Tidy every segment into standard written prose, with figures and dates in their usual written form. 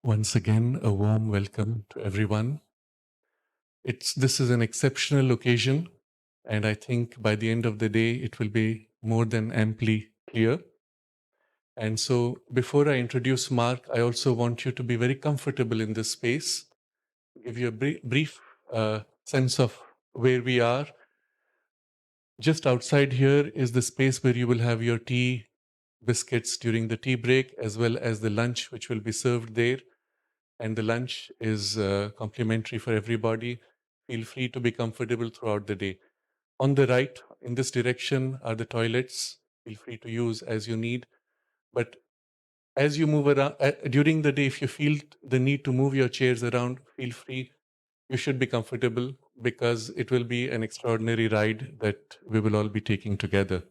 Once again, a warm welcome to everyone. This is an exceptional occasion, and I think by the end of the day, it will be more than amply clear. And so, before I introduce Mark, I also want you to be very comfortable in this space, give you a brief sense of where we are. Just outside here is the space where you will have your tea, biscuits during the tea break, as well as the lunch, which will be served there. And the lunch is complimentary for everybody. Feel free to be comfortable throughout the day. On the right, in this direction, are the toilets. Feel free to use as you need. But as you move around during the day, if you feel the need to move your chairs around, feel free. You should be comfortable because it will be an extraordinary ride that we will all be taking together.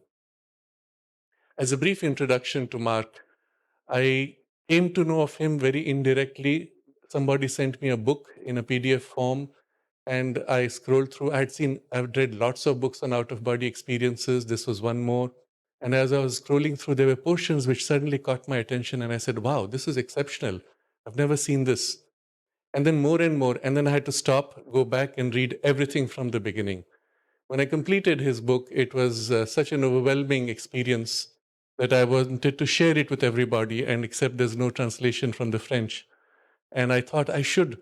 As a brief introduction to Mark, I came to know of him very indirectly. Somebody sent me a book in a PDF form, and I scrolled through. I've read lots of books on out of body experiences. This was one more. And as I was scrolling through, there were portions which suddenly caught my attention, and I said, wow, this is exceptional. I've never seen this. And then more and more. And then I had to stop, go back, and read everything from the beginning. When I completed his book, it was such an overwhelming experience that I wanted to share it with everybody, and except there's no translation from the French. And I thought I should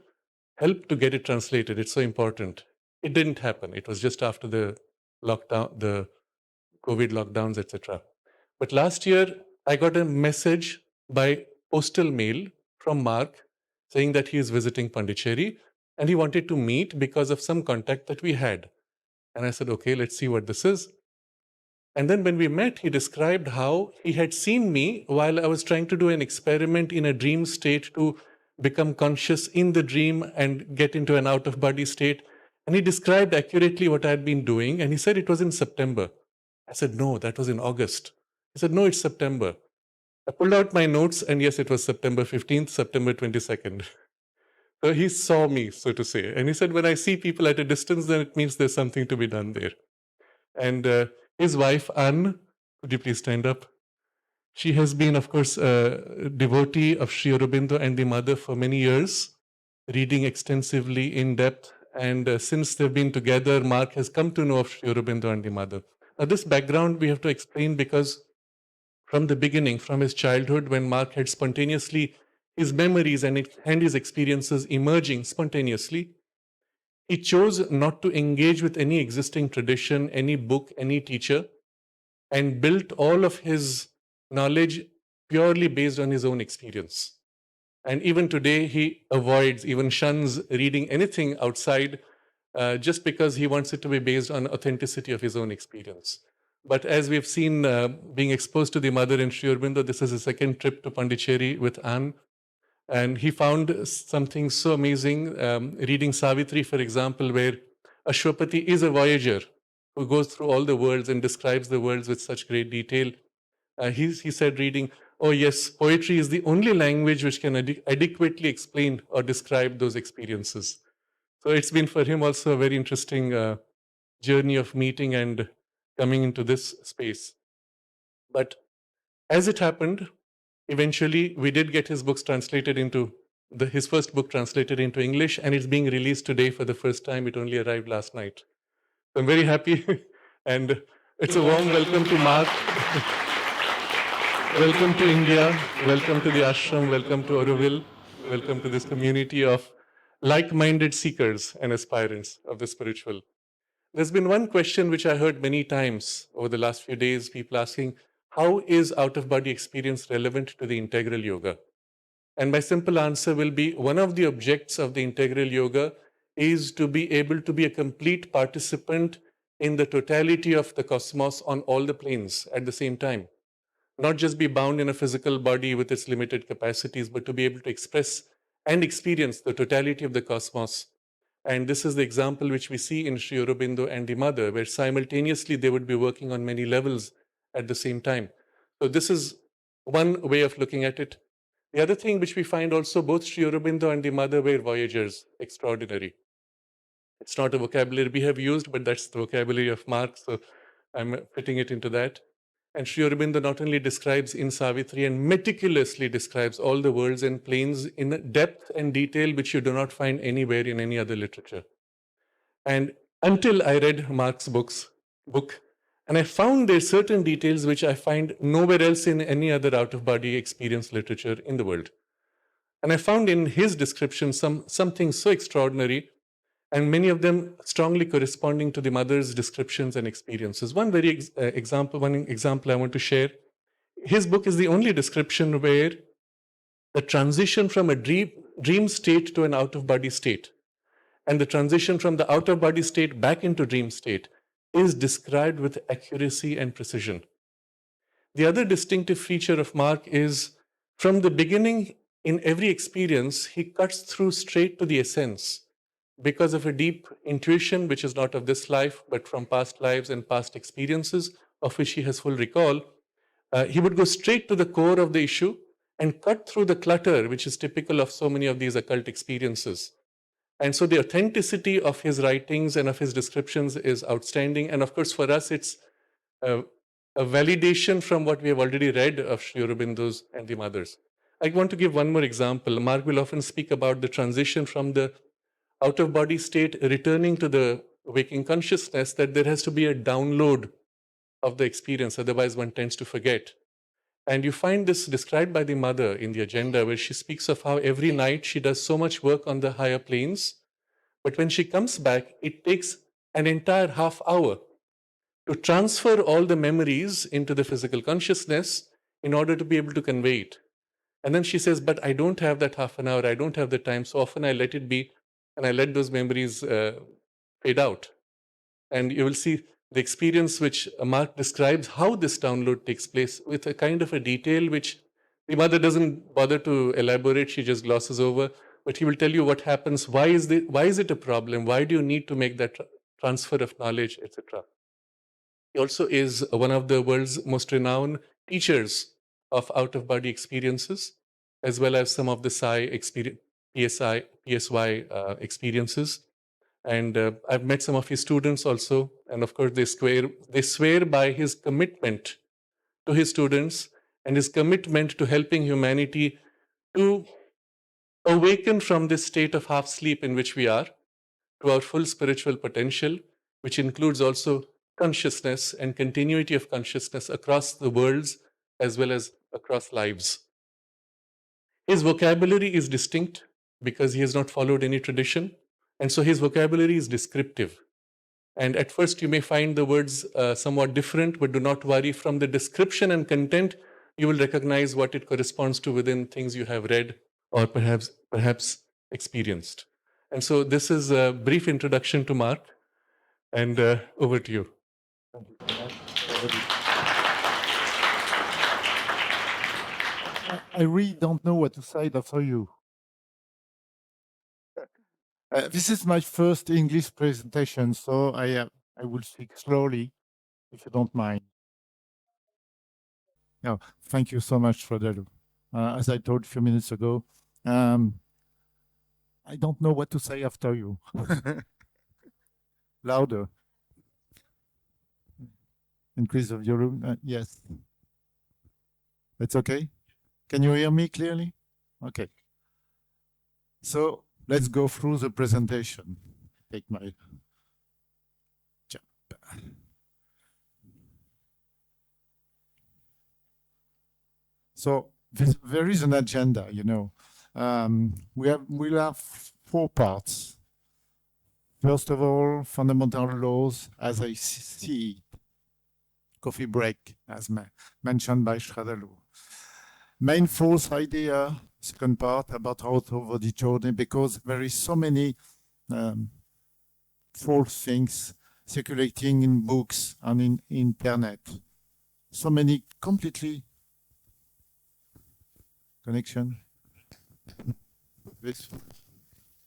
help to get it translated. It's so important. It didn't happen. It was just after the lockdown, the COVID lockdowns, etc. But last year, I got a message by postal mail from Mark saying that he is visiting Pondicherry and he wanted to meet because of some contact that we had. And I said, okay, let's see what this is. And then when we met, he described how he had seen me while I was trying to do an experiment in a dream state to become conscious in the dream and get into an out of body state. And he described accurately what I had been doing. And he said it was in September. I said, no, that was in August. He said, no, it's September. I pulled out my notes, and yes, it was September 15th, September 22nd. So he saw me, so to say. And he said, when I see people at a distance, then it means there's something to be done there. And his wife, Anne, could you please stand up? She has been, of course, a devotee of Sri Aurobindo and the mother for many years, reading extensively in depth. And since they've been together, Mark has come to know of Sri Aurobindo and the mother. Now, this background we have to explain because from the beginning, from his childhood, when Mark had spontaneously his memories and his experiences emerging spontaneously, he chose not to engage with any existing tradition, any book, any teacher, and built all of his knowledge purely based on his own experience. And even today, he avoids, even shuns reading anything outside just because he wants it to be based on authenticity of his own experience. But as we've seen, being exposed to the mother in Sri Aurobindo, this is his second trip to Pondicherry with Anne. And he found something so amazing, reading Savitri, for example, where Ashwapati is a voyager who goes through all the worlds and describes the worlds with such great detail. He said, reading, oh, yes, poetry is the only language which can adequately explain or describe those experiences. So it's been for him also a very interesting journey of meeting and coming into this space. But as it happened, eventually we did get his books translated into his first book translated into English, and it's being released today for the first time. It only arrived last night. So I'm very happy, and it's a warm welcome to Mark. Welcome to India. Welcome to the ashram. Welcome to Auroville. Welcome to this community of like-minded seekers and aspirants of the spiritual. There's been one question which I heard many times over the last few days, people asking, how is out-of-body experience relevant to the integral yoga? And my simple answer will be, one of the objects of the integral yoga is to be able to be a complete participant in the totality of the cosmos on all the planes at the same time. Not just be bound in a physical body with its limited capacities, but to be able to express and experience the totality of the cosmos. And this is the example which we see in Sri Aurobindo and the mother, where simultaneously they would be working on many levels at the same time. So this is one way of looking at it. The other thing which we find also, both Sri Aurobindo and the mother were voyagers, extraordinary. It's not a vocabulary we have used, but that's the vocabulary of Mark, so I'm fitting it into that. And Sri Aurobindo not only describes in Savitri and meticulously describes all the worlds and planes in a depth and detail which you do not find anywhere in any other literature. And until I read Marc's book, and I found there certain details which I find nowhere else in any other out-of-body experience literature in the world. And I found in his description something so extraordinary, and many of them strongly corresponding to the mother's descriptions and experiences. One example I want to share. His book is the only description where the transition from a dream state to an out-of-body state and the transition from the out-of-body state back into dream state is described with accuracy and precision. The other distinctive feature of Marc is from the beginning, in every experience, he cuts through straight to the essence because of a deep intuition, which is not of this life, but from past lives and past experiences, of which he has full recall. He would go straight to the core of the issue and cut through the clutter, which is typical of so many of these occult experiences. And so the authenticity of his writings and of his descriptions is outstanding. And of course, for us, it's a validation from what we have already read of Sri Aurobindo's and the mothers. I want to give one more example. Marc will often speak about the transition from the out-of-body state returning to the waking consciousness, that there has to be a download of the experience, otherwise one tends to forget. And you find this described by the mother in the agenda, where she speaks of how every night she does so much work on the higher planes, but when she comes back, it takes an entire half hour to transfer all the memories into the physical consciousness in order to be able to convey it. And then she says, but I don't have that half an hour, I don't have the time, so often I let it be, and I let those memories fade out. And you will see the experience which Marc describes how this download takes place with a kind of a detail which the mother doesn't bother to elaborate, she just glosses over, but he will tell you what happens, why is it a problem, why do you need to make that transfer of knowledge, etc. He also is one of the world's most renowned teachers of out-of-body experiences, as well as some of the PSY experiences. And I've met some of his students also, and of course they swear by his commitment to his students and his commitment to helping humanity to awaken from this state of half sleep in which we are to our full spiritual potential, which includes also consciousness and continuity of consciousness across the worlds as well as across lives. His vocabulary is distinct because he has not followed any tradition, and so his vocabulary is descriptive. And at first, you may find the words somewhat different, but do not worry. From the description and content, you will recognize what it corresponds to within things you have read or perhaps experienced. And so, this is a brief introduction to Marc, and over to you. I really don't know what to say after you. This is my first English presentation, so I will speak slowly, if you don't mind. No, thank you so much for that. As I told a few minutes ago, I don't know what to say after you. Louder. Increase of your room. Yes. It's okay? Can you hear me clearly? Okay. So let's go through the presentation. Take my jump. So there is an agenda, you know. We'll have 4 parts. First of all, fundamental laws as I see it. Coffee break, as mentioned by Shradaloo. Main false idea, second part, about out-of-body journey, because there is so many false things circulating in books and in internet. So many completely connection. This,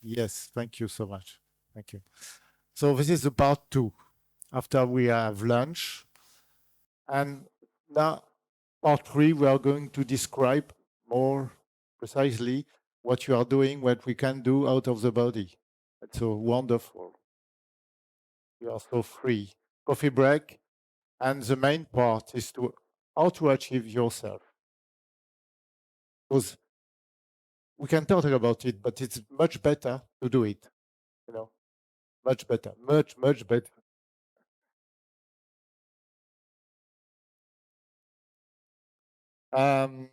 yes, thank you so much. Thank you. So this is the part 2. After we have lunch, and now part 3, we are going to describe more precisely what you are doing, what we can do out of the body. It's so wonderful. You are so free. Coffee break, and the main part is to how to achieve yourself. Because we can talk about it, but it's much better to do it, you know, much better, much better. Um,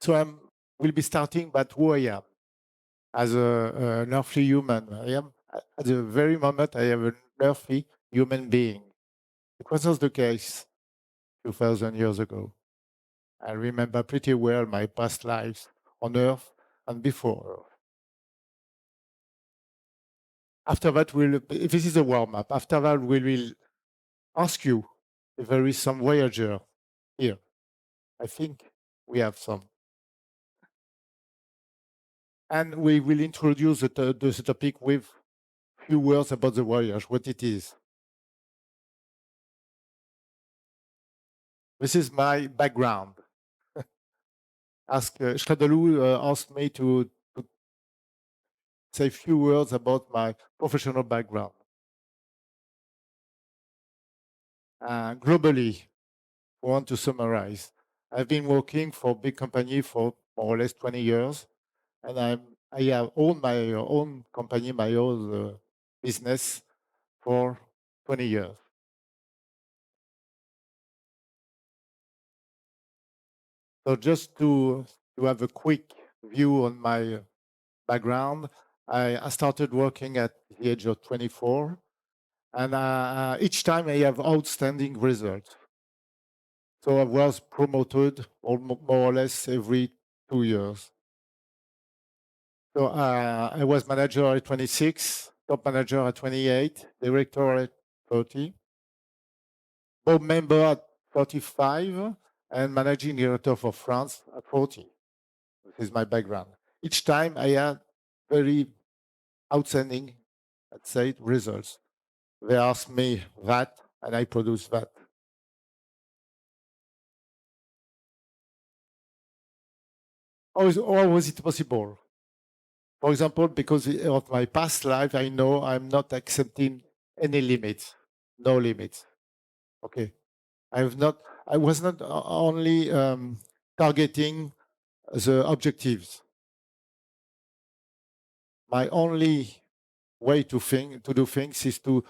so we'll be starting by who I am as an earthly human. I am at the very moment I am an earthly human being. It was not the case 2,000 years ago. I remember pretty well my past lives on Earth and before Earth. After that, this is a warm up. After that, we will ask you if there is some Voyager here. I think we have some. And we will introduce the topic with few words about the Voyage, what it is. This is my background. Asked me to say a few words about my professional background. Globally, I want to summarize. I've been working for a big company for more or less 20 years, and I have owned my own company, my own business for 20 years. So just to have a quick view on my background, I started working at the age of 24, and each time I have outstanding results. So I was promoted more or less every 2 years. So I was manager at 26, top manager at 28, director at 30, board member at 35, and managing director for France at 40. This is my background. Each time I had very outstanding, let's say, results. They asked me that, and I produced that. How was it possible? For example, because of my past life, I know I'm not accepting any limits, no limits. Okay. I was not only targeting the objectives. My only way to do things is to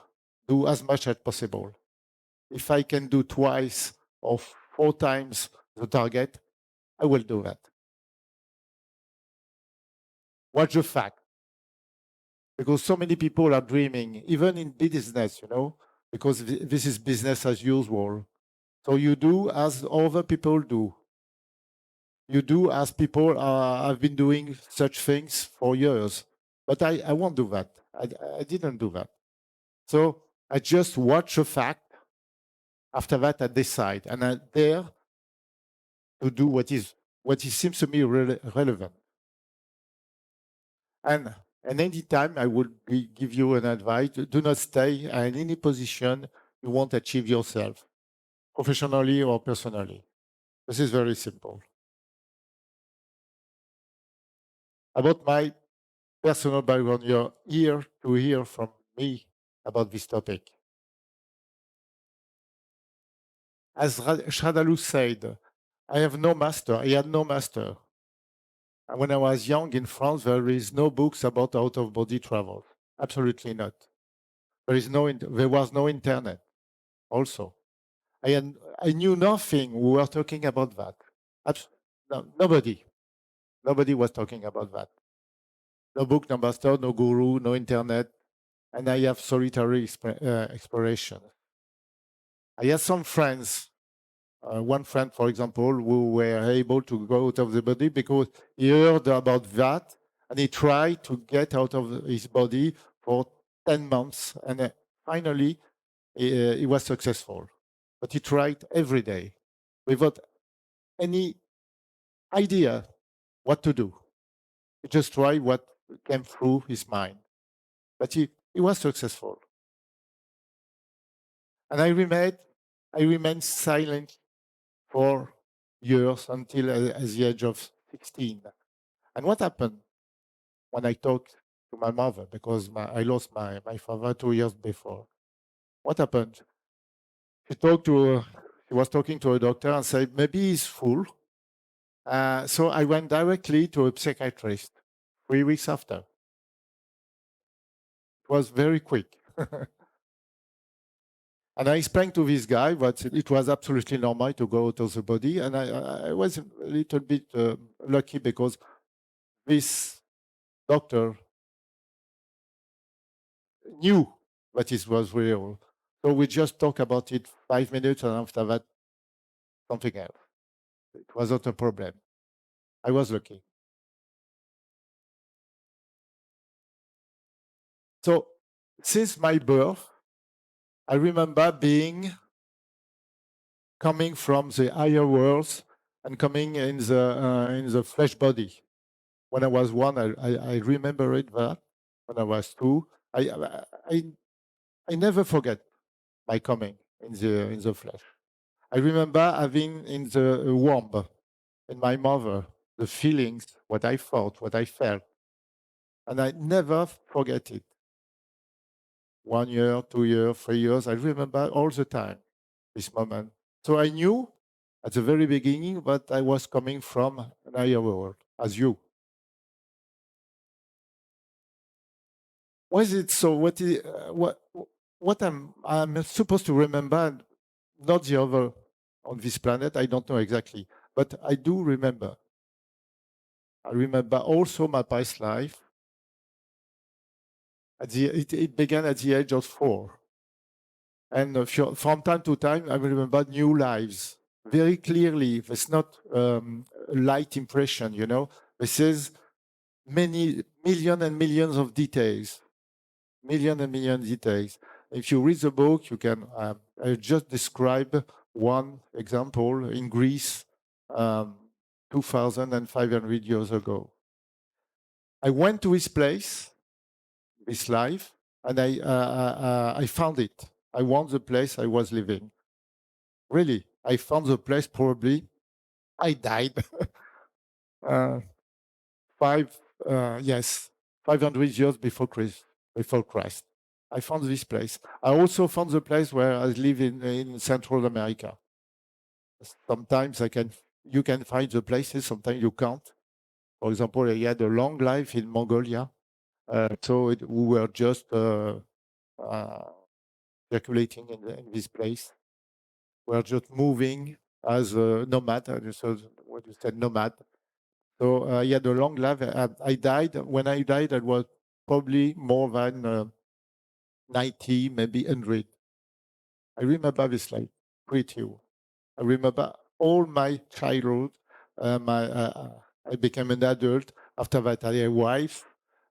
do as much as possible. If I can do twice or 4 times the target, I will do that. What's the fact? Because so many people are dreaming, even in business, because this is business as usual. So you do as other people do. You do as people have been doing such things for years. But I won't do that. I didn't do that. So I just watch a fact. After that, I decide, and I dare to do what seems to me relevant. And any time I would give you an advice: do not stay in any position you won't achieve yourself, professionally or personally. This is very simple. About my personal background, you're here to hear from me about this topic. As Shradalou said, I have no master. I had no master. And when I was young in France, there is no books about out-of-body travel. Absolutely not. There was no internet. Also, I knew nothing. We were talking about that. Nobody was talking about that. No book, no master, no guru, no internet, and I have solitary exploration. I had some friends. One friend, for example, who were able to go out of the body because he heard about that and he tried to get out of his body for 10 months. And finally, he was successful. But he tried every day without any idea what to do. He just tried what came through his mind. But he was successful. And I remained silent for years until at the age of 16. And what happened when I talked to my mother, because I lost my father 2 years before? What happened? She She was talking to a doctor and said, maybe he's full. So I went directly to a psychiatrist 3 weeks after. It was very quick. And I explained to this guy that it was absolutely normal to go out of the body. And I was a little bit lucky because this doctor knew that it was real. So we just talked about it 5 minutes, and after that, something else. It wasn't a problem. I was lucky. So since my birth, I remember coming from the higher worlds and coming in the flesh body. When I was one, I remember it that. When I was two, I never forget my coming in the flesh. I remember having in the womb, in my mother, the feelings, what I thought, what I felt, and I never forget it. 1 year, 2 years, 3 years, I remember all the time this moment. So I knew at the very beginning that I was coming from an higher world, as you. Why is it so? What I'm supposed to remember, not the other on this planet, I don't know exactly, but I do remember. I remember also my past life. It began at the age of 4. And from time to time, I remember new lives very clearly. It's not a light impression, you know. This is many millions and millions of details, million and million details. If you read the book, you can. I just describe one example in Greece, 2,500 years ago. I went to this place, this life, and I found it. I found the place I was living. Really, I found the place. Probably, I died. uh, 500 years before Christ. Before Christ, I found this place. I also found the place where I live in Central America. Sometimes you can find the places. Sometimes you can't. For example, I had a long life in Mongolia, so we were just circulating in this place. We're just moving as a nomad. So what you said, nomad. So I had a long life. I died. When I died, I was probably more than 90, maybe 100. I remember this life pretty well. I remember all my childhood. I became an adult. After that, I had a wife,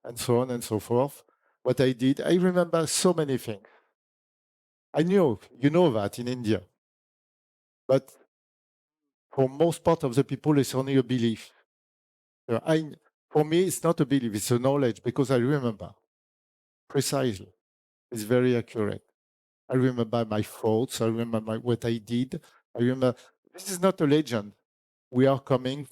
and so on and so forth. What I did, I remember so many things. I knew, you know that in India. But for most part of the people, it's only a belief. For me, it's not a belief, it's a knowledge because I remember precisely. It's very accurate. I remember my thoughts. I remember what I did. I remember this is not a legend. We are coming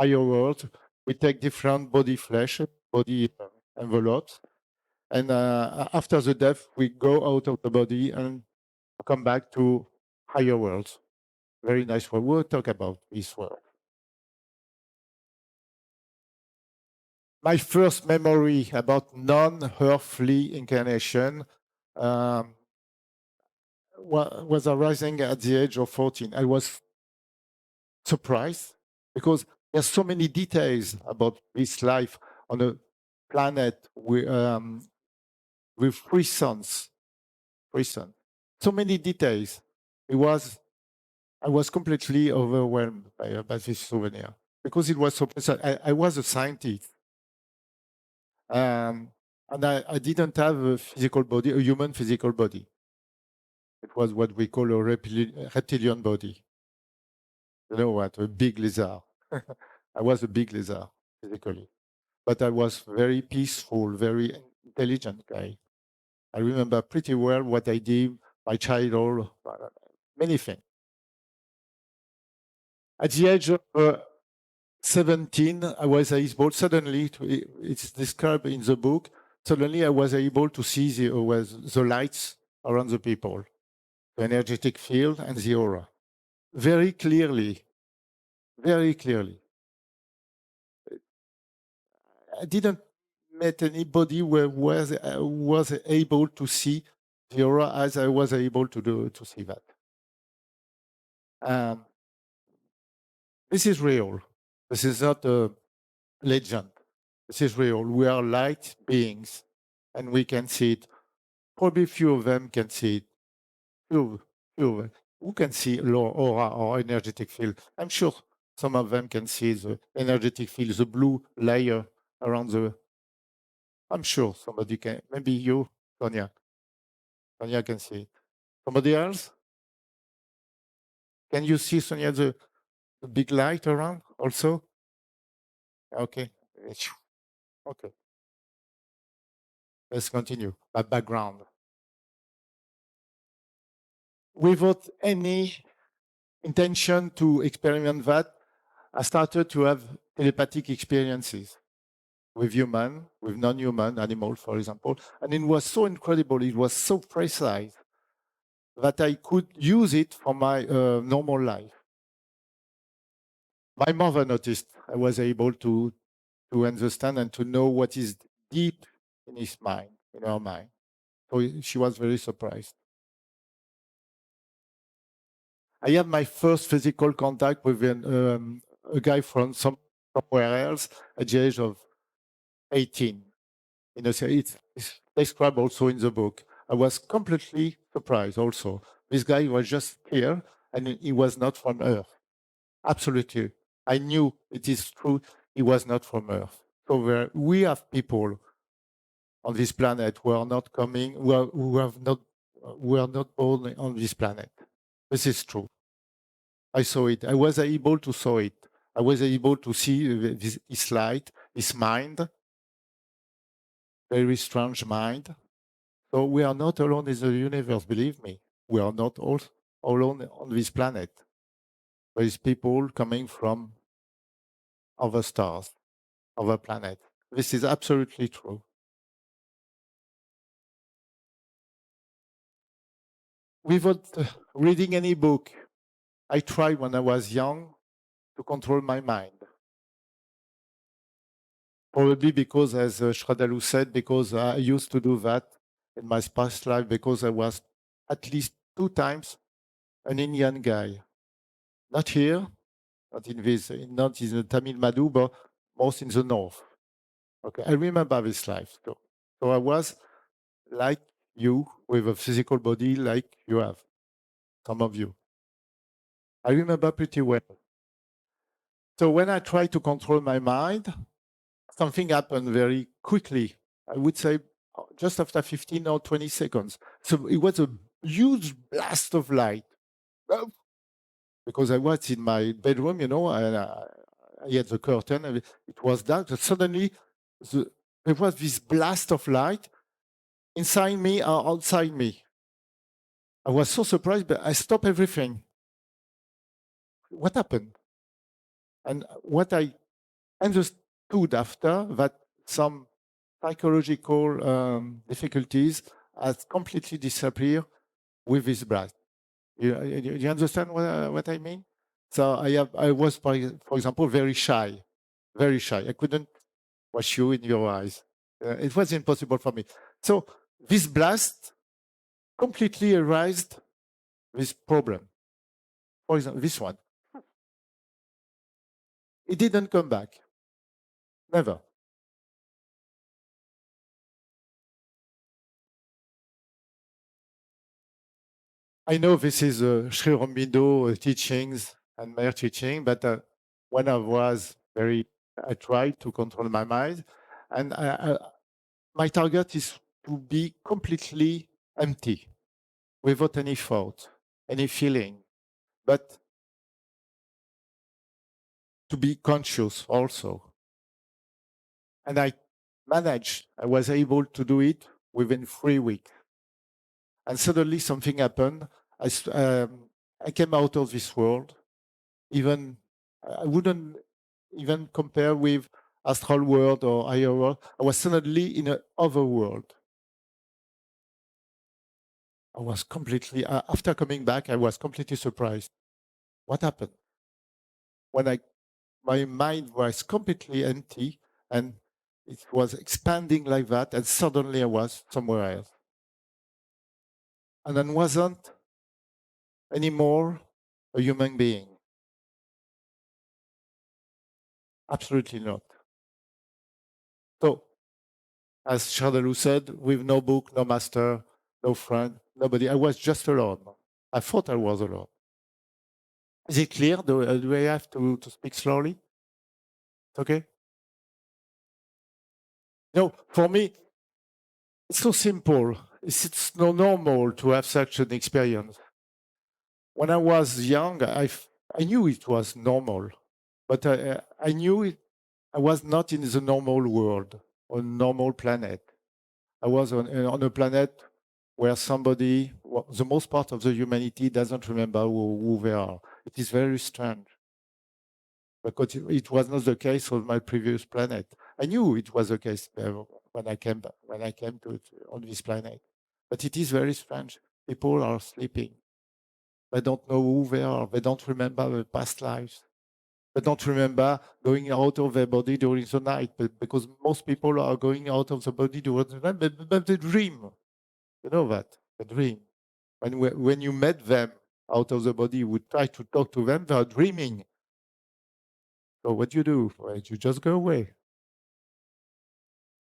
higher world. We take different body flesh, body envelopes, and after the death, we go out of the body and come back to higher worlds. Very nice word. We'll talk about this word. My first memory about non-earthly incarnation was arising at the age of 14. I was surprised because there's so many details about this life on a planet with 3 suns. 3 suns. So many details. I was completely overwhelmed by this souvenir because it was so. I was a scientist, and I didn't have a physical body, a human physical body. It was what we call a reptilian body. You know what? A big lizard. I was a big lizard physically, but I was very peaceful, very intelligent guy. I remember pretty well what I did, my childhood, many things. At the age of 17, I was able, suddenly, it's described in the book, suddenly I was able to see the lights around the people. the energetic field and the aura. Very clearly, very clearly. I didn't meet anybody who was able to see the aura as I was able to see that. This is real. This is not a legend. This is real. We are light beings, and we can see it. Probably few of them can see it. Few of them. Who can see aura or energetic field? I'm sure some of them can see the energetic field, the blue layer around the. I'm sure somebody can. Maybe you, Sonia. Sonia can see it. Somebody else? Can you see, Sonia, the big light around also? Okay. Okay. Let's continue. Background. Without any intention to experiment that, I started to have telepathic experiences with human, with non-human animals, for example. And it was so incredible, it was so precise that I could use it for my normal life. My mother noticed I was able to understand and to know what is deep in his mind, in her mind. So she was very surprised. I had my first physical contact with a guy from somewhere else at the age of 18. You know, so it's described also in the book. I was completely surprised also. This guy was just here and he was not from Earth. Absolutely. I knew it is true, he was not from Earth. So we have people on this planet who are not coming, who are not born on this planet. This is true. I saw it. I was able to saw it. I was able to see his light, his mind, very strange mind. So we are not alone in the universe, believe me. We are not all alone on this planet. There is people coming from other stars, other planets. This is absolutely true. Without reading any book, I tried when I was young to control my mind. Probably because, as Shradalou said, because I used to do that in my past life, because I was at least 2 times an Indian guy. Not here, not in the Tamil Nadu, but most in the north. Okay, I remember this life. So I was like you, with a physical body like you have, some of you. I remember pretty well. So when I tried to control my mind, something happened very quickly. I would say just after 15 or 20 seconds. So it was a huge blast of light. Because I was in my bedroom, you know, and I had the curtain, and it was dark. And suddenly, there was this blast of light inside me or outside me. I was so surprised, but I stopped everything. What happened? And what I understood after that some psychological difficulties has completely disappeared with this blast. You understand what I mean? So I was, for example, very shy, very shy. I couldn't watch you in your eyes. It was impossible for me. So this blast completely erased this problem. For example, this one. It didn't come back. Never. I know this is Sri Aurobindo teachings and my teaching, but when I tried to control my mind, and my target is to be completely empty, without any thought, any feeling, but to be conscious also. And I was able to do it within 3 weeks. And suddenly something happened. I came out of this world. Even I wouldn't even compare with astral world or higher world. I was suddenly in another world. I was completely, after coming back, I was completely surprised. What happened? When my mind was completely empty and it was expanding like that, and suddenly I was somewhere else. And I wasn't anymore a human being. Absolutely not. So, as Shardalou said, with no book, no master, no friend, nobody, I was just alone. I thought I was alone. Is it clear? Do I have to speak slowly? It's okay? No, for me, it's so simple. It's no normal to have such an experience. When I was young, I knew it was normal, but I knew I was not in the normal world, on a normal planet. I was on a planet where somebody, well, the most part of the humanity doesn't remember who they are. It is very strange, because it was not the case on my previous planet. I knew it was the case when I came to on this planet, but it is very strange. People are sleeping. They don't know who they are. They don't remember their past lives. They don't remember going out of their body during the night, because most people are going out of the body during the night, but they dream. You know that, they dream. When you met them out of the body, you would try to talk to them, they are dreaming. So what do? Well, you just go away.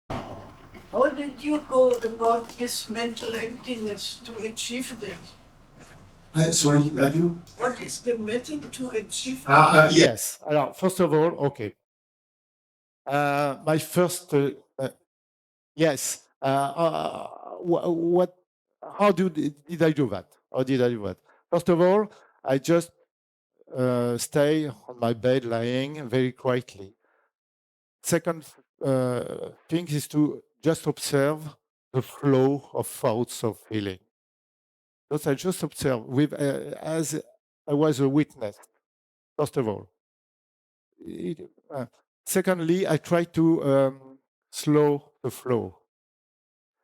How did you go about this mental emptiness to achieve that? Sorry, have you? What is the method to achieve Yes. Alors, first of all, okay. My first, yes. What? How did I do that? How did I do that? First of all, I just stay on my bed, lying very quietly. Second thing is to just observe the flow of thoughts of feeling. Because I just observe with as I was a witness. First of all, secondly, I try to slow the flow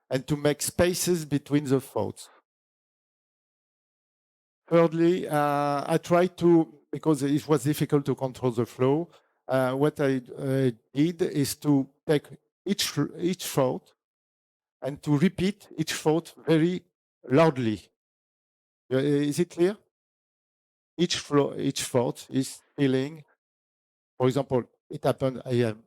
and to make spaces between the thoughts. Thirdly, I try to, because it was difficult to control the flow, what I did is to take each thought and to repeat each thought very loudly. Is it clear? Each thought is feeling. For example, it happened. I am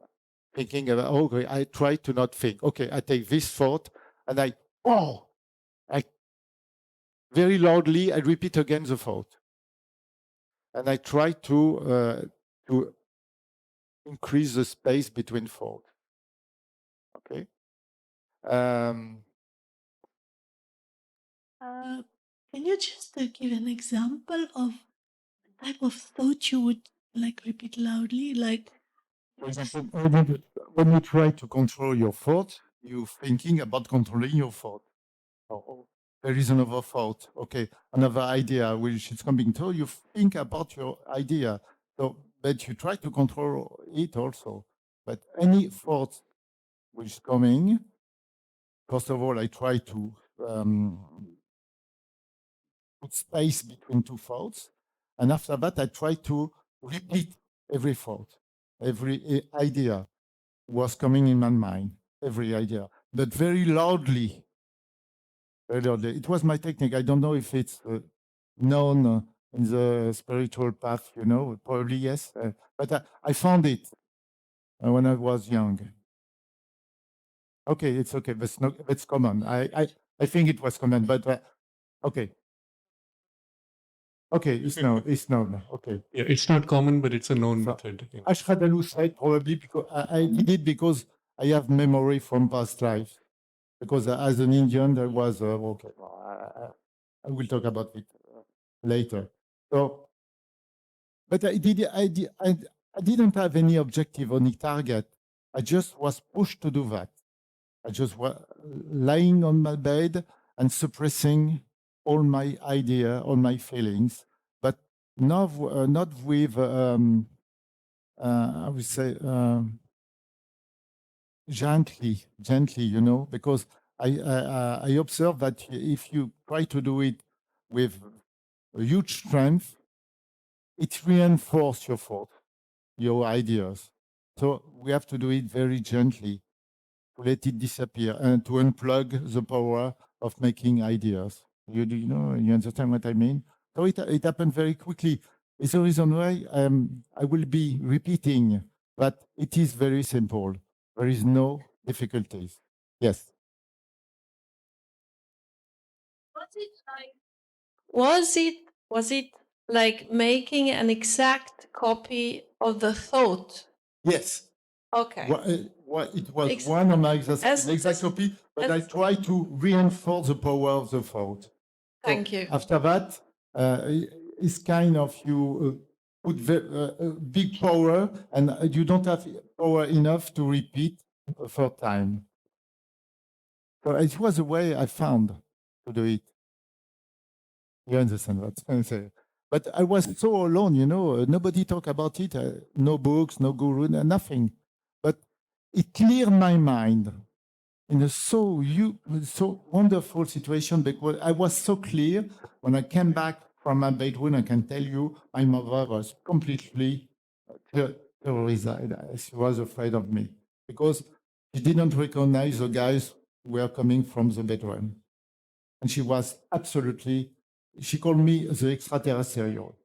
thinking about. Okay, I try to not think. Okay, I take this thought and I very loudly. I repeat again the thought, and I try to increase the space between thoughts. Okay. Can you just give an example of the type of thought you would like repeat loudly? Like, For example, when you try to control your thought, you're thinking about controlling your thought. Oh, there is another thought. Okay, another idea which is coming. So you think about your idea. So, but you try to control it also. But any thought which is coming, first of all, I try to put space between two thoughts, and after that, I try to repeat every thought, every idea was coming in my mind, every idea, but very loudly. Very loudly. It was my technique. I don't know if it's known in the spiritual path, probably yes. But I found it when I was young. Okay, it's okay. That's common. I think it was common, but okay. Okay, it's known. Okay. Yeah, it's not common, but it's a known So, method. Ashradalou said probably because I did it because I have memory from past life. Because as an Indian, there was okay. I will talk about it later. So, but I didn't have any objective or any target. I just was pushed to do that. I just was lying on my bed and suppressing all my idea, all my feelings, but not with I would say gently, because I observe that if you try to do it with a huge strength, it reinforces your thought, your ideas. So we have to do it very gently to let it disappear and to unplug the power of making ideas. You understand what I mean? So it happened very quickly. It's the reason why I will be repeating, but it is very simple. There is no difficulties. Yes. Was it like making an exact copy of the thought? Yes. Okay. It was one of my exact copy, but I try to reinforce the power of the thought. Thank you. After that, it's kind of you put big power, and you don't have power enough to repeat a third time. So it was a way I found to do it. You understand what I'm saying? But I was so alone, nobody talked about it, no books, no guru, nothing. But it cleared my mind in a so wonderful situation because I was so clear when I came back from my bedroom. I can tell you, my mother was completely terrorized. She was afraid of me because she didn't recognize the guys who were coming from the bedroom. And she was absolutely, she called me the extraterrestrial.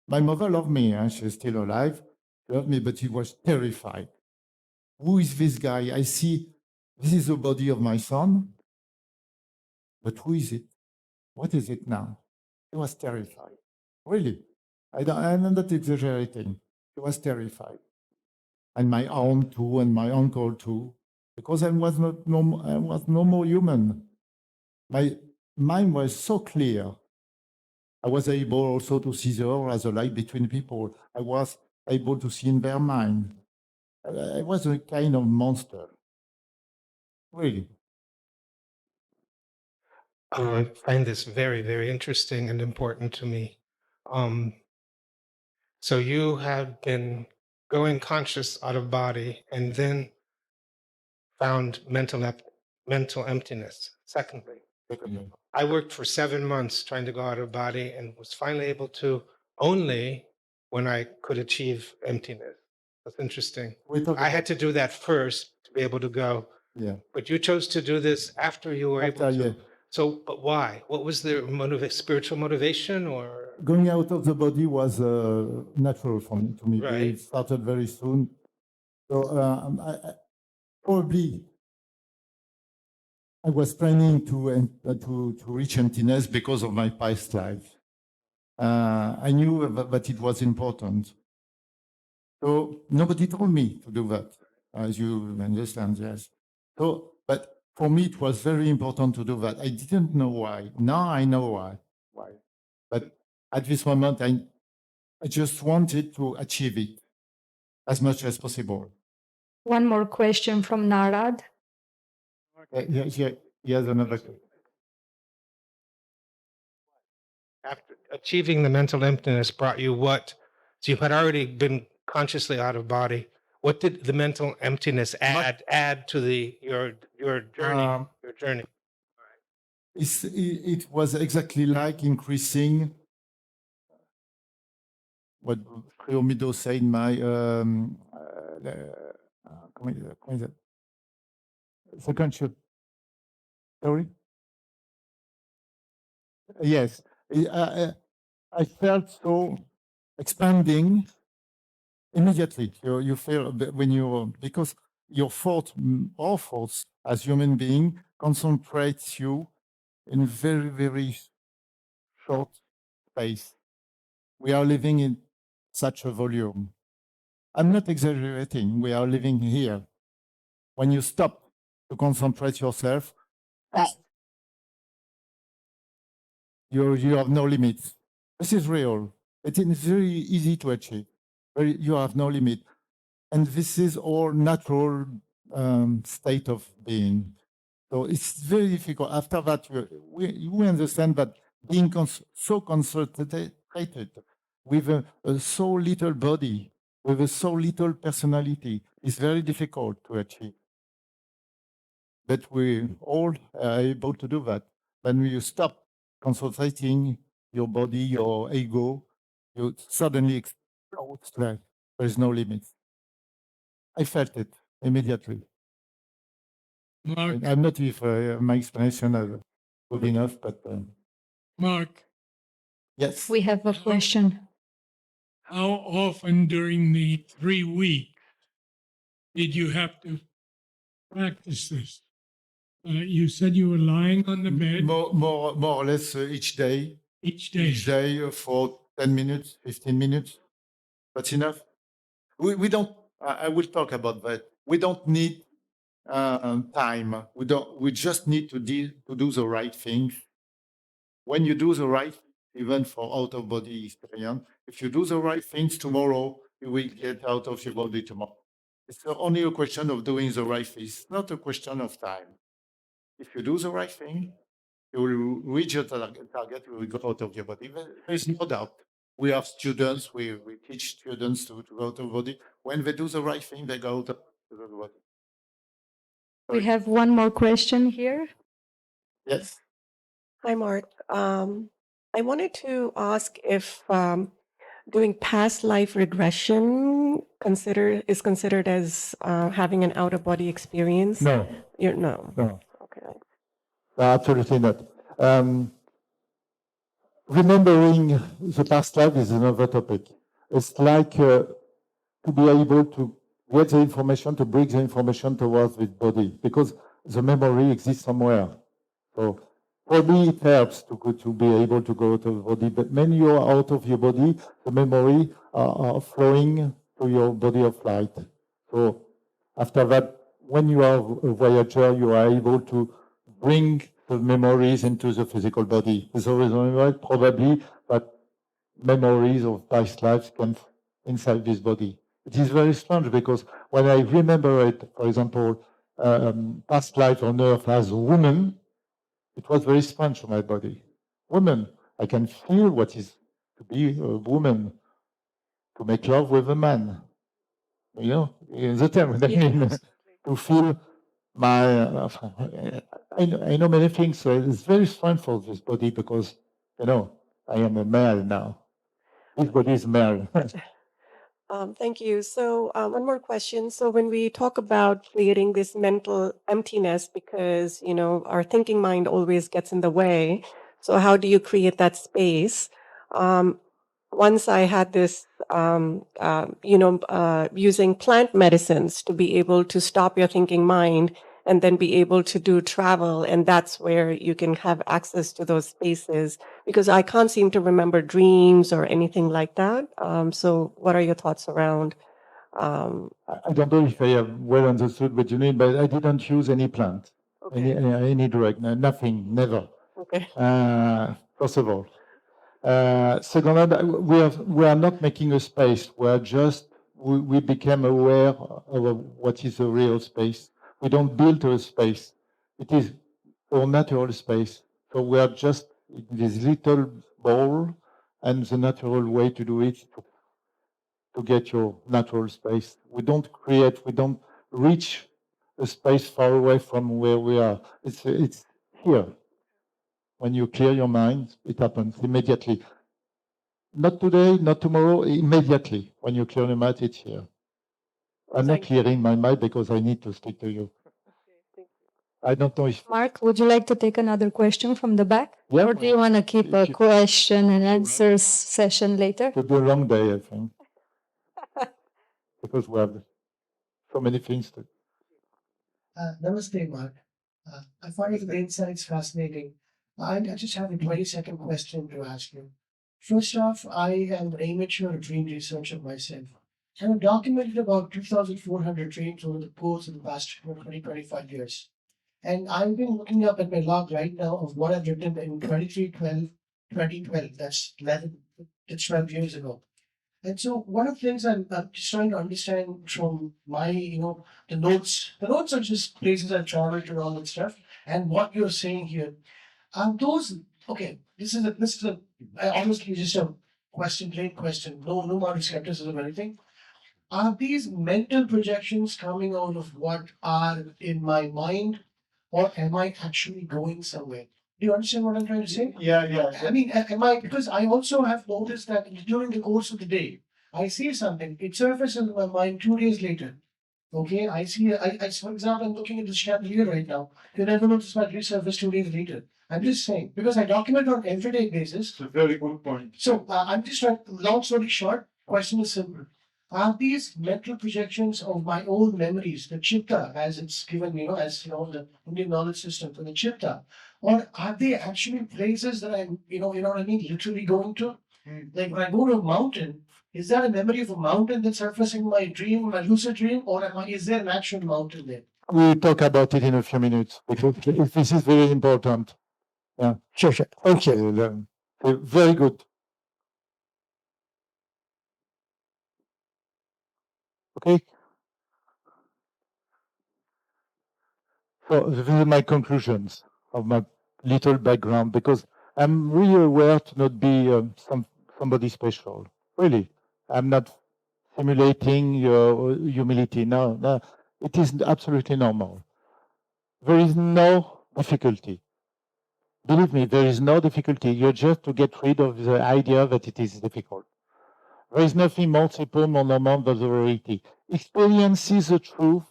My mother loved me, she's still alive. She loved me, but she was terrified. Who is this guy? I see this is the body of my son, but who is it? What is it now? She was terrified. Really. I'm not exaggerating. She was terrified. And my aunt too, and my uncle too, because I was no more human. My mind was so clear. I was able also to see the aura, the light between people. I was able to see in their mind. I was a kind of monster. Really. I find this very, very interesting and important to me. So you have been going conscious out of body and then found mental emptiness. Secondly, I worked for 7 months trying to go out of body and was finally able to only when I could achieve emptiness. That's interesting. I had to do that first to be able to go. Yeah. But you chose to do this after you were able to. Yeah. So, but why? What was the spiritual motivation, or? Going out of the body was natural for me, to me. Right. It started very soon. So I probably I was planning to reach emptiness because of my past life. I knew that it was important. So nobody told me to do that, as you understand, yes. So, but for me, it was very important to do that. I didn't know why. Now I know why. But at this moment, I just wanted to achieve it as much as possible. One more question from Narad. Here's another question. After achieving the mental emptiness brought you what? So you had already been consciously out of body. What did the mental emptiness add to your journey? Your journey. It was exactly like increasing what Creomido said in my comment is that? Second shoot. Sorry? Yes. I felt so expanding immediately. You feel when you, because your thought, our thoughts as human being concentrates you in very, very short space. We are living in such a volume. I'm not exaggerating. We are living here. When you stop to concentrate yourself, you have no limits. This is real. It is very easy to achieve. You have no limit. And this is our natural state of being. So it's very difficult. After that, you understand that being so concentrated with a so little body, with a so little personality, is very difficult to achieve. but we all are able to do that. When you stop concentrating your body, your ego, you suddenly explode. Like there's no limit. I felt it immediately. Mark, I'm not if my explanation is good enough, but Mark, yes. We have a question. how often during the 3 weeks did you have to practice this? You said you were lying on the bed More or less each day. each day. Each day for 10 minutes, 15 minutes. That's enough. We don't, I will talk about that. We don't need time. We just need to do the right things. When you do the right, even for out of body experience, if you do the right things tomorrow, you will get out of your body tomorrow. It's only a question of doing the right thing. It's not a question of time. If you do the right thing, you will reach your target, you will go out of your body. There's no doubt. We have students, we teach students to go out of body. When they do the right thing, they go out of the body. We have one more question here. Yes. Hi, Mark. I wanted to ask if doing past life regression is considered as having an out of body experience. No. No. No. Okay. Absolutely not. Remembering the past life is another topic. It's like to be able to get the information, to bring the information towards the body, because the memory exists somewhere. So for me, it helps to be able to go out of the body. But when you are out of your body, the memory are flowing to your body of light. So after that, when you are a voyager, you are able to bring the memories into the physical body. There's a reason why probably that memories of past lives come inside this body. It is very strange because when I remember it, for example, past life on Earth as a woman, it was very strange for my body. Woman, I can feel what is to be a woman, to make love with a man. You know, in the term, I mean, to feel my, I know many things, so it's very strange for this body because, you know, I am a male now. This body is male. Thank you. So one more question. So when we talk about creating this mental emptiness, because our thinking mind always gets in the way. So how do you create that space? Once I had this, using plant medicines to be able to stop your thinking mind and then be able to do travel. And that's where you can have access to those spaces, because I can't seem to remember dreams or anything like that. So what are your thoughts around? I don't know if I have well understood what you mean, but I didn't use any plant, Okay. any drug, nothing, never. Okay. First of all. Second, we are not making a space. We became aware of what is a real space. We don't build a space. It is our natural space. So we are just in this little ball, and the natural way to do it to get your natural space. We don't reach a space far away from where we are. It's here. When you clear your mind, it happens immediately. Not today, not tomorrow, immediately. When you clear your mind, it's here. I'm not clearing my mind because I need to speak to you. I don't know if... Mark, would you like to take another question from the back? Yeah, Or do you want to keep a question and answers session later? it will be a long day, I think. Because we have so many things to... Namaste, Mark. I find your insights fascinating. I just have a 20-second question to ask you. First off, I am an amateur dream researcher myself. And I've documented about 2,400 dreams over the course of the past 25 years. And I've been looking up at my log right now of what I've written in 2012. That's 12 years ago. And so one of the things I'm just trying to understand from my, the notes are just places I've traveled to, all that stuff. And what you're saying here, okay, this is honestly just a plain question, no amount of skepticism or anything. Are these mental projections coming out of what are in my mind? or am I actually going somewhere? Do you understand what I'm trying to say? Yeah. I mean, am I, because I also have noticed that during the course of the day, I see something, it surfaces in my mind 2 days later. Okay, I see, for example, I'm looking at the chandelier right now. You never notice my resurface 2 days later. I'm just saying, because I document on everyday basis. It's a very good point. So I'm just trying, long story short, question is simple. Are these mental projections of my own memories, the chitta, as it's given, as the Indian knowledge system for the chitta, or are they actually places that I'm, what I mean, literally going to? Like when I go to a mountain, is that a memory of a mountain that's surfacing my dream, my lucid dream, or is there an actual mountain there? We'll talk about it in a few minutes because this is very important. Yeah. Sure. Thank you. Very good. Okay. So these are my conclusions of my little background because I'm really aware to not be somebody special. Really, I'm not simulating your humility. No, it is absolutely normal. There is no difficulty. Believe me, there is no difficulty. You're just to get rid of the idea that it is difficult. There is nothing more simple, more normal than the reality. Experiences the truth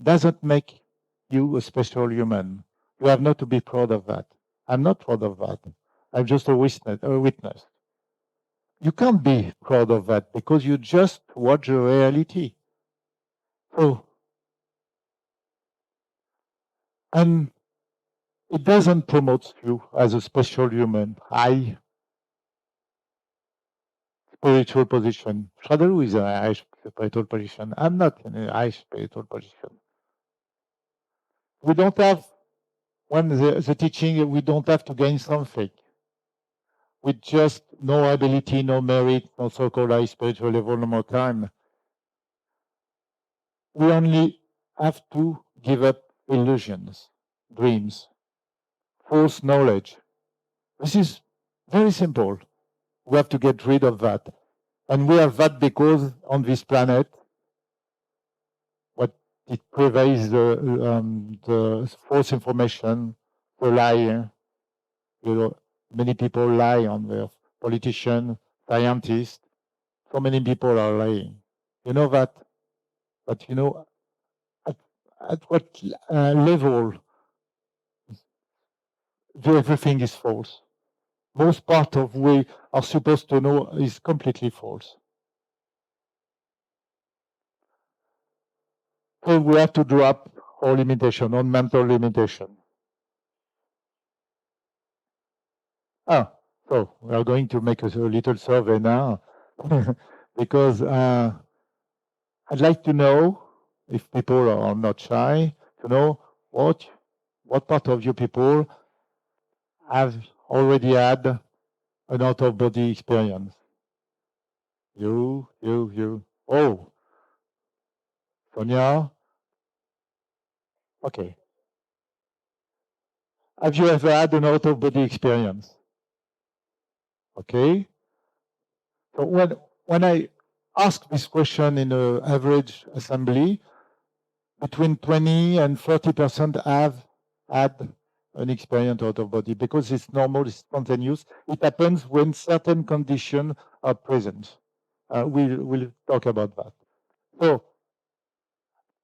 doesn't make you a special human. You have not to be proud of that. I'm not proud of that. I'm just a witness. You can't be proud of that because you just watch the reality. So, and it doesn't promote you as a special human, high spiritual position. Shadaru is a high spiritual position. I'm not in a high spiritual position. We don't have, when the teaching, we don't have to gain something. With just no ability, no merit, no so-called high spiritual level, no more time. We only have to give up illusions, dreams, false knowledge. This is very simple. We have to get rid of that. And we have that because on this planet, what it prevails the false information, the lie. Many people lie on their politicians, scientists. So many people are lying. You know that? But at what level everything is false. Most part of we are supposed to know is completely false. So we have to drop all limitation, on mental limitation. So we are going to make a little survey now because I'd like to know if people are not shy to know what part of you people have already had an out-of-body experience. You. Oh, Sonia. Okay. Have you ever had an out-of-body experience? Okay. So when I ask this question in an average assembly, between 20 and 30% have had an experience out of body because it's normal, it's spontaneous. It happens when certain conditions are present. We'll talk about that. So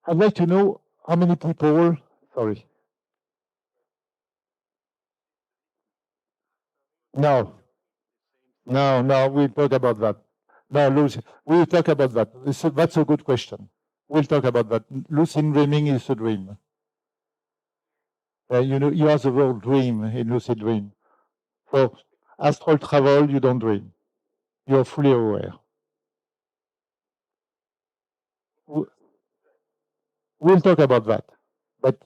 I'd like to know how many people, sorry. No, we'll talk about that. No, Lucy, we'll talk about that. That's a good question. We'll talk about that. Lucid dreaming is a dream. You have the word dream in lucid dream. So astral travel, you don't dream. You're fully aware. We'll talk about that. But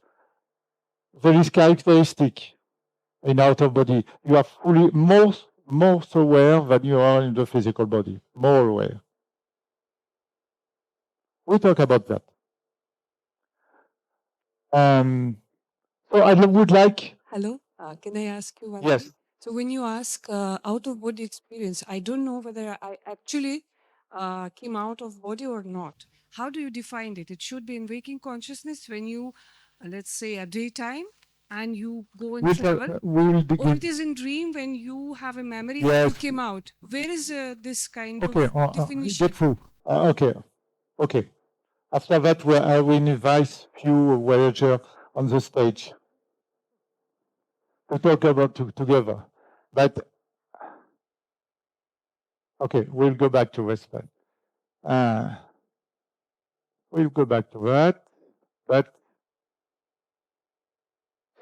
there is characteristic in out of body. You are fully more aware than you are in the physical body. More aware. We'll talk about that. So I would like. Hello, can I ask you one Yes. thing? So when you ask out of body experience, I don't know whether I actually came out of body or not. How do you define it? It should be in waking consciousness when you, let's say, at daytime, and you go in We'll travel? we'll Or give, it is in dream when you have a memory that yes. you came out? Where is this kind Okay, of definition? get through. Okay. After that, I will invite few Voyager on the stage to talk about together. But okay, we'll go back to respect. We'll go back to that. But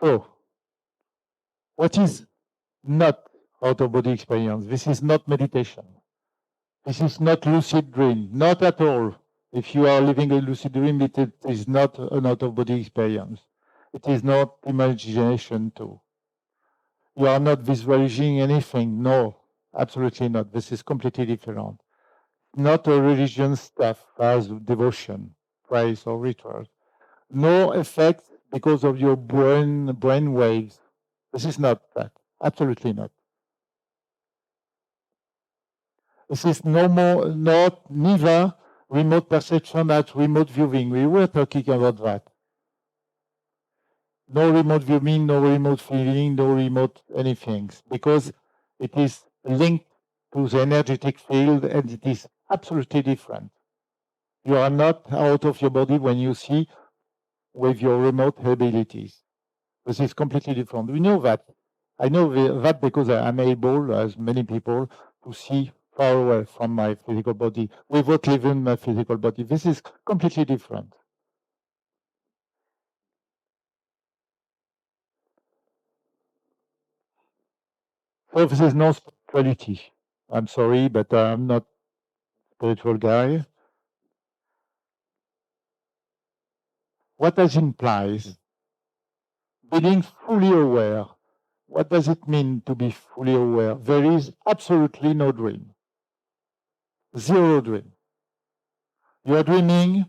so, what is not out-of-body experience? This is not meditation. This is not lucid dream, not at all. If you are living a lucid dream, it is not an out-of-body experience. It is not imagination too. You are not visualizing anything. No, absolutely not. This is completely different. Not a religion stuff as devotion, praise, or rituals. No effect because of your brain waves. This is not that. Absolutely not. This is neither remote perception as remote viewing. We were talking about that. No remote viewing, no remote feeling, no remote anything, because it is linked to the energetic field and it is absolutely different. You are not out of your body when you see with your remote abilities. This is completely different. We know that. I know that because I'm able, as many people, to see far away from my physical body without leaving my physical body. This is completely different. So this is no spirituality. I'm sorry, but I'm not a spiritual guy. What does it imply? Being fully aware. What does it mean to be fully aware? There is absolutely no dream. Zero dream. You are dreaming.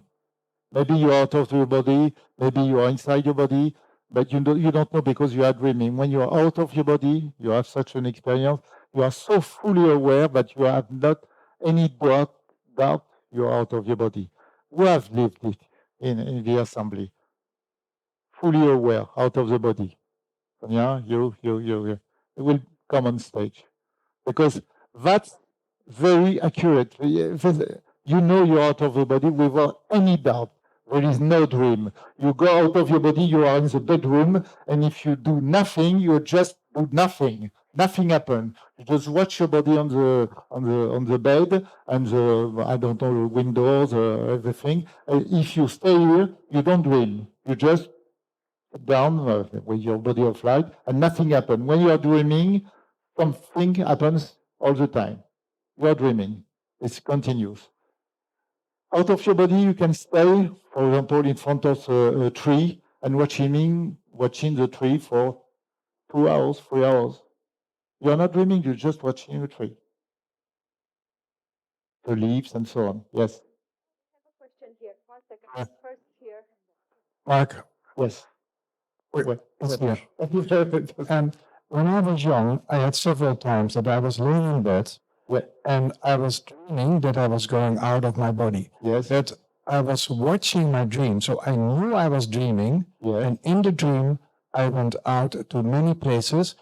Maybe you are out of your body. Maybe you are inside your body. But you don't know because you are dreaming. When you are out of your body, you have such an experience. You are so fully aware that you have not any doubt you are out of your body. We have lived it in the assembly. Fully aware, out of the body. Yeah, you will come on stage. Because that's very accurate. You know you're out of the body without any doubt. There is no dream. You go out of your body, you are in the bedroom, and if you do nothing, you just do nothing. Nothing happens. You just watch your body on the bed and the, I don't know, the windows, everything. If you stay here, you don't dream. You just sit down with your body of light, and nothing happens. When you are dreaming, something happens all the time. You are dreaming. It's continuous. Out of your body, you can stay, for example, in front of a tree and watching the tree for 2 hours, 3 hours. You are not dreaming, you're just watching the tree. The leaves and so on. Yes. I have a question here. 1 second. First here. Mark, Yes. it's here. When I was young, I had several times that I was laying in bed and I was dreaming that I was going out of my body. Yes. That I was watching my dream. So I knew I was dreaming. Yes. And in the dream, I went out to many places.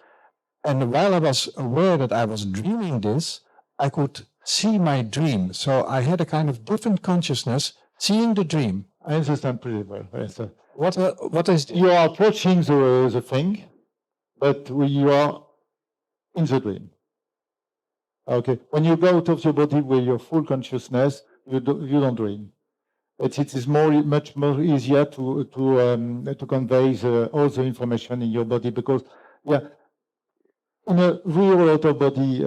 And while I was aware that I was dreaming this, I could see my dream. So I had a kind of different consciousness seeing the dream. I understand pretty well. Yes. What is You are approaching the thing, but you are in the dream. Okay. When you go out of your body with your full consciousness, you don't dream. It is much more easier to convey all the information in your body because, in a real out of body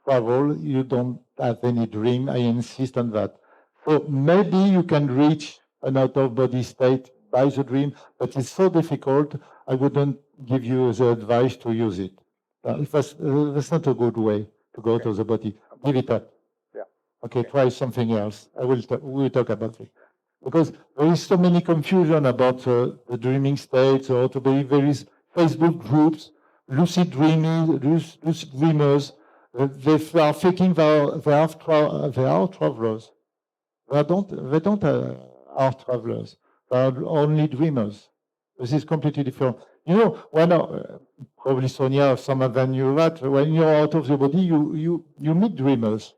travel, you don't have any dream. I insist on that. So maybe you can reach an out of body state by the dream, but it's so difficult. I wouldn't give you the advice to use it. That's not a good way to go to the body. Give it up. Yeah. Okay, try something else. We'll talk about it. Because there is so many confusion about the dreaming states or to be. There is Facebook groups, lucid dreamers. They are thinking they are travelers. They don't are travelers. They are only dreamers. This is completely different. You know, when probably Sonia or some of them knew that when you're out of the body, you meet dreamers.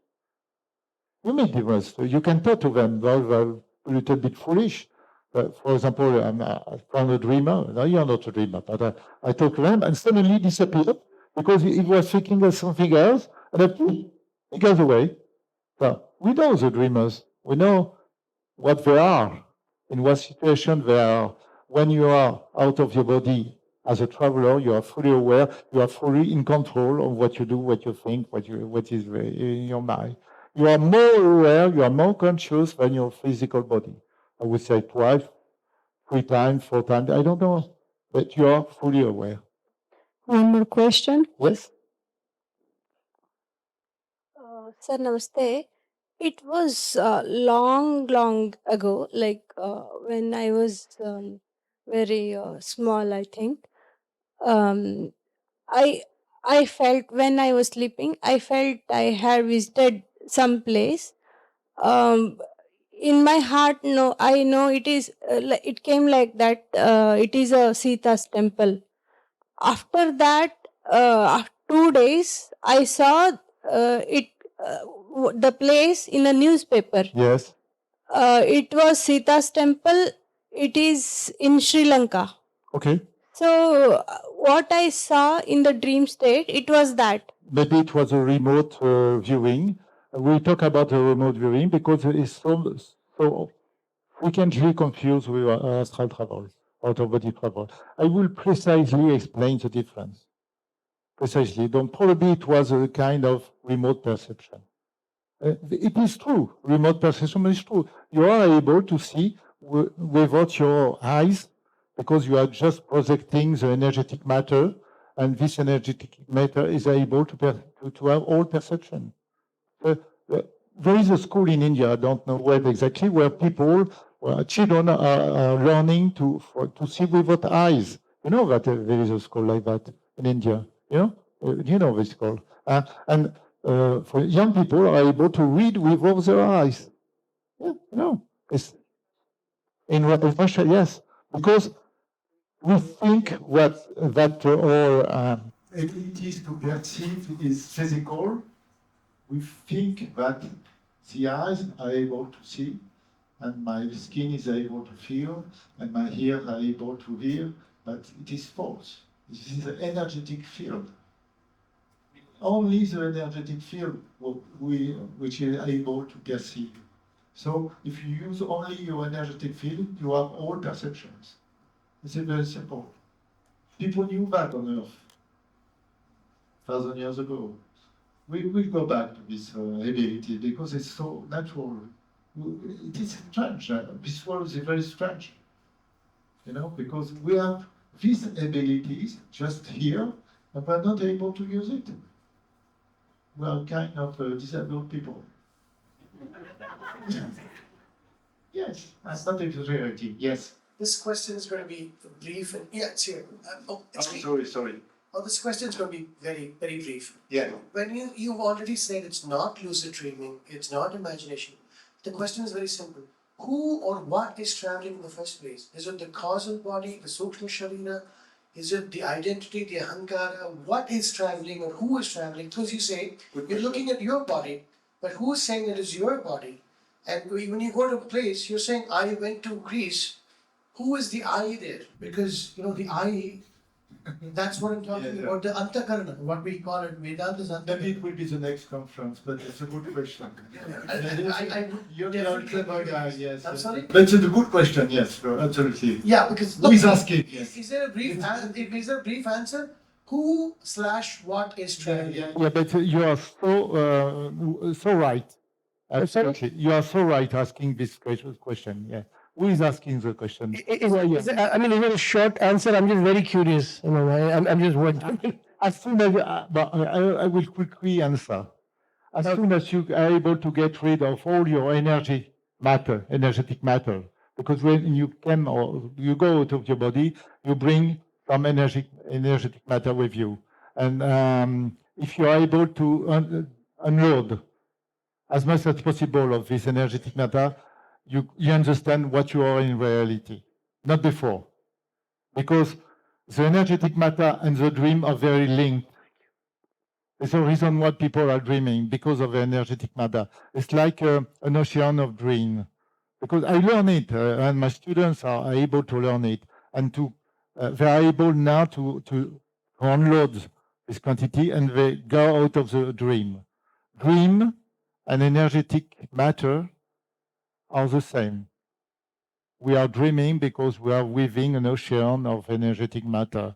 You meet dreamers. You can talk to them. They're a little bit foolish. For example, I'm a dreamer. No, you're not a dreamer, but I talk to them and suddenly disappeared because he was thinking of something else, and then he goes away. So we know the dreamers. We know what they are, in what situation they are. When you are out of your body as a traveler, you are fully aware, you are fully in control of what you do, what you think, what is in your mind. You are more aware, you are more conscious than your physical body. I would say twice, 3 times, 4 times, I don't know, but you are fully aware. One more question. Yes? Sir, namaste. It was long ago, like when I was very small, I think. I felt when I was sleeping, I felt I had visited some place. In my heart, no, I know it is. It came like that. It is a Sita's temple. After that, 2 days, I saw it. The place in a newspaper. Yes. It was Sita's temple. It is in Sri Lanka. Okay. So, what I saw in the dream state, it was that. Maybe it was a remote viewing. We talk about a remote viewing because it is so frequently confused with astral travel, out-of-body travel. I will precisely explain the difference. Precisely. Then probably it was a kind of remote perception. It is true. Remote perception is true. You are able to see without your eyes because you are just projecting the energetic matter, and this energetic matter is able to have all perception. There is a school in India, I don't know where exactly, where children are learning to see without eyes. You know that there is a school like that in India. You know this school. And for young people are able to read without their eyes. Yeah, it's in Russia, yes, because we think that our abilities to perceive is physical. We think that the eyes are able to see, and my skin is able to feel, and my ears are able to hear, but it is false. This is an energetic field. Only the energetic field which is able to perceive. So if you use only your energetic field, you have all perceptions. It's very simple. People knew that on Earth 1,000 years ago. We will go back to this ability because it's so natural. It is strange. This world is very strange, because we have these abilities just here, and we're not able to use it. We are kind of disabled people. Yes, that's not exaggerating. Yes. This question is going to be brief and it's here. Sorry. Oh, this question is going to be very, very brief. Yeah. When you've already said it's not lucid dreaming, it's not imagination. The question is very simple. Who or what is traveling in the first place? Is it the causal body, the Sukshma Sharira? Is it the identity, the Ahankara? What is traveling or who is traveling? Because you say, you're looking at your body, but who is saying it is your body? And when you go to a place, you're saying, I went to Greece. Who is the I there? Because, the I, that's what I'm talking about, the Antakarana, what we call it, Vedanta's Antakarana. Maybe it will be the next conference, but it's a good question. You're the answer, yes. I'm sorry? But it's a good question, yes, absolutely. Yeah, because Who is asking? Yes. Is there a brief answer? What is traveling? Yeah, but you are so right. Absolutely. You are so right asking this question. Yeah. Who is asking the question? Is it a short answer? I'm just very curious. I'm just wondering. As soon as I will quickly answer. As soon as you are able to get rid of all your energetic matter, because when you come or you go out of your body, you bring some energetic matter with you, and if you are able to unload as much as possible of this energetic matter, you understand what you are in reality, not before. because the energetic matter and the dream are very linked. It's the reason why people are dreaming, because of the energetic matter. It's like an ocean of dream. Because I learn it, and my students are able to learn it, and they are able now to unload this quantity, and they go out of the dream. Dream and energetic matter are the same. We are dreaming because we are within an ocean of energetic matter.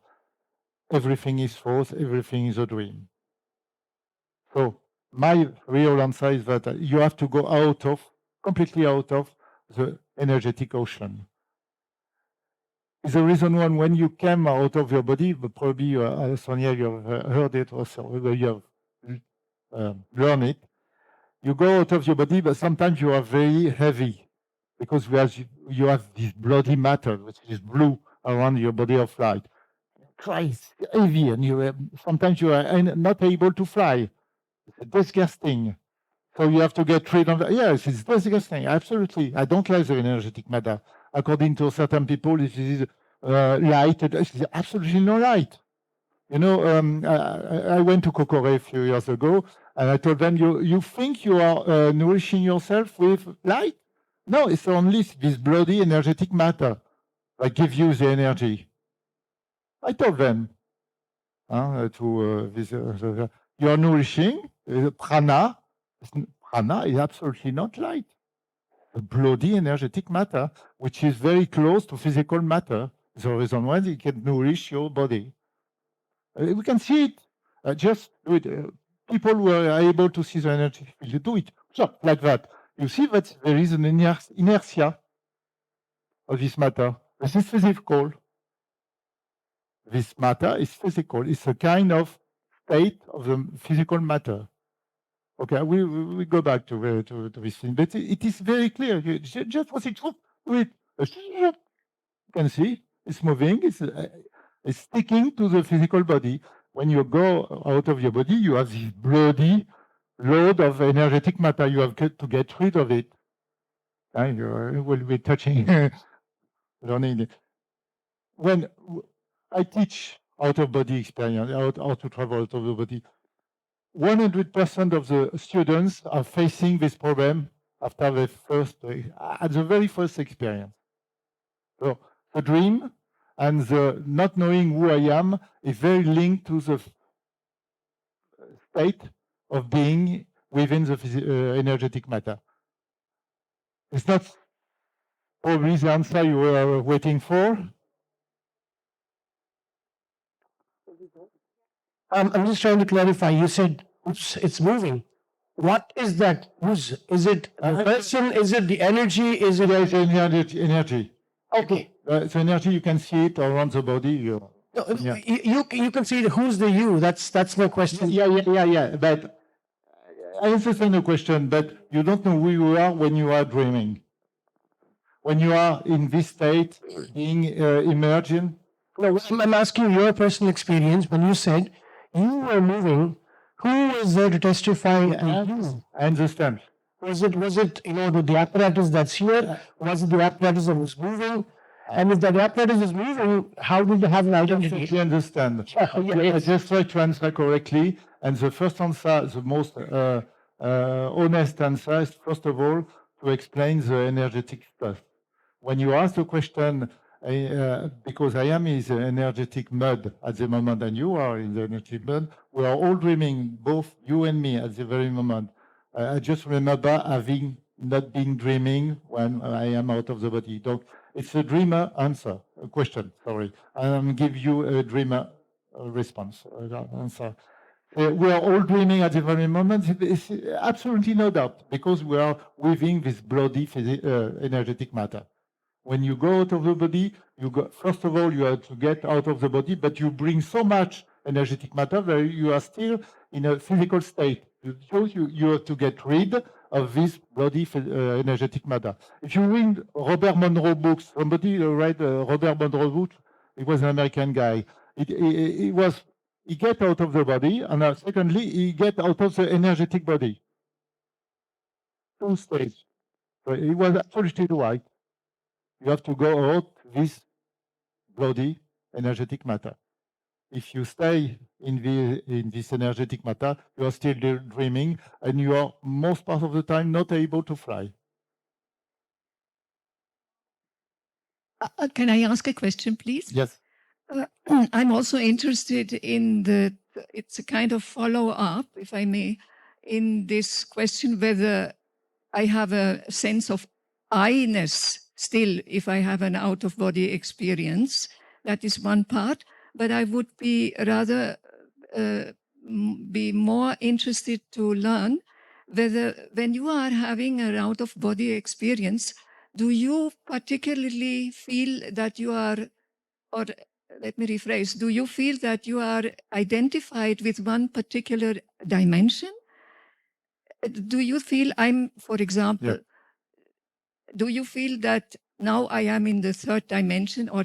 Everything is false, everything is a dream. So my real answer is that you have to go completely out of the energetic ocean. It's the reason when you came out of your body, but probably Sonia, you have heard it also, you have learned it. You go out of your body, but sometimes you are very heavy because you have this bloody matter, which is blue around your body of light. It's heavy, and sometimes you are not able to fly. It's disgusting. So you have to get rid of it. Yes, it's disgusting. Absolutely. I don't like the energetic matter. According to certain people, it is light. It's absolutely no light. You know, I went to Kokore a few years ago, and I told them, you think you are nourishing yourself with light? No, it's only this bloody energetic matter that gives you the energy. I told them, you are nourishing prana. Prana is absolutely not light. A bloody energetic matter, which is very close to physical matter. The reason why it can nourish your body. We can see it. Just do it. People who are able to see the energy field, do it. So, like that. You see that there is an inertia of this matter. This is physical. This matter is physical. It's a kind of state of the physical matter. Okay, we go back to this thing, but it is very clear. You just was it with you can see it's moving. It's sticking to the physical body. When you go out of your body, you have this bloody load of energetic matter. You have to get rid of it. You will be touching, learning it. When I teach out of body experience, how to travel out of the body, 100% of the students are facing this problem after at the very first experience. So the dream and the not knowing who I am is very linked to the state of being within the energetic matter. It's not probably the answer you were waiting for. I'm just trying to clarify. You said it's moving. What is that? Is it the person? Is it the energy? Is it? There is energy. Okay. So energy, you can see it around the body. No, you can see who's the you. That's no question. Yeah. But I understand the question, but you don't know who you are when you are dreaming. When you are in this state, being emerging. No, I'm asking your personal experience. When you said you were moving, who was there to testify? I understand. Was it the apparatus that's here? Was it the apparatus that was moving? And if that apparatus is moving, how did they have an identity? I understand. I just try to answer correctly. And the first answer, the most honest answer is, first of all, to explain the energetic stuff. When you ask the question, because I am in the energetic mud at the moment, and you are in the energetic mud, we are all dreaming, both you and me, at the very moment. I just remember having not been dreaming when I am out of the body. It's a dreamer question, sorry. I'll give you a dreamer response, answer. We are all dreaming at the very moment. It's absolutely no doubt, because we are within this bloody energetic matter. When you go out of the body, first of all, you have to get out of the body, but you bring so much energetic matter that you are still in a physical state. So you have to get rid of this bloody energetic matter. If you read Robert Monroe books, somebody read Robert Monroe books, he was an American guy. He get out of the body, and secondly, he get out of the energetic body. Two stages. So he was absolutely right. You have to go out this bloody energetic matter. If you stay in this energetic matter, you are still dreaming, and you are most part of the time not able to fly. Can I ask a question, please? Yes. I'm also interested in it's a kind of follow-up, if I may, in this question whether I have a sense of I-ness still if I have an out-of-body experience. That is one part. But I would be rather be more interested to learn whether when you are having an out-of-body experience, do you particularly feel that you are, or let me rephrase, do you feel that you are identified with one particular dimension? Do you feel for example, do you feel that now I am in the third dimension or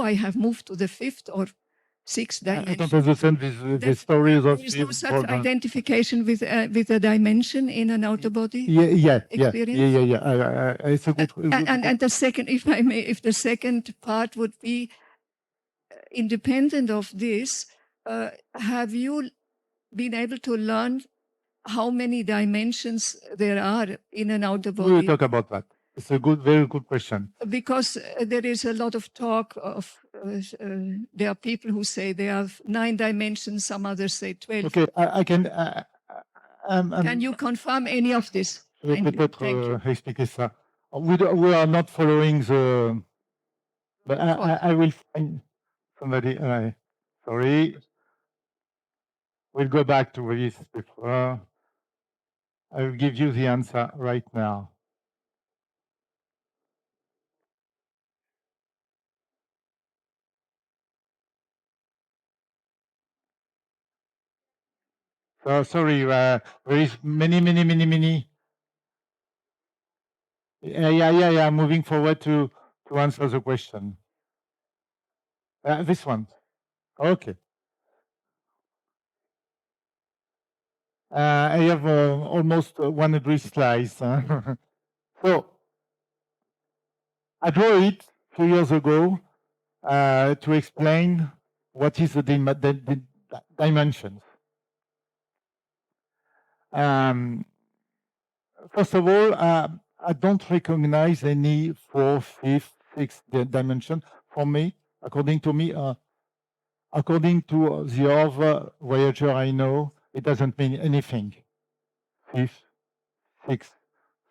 I have moved to the fifth or sixth dimension? I don't understand the stories of There is no such identification with a dimension in an out-of-body experience? Yeah. It's a good. And the second, if I may, if the second part would be independent of this, have you been able to learn how many dimensions there are in an out-of-body? We will talk about that. It's a very good question. Because there is a lot of talk of, there are people who say they have 9 dimensions, some others say 12. Okay, I can. Can you confirm any of this? Je vais peut-être expliquer ça. We are not following the. But I will find somebody. Sorry. We'll go back to this before. I will give you the answer right now. So sorry, there is many. Yeah. Moving forward to answer the question. This one. Okay. I have almost 100 slides. So I drew it a few years ago to explain what is the dimensions. First of all, I don't recognize any 4th, 5th, 6th dimension. For me, according to the other Voyager I know, it doesn't mean anything. 5th, 6th,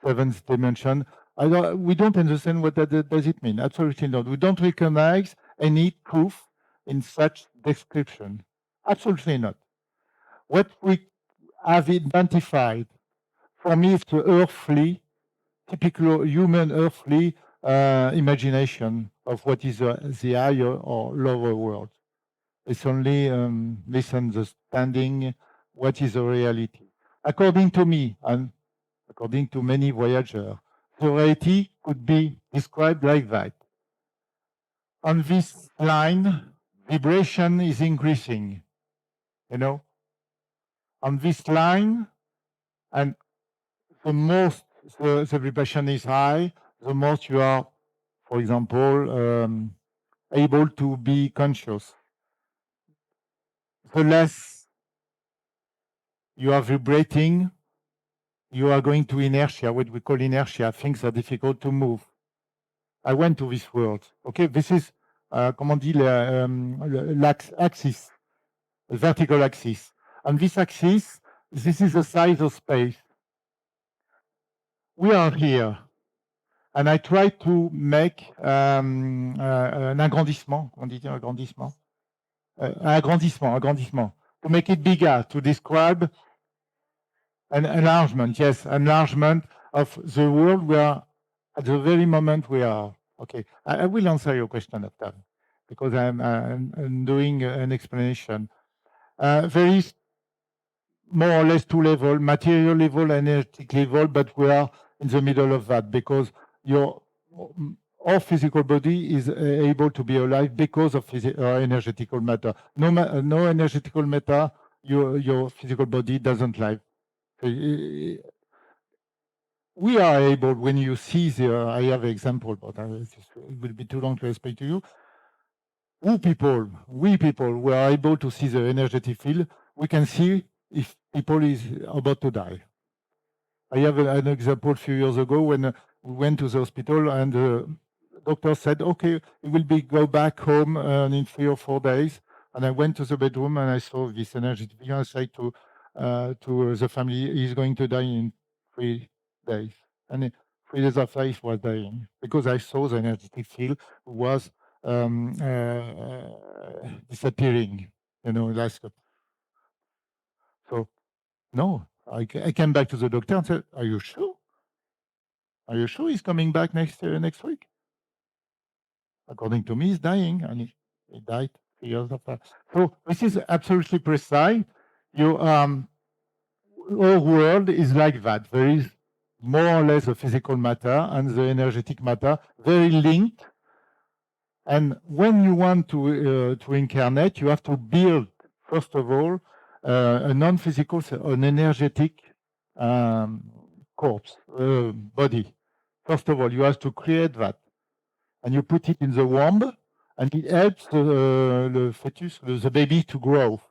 7th dimension. We don't understand what does it mean. Absolutely not. We don't recognize any proof in such description. Absolutely not. What we have identified, for me, is the earthly, typical human earthly imagination of what is the higher or lower world. It's only misunderstanding what is the reality. According to me, and according to many Voyagers, the reality could be described like that. On this line, vibration is increasing, on this line, and the most the vibration is high, the most you are, for example, able to be conscious. The less you are vibrating, you are going to inertia, what we call inertia. Things are difficult to move. I went to this world. Okay, this is, comment on dit, l'axis, the vertical axis. On this axis, this is the size of space. We are here, and I try to make un agrandissement. On dit agrandissement? Agrandissement. To make it bigger, to describe an enlargement. Yes, enlargement of the world we are at the very moment we are. Okay, I will answer your question after, because I'm doing an explanation. There is more or less 2 levels, material level and energetic level, but we are in the middle of that, because our physical body is able to be alive because of energetical matter. No energetical matter, your physical body doesn't live. We are able, when you see I have an example, but it will be too long to explain to you. we people who are able to see the energetic field, we can see if people is about to die. I have an example a few years ago when we went to the hospital and the doctor said, okay, he will go back home in 3 or 4 days. And I went to the bedroom and I saw this energetic field. I said to the family, he's going to die in 3 days. And 3 days after, he was dying because I saw the energetic field was disappearing, So, no, I came back to the doctor and said, are you sure? Are you sure he's coming back next week? According to me, he's dying, and he died 3 years after. So this is absolutely precise. Our world is like that. There is more or less the physical matter and the energetic matter very linked. And when you want to incarnate, you have to build, first of all, a non-physical, an energetic corpse, body. First of all, you have to create that. And you put it in the womb, and it helps the fetus, the baby, to grow.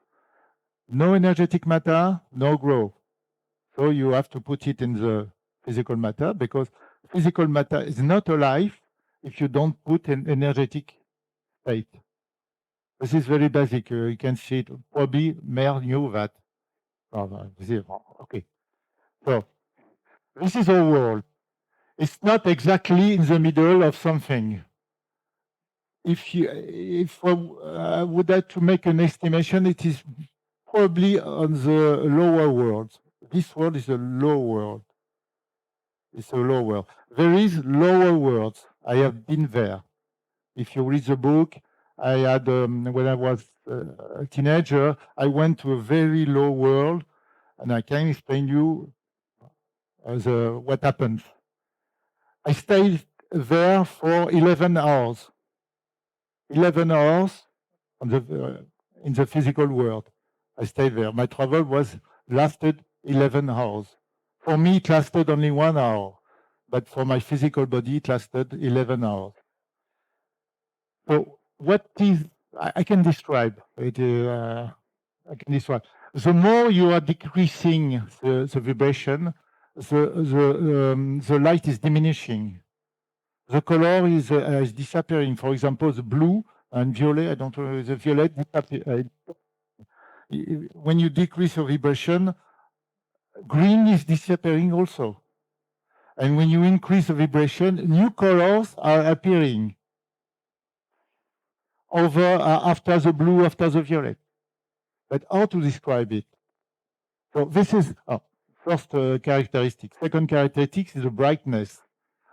No energetic matter, no growth. So you have to put it in the physical matter, because physical matter is not alive if you don't put an energetic state. This is very basic. You can see it. Probably Mer knew that. Okay. So this is our world. It's not exactly in the middle of something. If I would like to make an estimation, it is probably on the lower world. This world is a low world. It's a low world. There is lower worlds. I have been there. If you read the book, I had when I was a teenager, I went to a very low world, and I can explain you what happened. I stayed there for 11 hours. 11 hours in the physical world. I stayed there. My travel lasted 11 hours. For me, it lasted only 1 hour, but for my physical body, it lasted 11 hours. So what is, I can describe it. I can describe. The more you are decreasing the vibration, the light is diminishing. The color is disappearing. For example, the blue and violet, I don't know, the violet disappear. When you decrease your vibration, green is disappearing also. And when you increase the vibration, new colors are appearing after the blue, after the violet. But how to describe it? So this is first characteristic. Second characteristic is the brightness.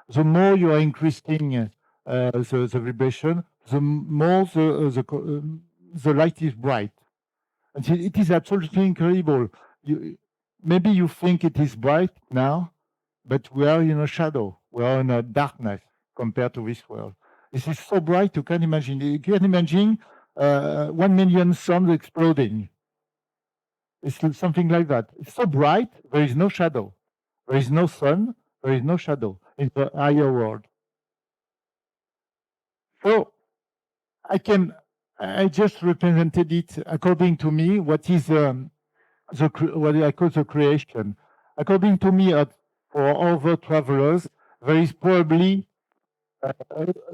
The more you are increasing the vibration, the more the light is bright. And it is absolutely incredible. Maybe you think it is bright now, but we are in a shadow. We are in a darkness compared to this world. This is so bright you can imagine. You can imagine 1 million suns exploding. It's something like that. It's so bright, there is no shadow. There is no sun, there is no shadow in the higher world. So I just represented it according to me, what is what I call the creation. According to me, for other travelers, there is probably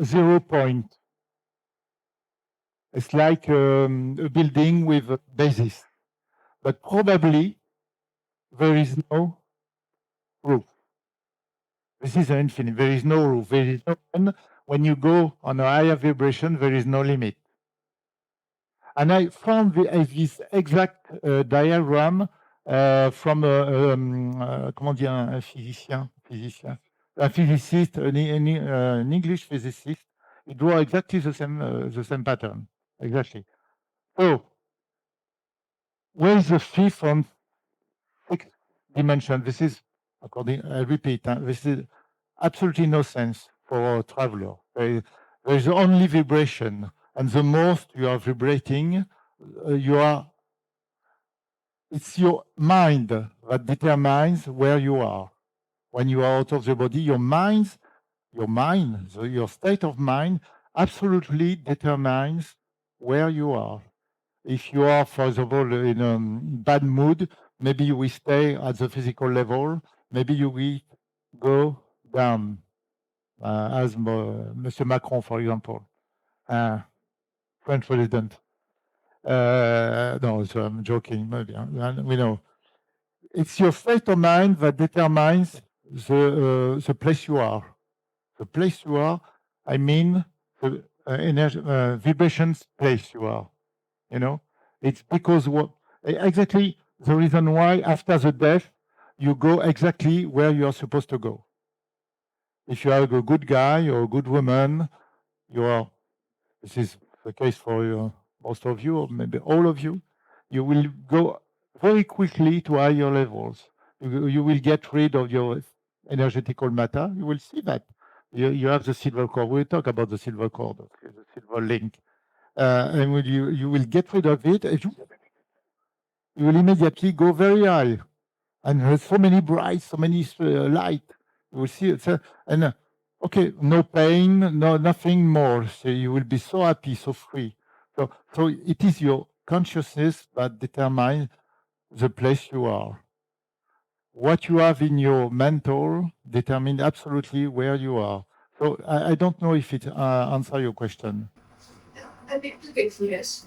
0 point. It's like a building with a basis, but probably there is no roof. This is an infinite. There is no roof. There is no end. When you go on a higher vibration, there is no limit. And I found this exact diagram from comment dire, un physicist, an English physicist. He drew exactly the same pattern. Exactly. So, where is the fifth and sixth dimension? This is, I repeat, this is absolutely no sense for a traveler. There is only vibration. And the most you are vibrating, it's your mind that determines where you are. When you are out of the body, your state of mind absolutely determines where you are. If you are, for example, in a bad mood, maybe you will stay at the physical level. Maybe you will go down, as Monsieur Macron, for example, French president. No, so I'm joking. Maybe we know it's your state of mind that determines the place you are. The place you are, I mean, the energy, vibrations place you are. You know, it's because what exactly the reason why after the death you go exactly where you are supposed to go. If you are a good guy or a good woman, you are. This is the case for most of you, or maybe all of you. You will go very quickly to higher levels. You will get rid of your energetical matter. You will see that. You have the silver cord. We'll talk about the silver cord, okay, the silver link. And when you will get rid of it, you will immediately go very high. And there's so many bright, so many light. You will see it. And okay, no pain, no nothing more. So you will be so happy, so free. So it is your consciousness that determines the place you are. What you have in your mental determines absolutely where you are. So I don't know if it answers your question. A little bit, yes.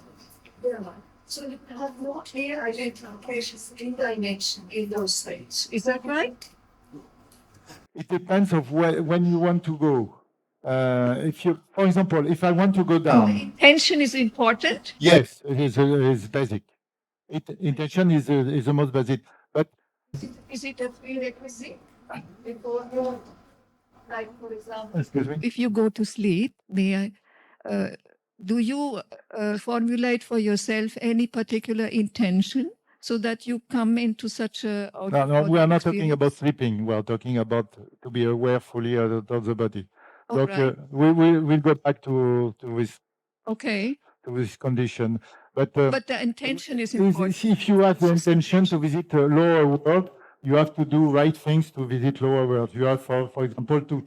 Yeah. So you have no clear identifications in dimension in those states. Is that right? It depends of when you want to go. If you, for example, if I want to go down, Intention is important. yes, it is basic. Intention is the most basic. But Is it a prerequisite before you, like for example? excuse me. If you go to sleep, do you formulate for yourself any particular intention so that you come into such a No, we are not talking about sleeping. We are talking about to be aware fully of the body. All Look, right. we'll go back to this Okay. to this condition. But the intention is important. if you have the intention to visit a lower world, you have to do right things to visit lower world. You have, for example, to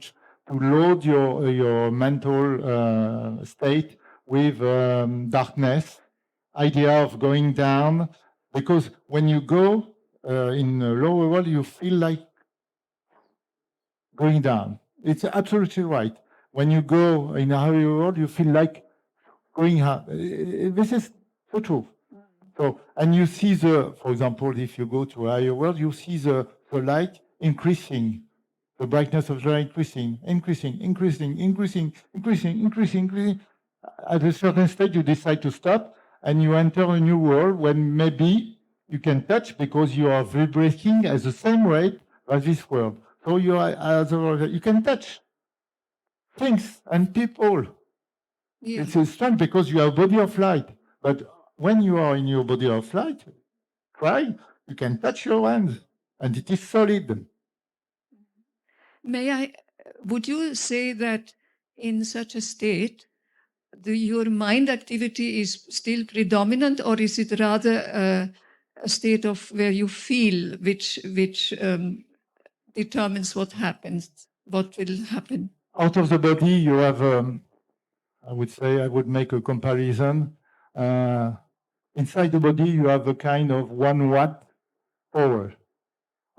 load your mental state with darkness, idea of going down, because when you go in a lower world, you feel like going down. It's absolutely right. When you go in a higher world, you feel like going up. This is so true. So, and you see for example, if you go to a higher world, you see the light increasing, the brightness of the light increasing. At a certain stage, you decide to stop and you enter a new world when maybe you can touch because you are vibrating at the same rate as this world. So you can touch things and people. Yeah. It's strange because you have a body of light. But when you are in your body of light, you can touch your hand and it is solid. Would you say that in such a state, your mind activity is still predominant, or is it rather a state of where you feel, which determines what happens, what will happen? Out of the body, you have, I would say, I would make a comparison. Inside the body, you have a kind of 1 watt power.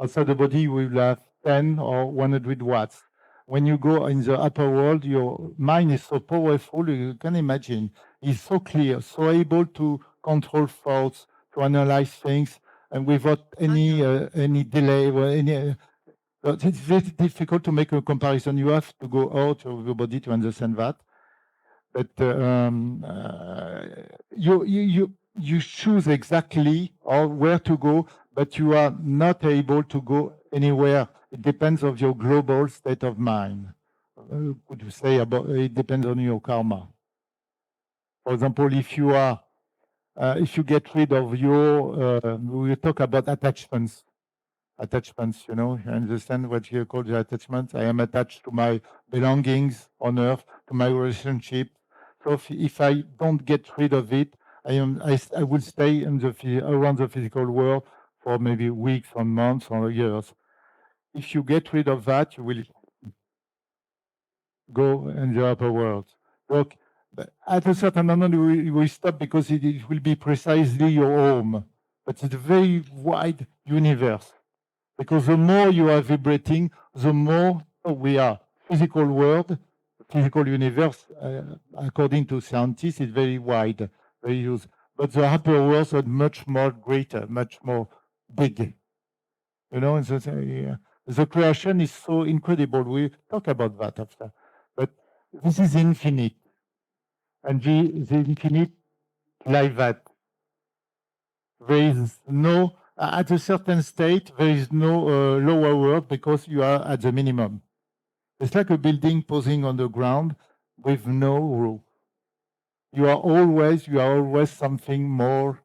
Outside the body, you will have 10 or 100 watts. When you go in the upper world, your mind is so powerful, you can imagine. It's so clear, so able to control thoughts, to analyze things, and without any delay or any. It's very difficult to make a comparison. You have to go out of your body to understand that. But you choose exactly or where to go, but you are not able to go anywhere. It depends on your global state of mind. Could you say about it depends on your karma? For example, if you get rid of your, we talk about attachments. Attachments, you know, you understand what you call the attachments. I am attached to my belongings on earth, to my relationship. So if I don't get rid of it, I will stay in around the physical world for maybe weeks or months or years. If you get rid of that, you will go in the upper world. Look, But at a certain moment, we stop because it will be precisely your home. But it's a very wide universe. Because the more you are vibrating, the more we are. Physical world, physical universe, according to scientists, is very wide, very huge. But the upper worlds are much more greater, much more big. You know, and the creation is so incredible. We talk about that after. But this is infinite. And the infinite like that. There is no, at a certain state, there is no lower world because you are at the minimum. It's like a building posing on the ground with no roof. You are always something more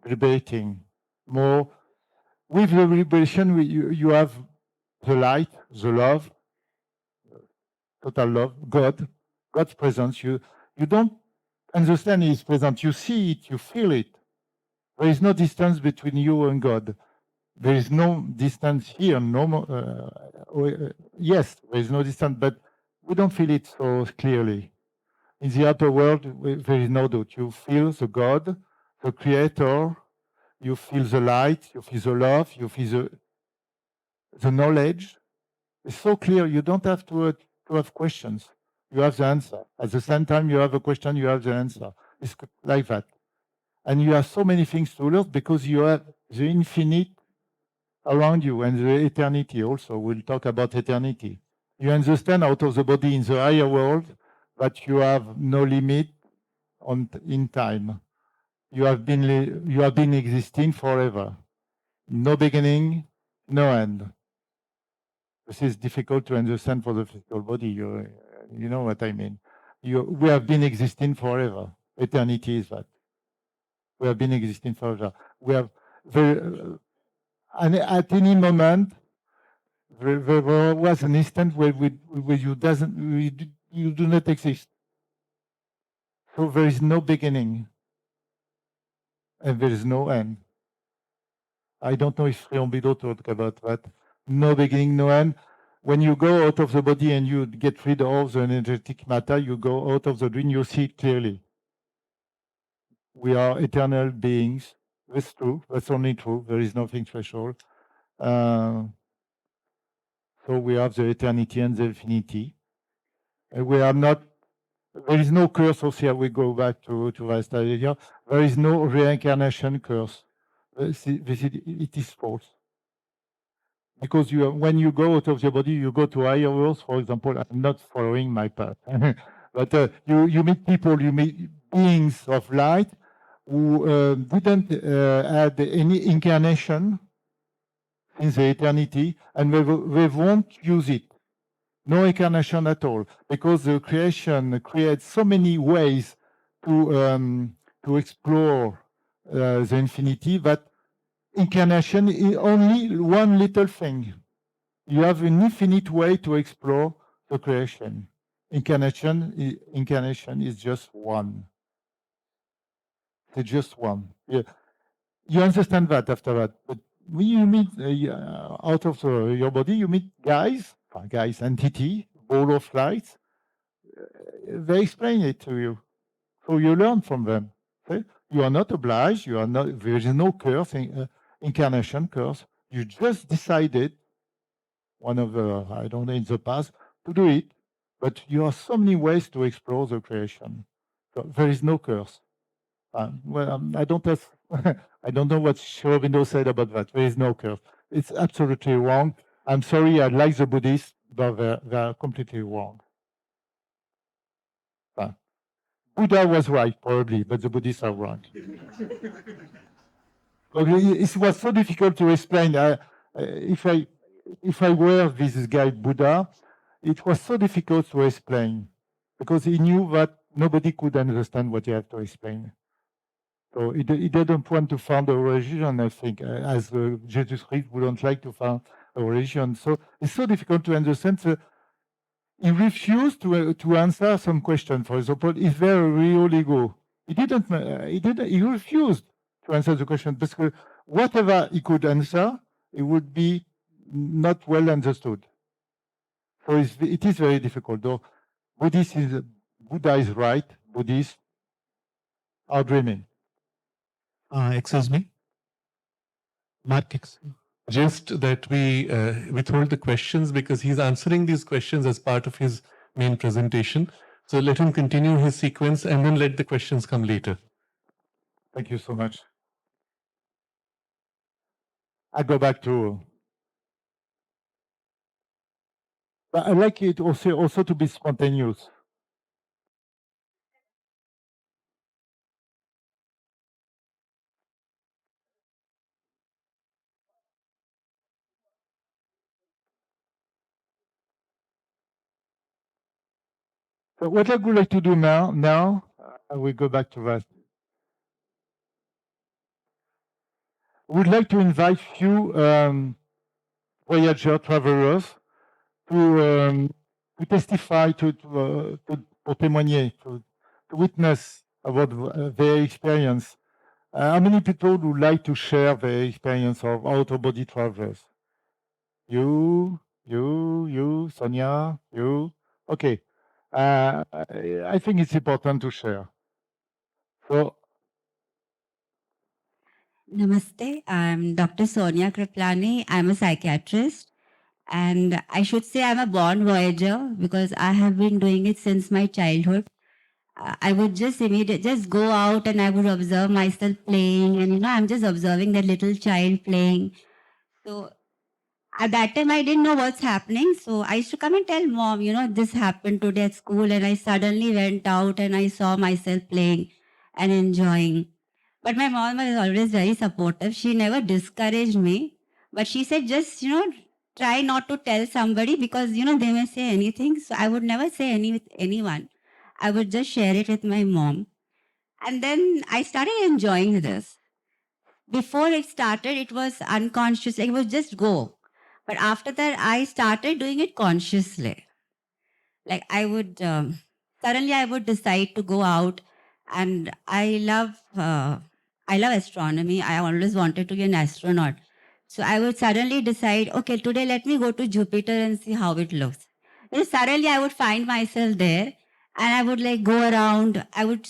vibrating, more. With the vibration, you have the light, the love, total love, God's presence. You don't understand His presence. You see it, you feel it. There is no distance between you and God. There is no distance here. Yes, there is no distance, but we don't feel it so clearly. In the upper world, there is no doubt. You feel the God, the Creator. You feel the light. You feel the love. You feel the knowledge. It's so clear. You don't have to have questions. You have the answer. At the same time, you have a question. You have the answer. It's like that. And you have so many things to learn because you have the infinite around you and the eternity also. We'll talk about eternity. You understand out of the body in the higher world that you have no limit in time. You have been existing forever. No beginning, no end. This is difficult to understand for the physical body. You know what I mean. We have been existing forever. Eternity is that. We have been existing forever. We have and at any moment there was an instant where you do not exist. So there is no beginning and there is no end. I don't know if Friombido talked about that. No beginning, no end. When you go out of the body and you get rid of the energetic matter, you go out of the dream, you see it clearly. We are eternal beings. That's true. That's only true. There is nothing special. So we have the eternity and the infinity. And we are not. There is no curse also. Here we go back to last idea. There is no reincarnation curse. It is false. Because when you go out of your body, you go to higher worlds. For example, I'm not following my path, but you meet people, you meet beings of light who didn't had any incarnation in the eternity, and they won't use it. No incarnation at all, because the creation creates so many ways to explore the infinity that incarnation is only one little thing. You have an infinite way to explore the creation. Incarnation is just one. It's just one. You understand that after that. But when you meet out of your body, you meet guys, entity, ball of light. They explain it to you. So you learn from them. Okay? You are not obliged. You are not. There is no curse, incarnation curse. You just decided, one of the, I don't know, in the past, to do it. But you have so many ways to explore the creation. So there is no curse. I don't have, I don't know what Shrobindo said about that. There is no curse. It's absolutely wrong. I'm sorry, I like the Buddhists, but they're completely wrong. Buddha was right, probably, but the Buddhists are wrong. It was so difficult to explain. If I were this guy Buddha, it was so difficult to explain because he knew that nobody could understand what he had to explain. So he didn't want to found a religion, I think, as Jesus Christ wouldn't like to found a religion. So it's so difficult to understand. So he refused to answer some question. For example, is there a real ego? He refused to answer the question because whatever he could answer, it would be not well understood. So it is very difficult. Though Buddha is right, Buddhists are dreaming. Excuse me, Mark. Just that we withhold the questions because he's answering these questions as part of his main presentation. So let him continue his sequence and then let the questions come later. Thank you so much. I go back to. But I like it also to be spontaneous. So what I would like to do now, I will go back to that. I would like to invite few Voyager travelers to testify, to témoigner, to witness about their experience. How many people would like to share their experience of out-of-body travelers? You, Sonia, you. Okay. I think it's important to share. So, Namaste, I'm Dr. Sonia Kriplani. I'm a psychiatrist, and I should say I'm a born voyager because I have been doing it since my childhood. I would just just go out and I would observe myself playing, and I'm just observing that little child playing. So at that time, I didn't know what's happening. So I used to come and tell mom, this happened today at school, and I suddenly went out and I saw myself playing and enjoying. But my mom was always very supportive. She never discouraged me. But she said, just, try not to tell somebody because, they may say anything. So I would never say anyone. I would just share it with my mom. And then I started enjoying this. Before it started, it was unconscious. Like it was just go. But after that, I started doing it consciously. Like I would, suddenly I would decide to go out, and I love astronomy. I always wanted to be an astronaut. So I would suddenly decide, okay, today let me go to Jupiter and see how it looks. And suddenly I would find myself there, and I would like go around. I would,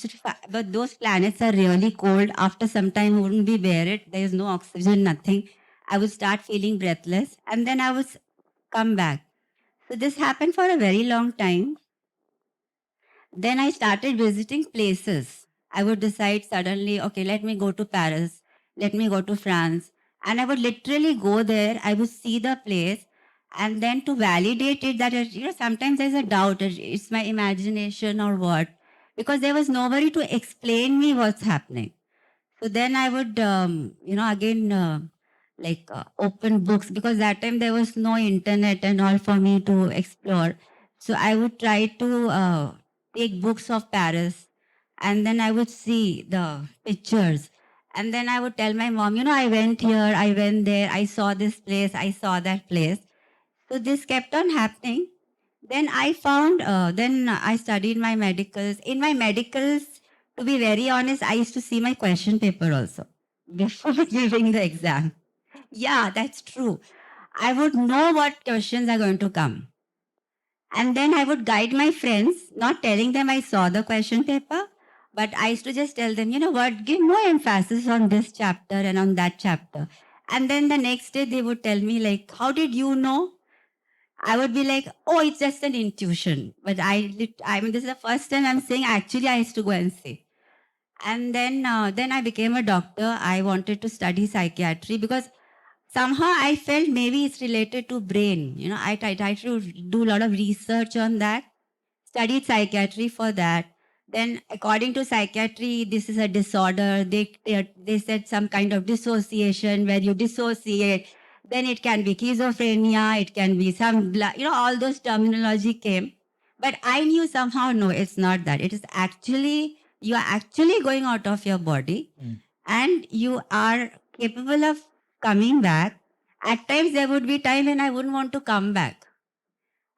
but those planets are really cold. After some time, I wouldn't be bear it. There is no oxygen, nothing. I would start feeling breathless, and then I would come back. So this happened for a very long time. Then I started visiting places. I would decide suddenly, okay, let me go to Paris, let me go to France. And I would literally go there, I would see the place, and then to validate it that, sometimes there's a doubt, it's my imagination or what, because there was nobody to explain me what's happening. So then I would, again, open books because that time there was no internet and all for me to explore. So I would try to take books of Paris, and then I would see the pictures. And then I would tell my mom, I went here, I went there, I saw this place, I saw that place. So this kept on happening. Then I found, then I studied my medicals. In my medicals, to be very honest, I used to see my question paper also before giving the exam. Yeah, that's true. I would know what questions are going to come. And then I would guide my friends, not telling them I saw the question paper, but I used to just tell them, what, give more emphasis on this chapter and on that chapter. And then the next day they would tell me, like, how did you know? I would be like, oh, it's just an intuition. But I mean, this is the first time I'm saying, actually, I used to go and see. And then I became a doctor. I wanted to study psychiatry because somehow I felt maybe it's related to brain. I tried to do a lot of research on that, studied psychiatry for that. Then according to psychiatry, this is a disorder. They said some kind of dissociation where you dissociate. Then it can be schizophrenia. It can be some, all those terminology came. But I knew somehow, no, it's not that. It is actually, you are actually going out of your body and you are capable of coming back. At times there would be time when I wouldn't want to come back.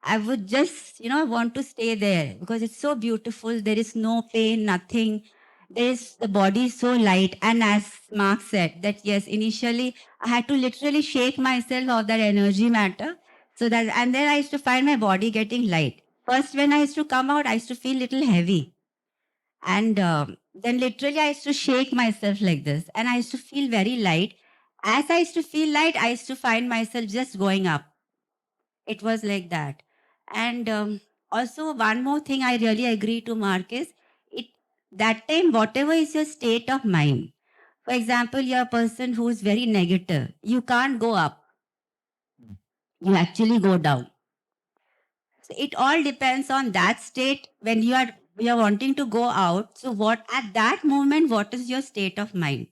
I would just, want to stay there because it's so beautiful. There is no pain, nothing. The body is so light. And as Mark said, that yes, initially I had to literally shake myself of that energy matter. And then I used to find my body getting light. First, when I used to come out, I used to feel little heavy. And then literally I used to shake myself like this and I used to feel very light. As I used to feel light, I used to find myself just going up. It was like that. And also one more thing I really agree to Mark is it that time whatever is your state of mind. For example, you're a person who is very negative. You can't go up. You actually go down. So it all depends on that state when you are wanting to go out. So what at that moment, what is your state of mind?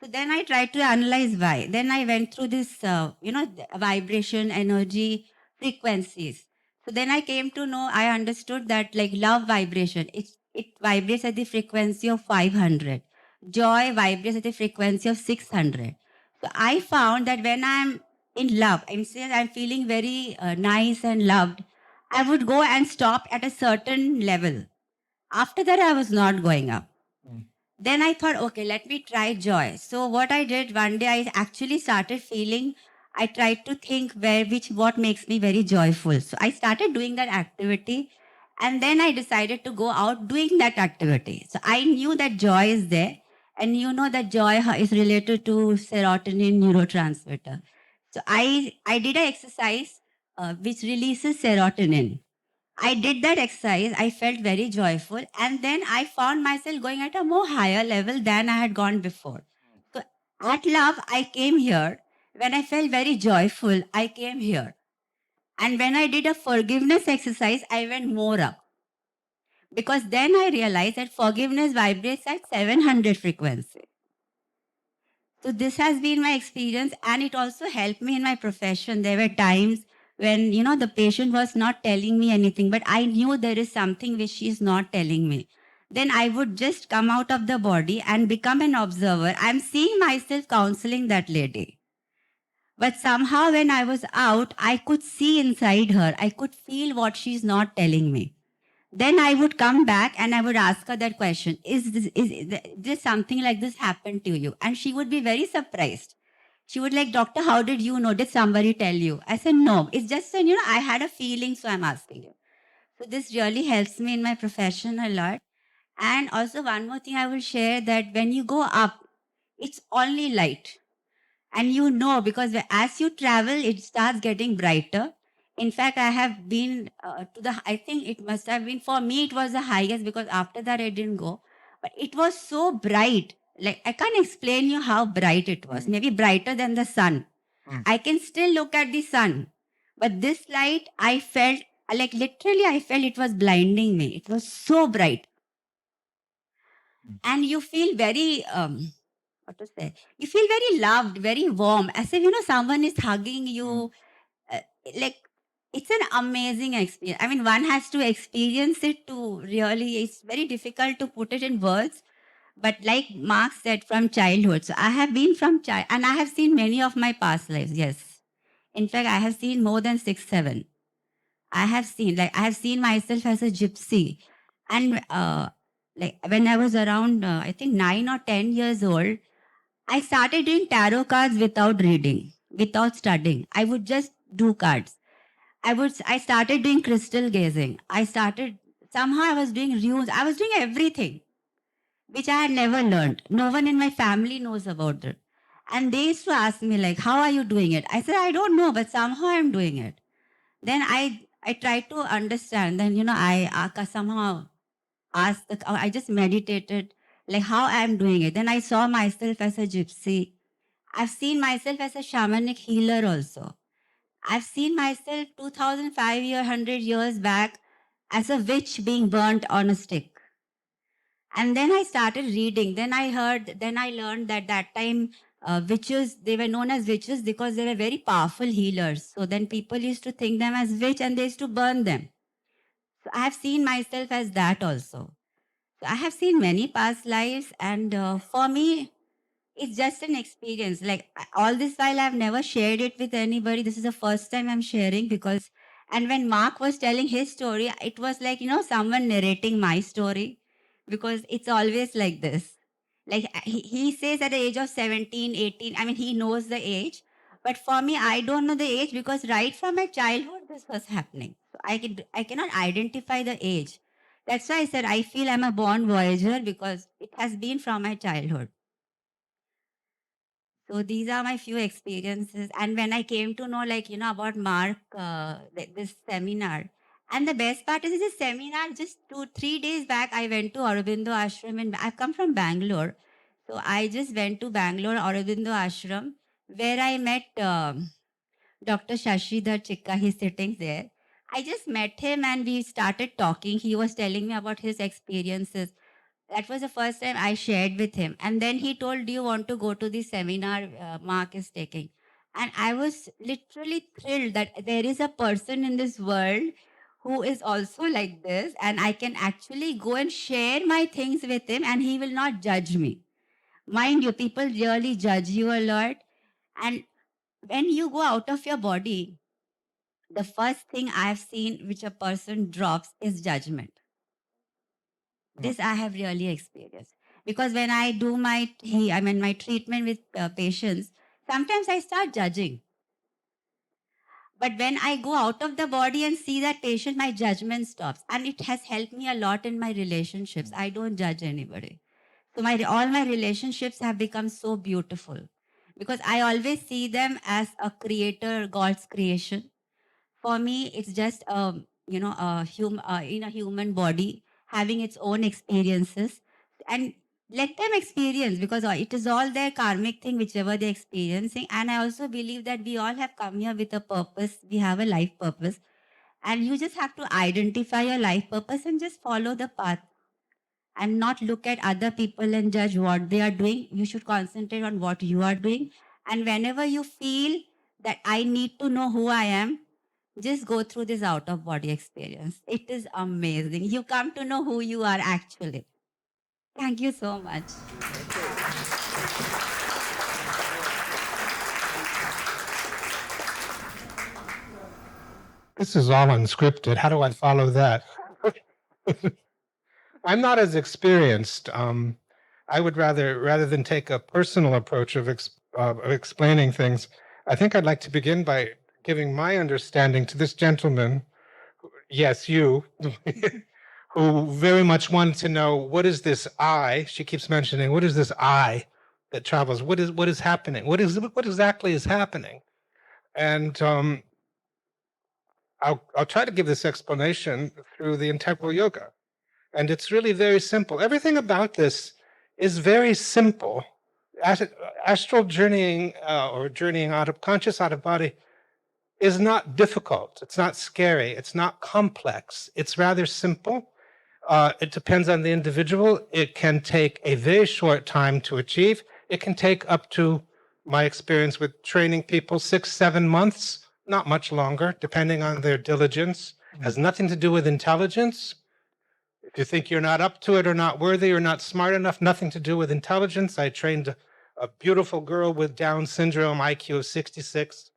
So then I tried to analyze why. Then I went through this, vibration, energy, frequencies. So then I came to know, I understood that like love vibration, it vibrates at the frequency of 500. Joy vibrates at the frequency of 600. So I found that when I'm in love, I'm feeling very nice and loved, I would go and stop at a certain level. After that, I was not going up. Then I thought, okay, let me try joy. So what I did one day, I actually started feeling, I tried to think what makes me very joyful. So I started doing that activity and then I decided to go out doing that activity. So I knew that joy is there and you know that joy is related to serotonin neurotransmitter. So I did an exercise which releases serotonin. I did that exercise. I felt very joyful. And then I found myself going at a more higher level than I had gone before. So at love, I came here. When I felt very joyful, I came here. And when I did a forgiveness exercise, I went more up. Because then I realized that forgiveness vibrates at 700 frequency. So this has been my experience and it also helped me in my profession. There were times when, the patient was not telling me anything, but I knew there is something which she is not telling me. Then I would just come out of the body and become an observer. I'm seeing myself counseling that lady. But somehow when I was out, I could see inside her. I could feel what she's not telling me. Then I would come back and I would ask her that question, is something like this happened to you? And she would be very surprised. She would like, doctor, how did you know? Did somebody tell you? I said, no, it's just, I had a feeling, so I'm asking you. So this really helps me in my profession a lot. And also one more thing I will share that when you go up, it's only light. And because as you travel, it starts getting brighter. In fact, I have been I think it must have been, for me, it was the highest because after that I didn't go. But it was so bright. Like, I can't explain you how bright it was. Maybe brighter than the sun. I can still look at the sun. But this light, I felt, like literally, I felt it was blinding me. It was so bright. And you feel very, what to say? You feel very loved, very warm, as if, someone is hugging you. Uh, like, it's an amazing experience. I mean, one has to experience it to really, it's very difficult to put it in words. But like Mark said, from childhood. So I have been from child, and I have seen many of my past lives, yes. In fact, I have seen more than 6, 7. I have seen myself as a gypsy. And like when I was around, I think 9 or 10 years old, I started doing tarot cards without reading, without studying. I would just do cards. I started doing crystal gazing. Somehow I was doing runes. I was doing everything, which I had never learned. No one in my family knows about it. And they used to ask me like, how are you doing it? I said, I don't know, but somehow I'm doing it. Then I tried to understand. Then, I somehow I just meditated, like how I'm doing it. Then I saw myself as a gypsy. I've seen myself as a shamanic healer also. I've seen myself 2,500 years back as a witch being burnt on a stick. And then I started reading. Then I learned that time witches, they were known as witches because they were very powerful healers. So then people used to think them as witch and they used to burn them. So I have seen myself as that also. So I have seen many past lives, and for me, it's just an experience. Like all this while, I've never shared it with anybody. This is the first time I'm sharing because, and when Mark was telling his story, it was like, someone narrating my story because it's always like this. Like he says at the age of 17, 18, I mean, he knows the age. But for me, I don't know the age because right from my childhood, this was happening. So I cannot identify the age. That's why I said I feel I'm a born voyager, because it has been from my childhood. So these are my few experiences. And when I came to know, like, about Marc, this seminar, and the best part is this seminar, just 2-3 days back, I went to Aurobindo Ashram, and I've come from Bangalore. So I just went to Bangalore Aurobindo Ashram, where I met Dr. Shashidhar Chikka. He's sitting there. I just met him and we started talking. He was telling me about his experiences. That was the first time I shared with him. And then he told, do you want to go to the seminar Marc is taking? And I was literally thrilled that there is a person in this world who is also like this, and I can actually go and share my things with him and he will not judge me. Mind you, people really judge you a lot. And when you go out of your body, the first thing I've seen which a person drops is judgment. This I have really experienced, because when I do my treatment with patients, sometimes I start judging. But when I go out of the body and see that patient, my judgment stops, and it has helped me a lot in my relationships. I don't judge anybody, so all my relationships have become so beautiful, because I always see them as a creator, God's creation. For me, it's just in a human body having its own experiences, and let them experience, because it is all their karmic thing, whichever they're experiencing. And I also believe that we all have come here with a purpose. We have a life purpose, and you just have to identify your life purpose and just follow the path, and not look at other people and judge what they are doing. You should concentrate on what you are doing. And whenever you feel that I need to know who I am, just go through this out of body experience. It is amazing. You come to know who you are actually. Thank you so much. This is all unscripted. How do I follow that? I'm not as experienced. I would rather than take a personal approach of explaining things, I think I'd like to begin by giving my understanding to this gentleman, yes, you, who very much wanted to know, what is this I? She keeps mentioning, what is this I that travels? What is happening? What exactly is happening? And I'll try to give this explanation through the integral yoga. And it's really very simple. Everything about this is very simple. Astral journeying or journeying out of conscious out of body is not difficult. It's not scary. It's not complex. It's rather simple. It depends on the individual. It can take a very short time to achieve. It can take up to, my experience with training people, 6-7 months, not much longer, depending on their diligence. It has nothing to do with intelligence. If you think you're not up to it or not worthy or not smart enough, nothing to do with intelligence. I trained a beautiful girl with Down syndrome, IQ of 66,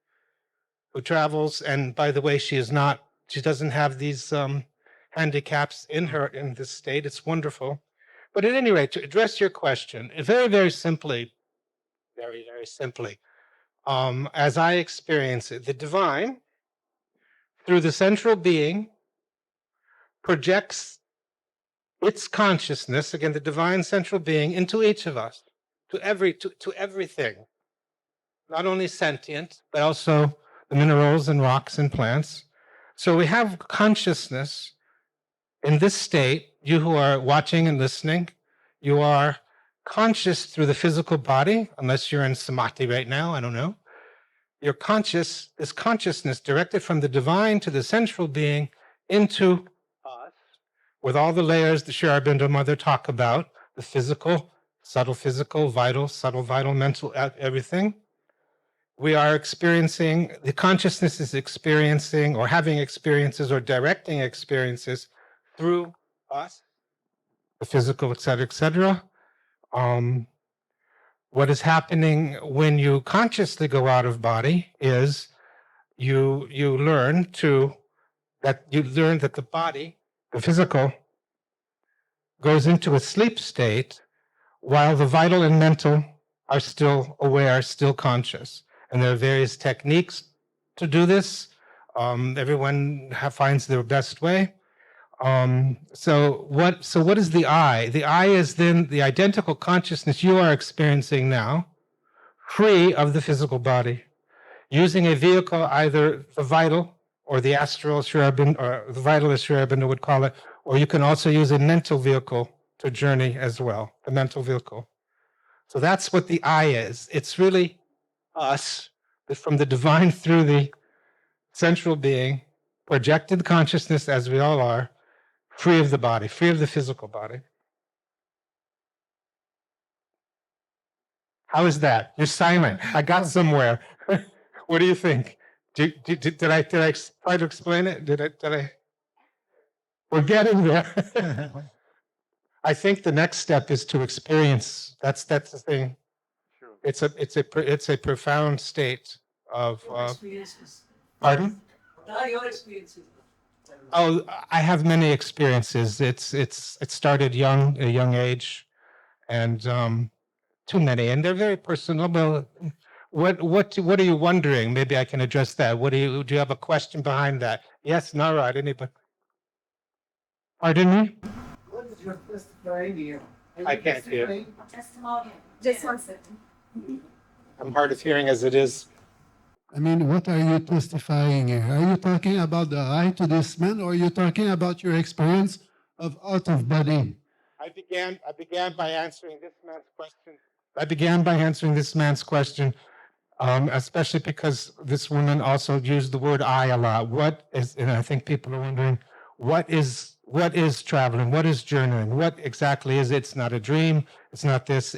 who travels. And by the way, she doesn't have these handicaps in this state. It's wonderful. But at any rate, to address your question, very, very simply, as I experience it, the divine, through the central being, projects its consciousness, again, the divine central being, into each of us, to everything, not only sentient, but also the minerals and rocks and plants. So we have consciousness in this state. You who are watching and listening, you are conscious through the physical body, unless you're in samadhi right now, I don't know. You're conscious, this consciousness directed from the divine to the central being into us, with all the layers the Sri Aurobindo Mother talk about, the physical, vital, subtle, vital, mental, everything. We are experiencing, the consciousness is experiencing or having experiences or directing experiences through us, the physical, etc., etc. What is happening when you consciously go out of body is you learn that the body, the physical, goes into a sleep state while the vital and mental are still aware, still conscious. And there are various techniques to do this. Everyone finds their best way. So what is the I? The I is then the identical consciousness you are experiencing now, free of the physical body, using a vehicle, either the vital or the astral, as Sri Aurobindo, or the vital, as Sri Aurobindo would call it, or you can also use a mental vehicle to journey as well, the mental vehicle. So that's what the I is. It's really us, from the divine through the central being, projected consciousness, as we all are, free of the body, free of the physical body. How is that? You're silent. I got somewhere. What do you think? Did I try to explain it? Did I? We're getting there. I think the next step is to experience. That's the thing. It's a profound state of. Pardon? Your experiences. Oh, I have many experiences. It started a young age, and too many, and they're very personal. Well, what are you wondering? Maybe I can address that. Do you have a question behind that? Yes, Narad, anybody? Pardon me? What is your testifying here? I can't hear. Testimonial. Just one second. I'm hard of hearing as it is. I mean, what are you testifying here? Are you talking about the I to this man, or are you talking about your experience of out of body? I began by answering this man's question. Especially because this woman also used the word I a lot. And I think people are wondering, what is traveling? What is journeying? What exactly is it? It's not a dream. It's not this.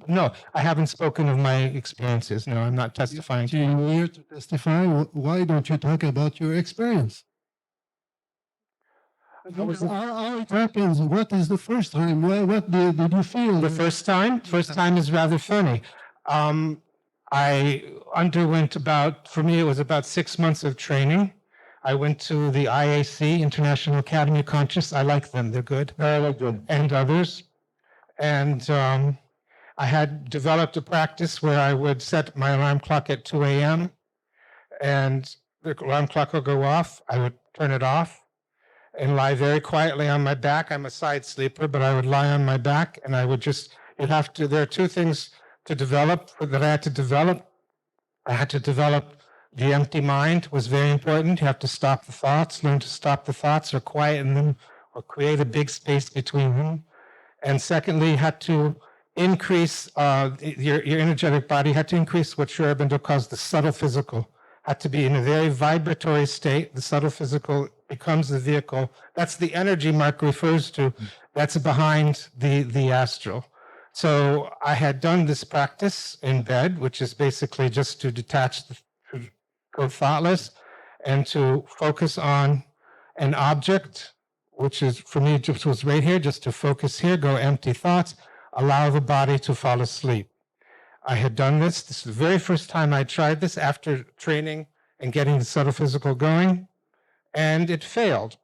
No, I haven't spoken of my experiences. No, I'm not testifying. You're here to testify. Why don't you talk about your experience? How it happens? What is the first time? What did you feel? The first time? First time is rather funny. I underwent for me, it was about 6 months of training. I went to the IAC, International Academy of Conscious. I like them. They're good. I like them. And others. And I had developed a practice where I would set my alarm clock at 2 a.m. and the alarm clock would go off. I would turn it off and lie very quietly on my back. I'm a side sleeper, but I would lie on my back and I would there are two things to develop that I had to develop. I had to develop the empty mind was very important. You have to stop the thoughts, learn to stop the thoughts or quieten them or create a big space between them. And secondly, you had to increase your energetic body, had to increase what Sri Aurobindo calls the subtle physical. Had to be in a very vibratory state. The subtle physical becomes the vehicle. That's the energy Marc refers to. That's behind the astral. So I had done this practice in bed, which is basically just to detach, to go thoughtless, and to focus on an object, which is, for me, just was right here, just to focus here, go empty thoughts, allow the body to fall asleep. I had done this. This is the very first time I tried this after training and getting the subtle physical going, and it failed.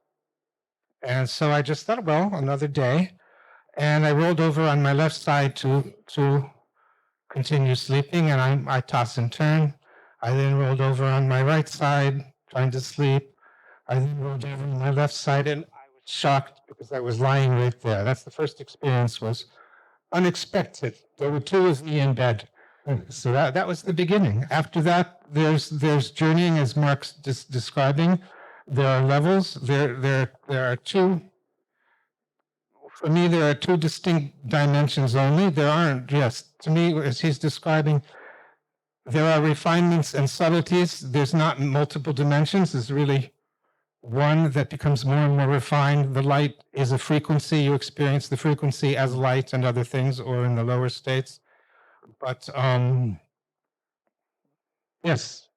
And so I just thought, well, another day. And I rolled over on my left side to continue sleeping, and I toss and turn. I then rolled over on my right side, trying to sleep. I then rolled over on my left side, and I was shocked because I was lying right there. That's the first experience, was unexpected. There were two of me in bed. So that was the beginning. After that, there's journeying, as Marc's describing. There are levels. There are two. For me, there are two distinct dimensions only. There aren't, yes, to me, as he's describing, there are refinements and subtleties. There's not multiple dimensions. There's really one that becomes more and more refined. The light is a frequency. You experience the frequency as light and other things, or in the lower states. But yes,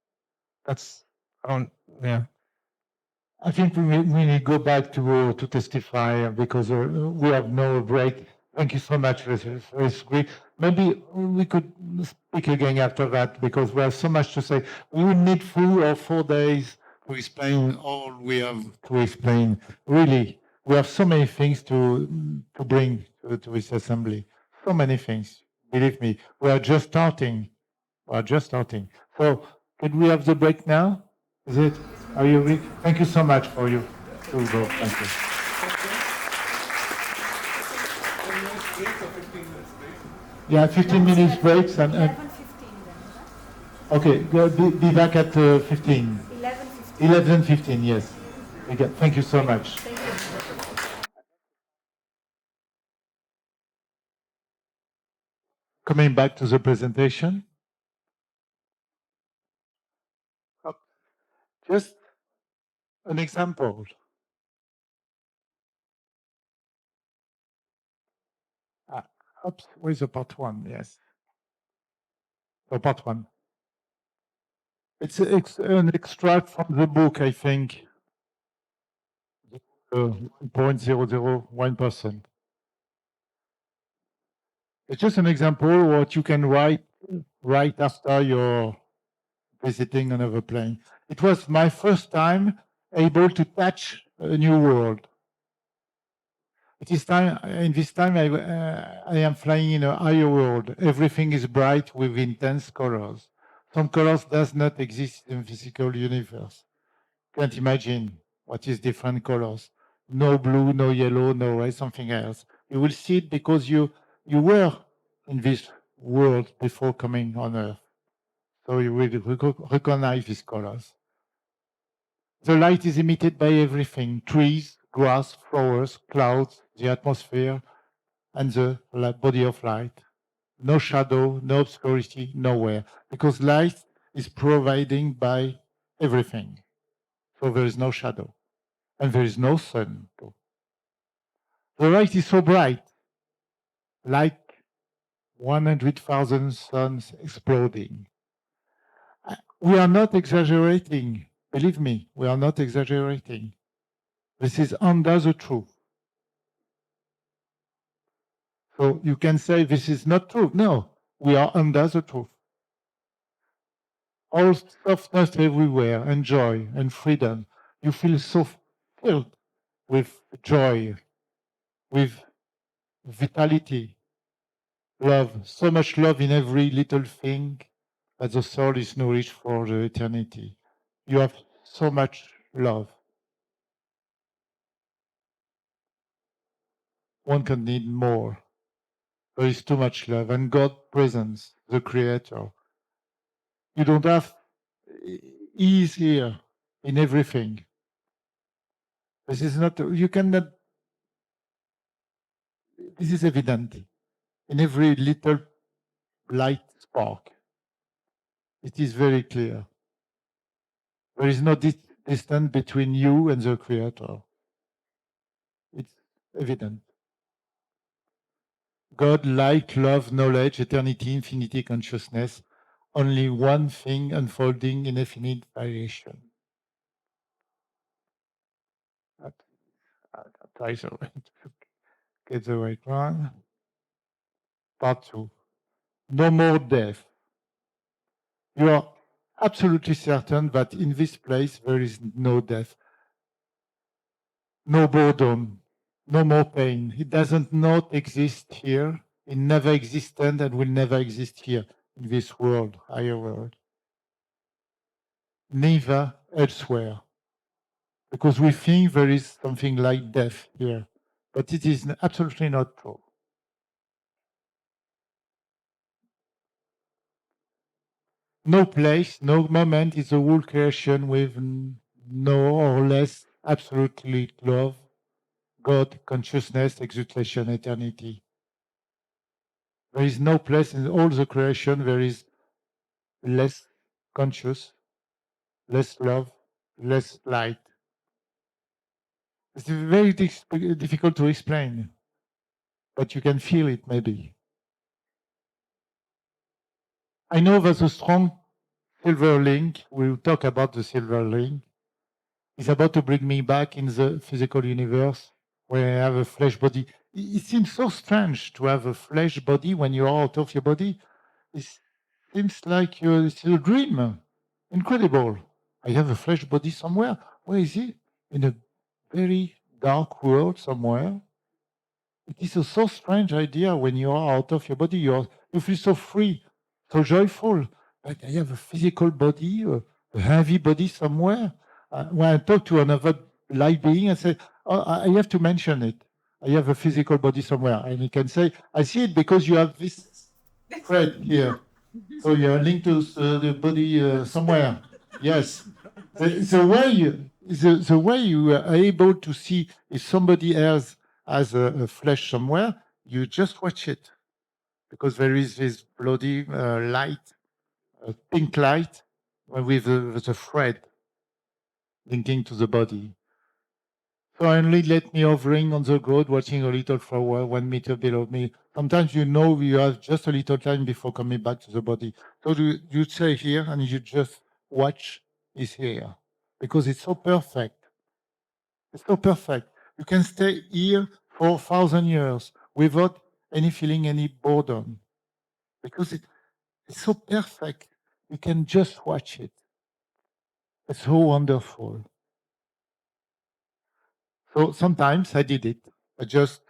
yeah. I think we need to go back to testify because we have no break. Thank you so much. It's great. Maybe we could speak again after that because we have so much to say. We will need 3 or 4 days to explain all we have to explain. Really, we have so many things to bring to this assembly. So many things. Believe me, we are just starting. So, could we have the break now? Is it? Are you ready? Thank you so much for you. Thank you. Yeah, 15 minutes breaks and 11:15 then. okay, be back at 15. 11:15. 11:15, yes. Okay, thank you so much. Thank you. Coming back to the presentation. Just an example. Oops, where's the part one? Yes. So part one. It's an extract from the book, I think. 0.001%. It's just an example what you can write right after you're visiting another plane. It was my first time able to touch a new world. It is time. In this time, I am flying in a higher world. Everything is bright with intense colors. Some colors does not exist in physical universe. Can't imagine what is different colors. No blue, no yellow, no red, something else. You will see it because you were in this world before coming on Earth. So you will recognize these colors. The light is emitted by everything: trees, grass, flowers, clouds, the atmosphere, and the body of light. No shadow, no obscurity, nowhere, because light is providing by everything. So there is no shadow, and there is no sun. The light is so bright, like 100,000 suns exploding. We are not exaggerating. Believe me, we are not exaggerating. This is under the truth. So you can say this is not true. No, we are under the truth. All softness everywhere, and joy and freedom. You feel so filled with joy, with vitality, love, so much love in every little thing that the soul is nourished for the eternity. You have so much love. One can need more. There is too much love, and God presence, the Creator. You don't have ease here in everything. This is not, you cannot, this is evident in every little light spark. It is very clear. There is no distance between you and the Creator. It's evident. God, light, love, knowledge, eternity, infinity, consciousness, only one thing unfolding in infinite variation. I'll try to get the right one. Part two. No more death. You are absolutely certain that in this place there is no death, no boredom, no more pain. It doesn't not exist here. It never existed and will never exist here in this world, higher world. Neither elsewhere. Because we think there is something like death here, but it is absolutely not true. No place, no moment is a whole creation with no or less absolutely love, God, consciousness, exaltation, eternity. There is no place in all the creation there is less conscious, less love, less light. It's very difficult to explain, but you can feel it maybe. I know there's a strong silver link. We'll talk about the silver link. It's about to bring me back in the physical universe where I have a flesh body. It seems so strange to have a flesh body when you're out of your body. It seems like it's a dream. Incredible. I have a flesh body somewhere. Where is it? In a very dark world somewhere. It is a so strange idea when you are out of your body. You feel so free, so joyful. But I have a physical body, a heavy body somewhere. When I talk to another light being, I say, oh, I have to mention it. I have a physical body somewhere. And he can say, I see it because you have this Fred here. So you're linked to the body somewhere. Yes. The way you are able to see if somebody else has a flesh somewhere, you just watch it because there is this bloody light, pink light, with a thread linking to the body. So only let me hovering on the ground, watching a little flower 1 meter below me. Sometimes you have just a little time before coming back to the body. So you stay here and you just watch is here because it's so perfect. It's so perfect. You can stay here for 1,000 years without any feeling any boredom because it's so perfect. You can just watch it. It's so wonderful. So sometimes I did it. I just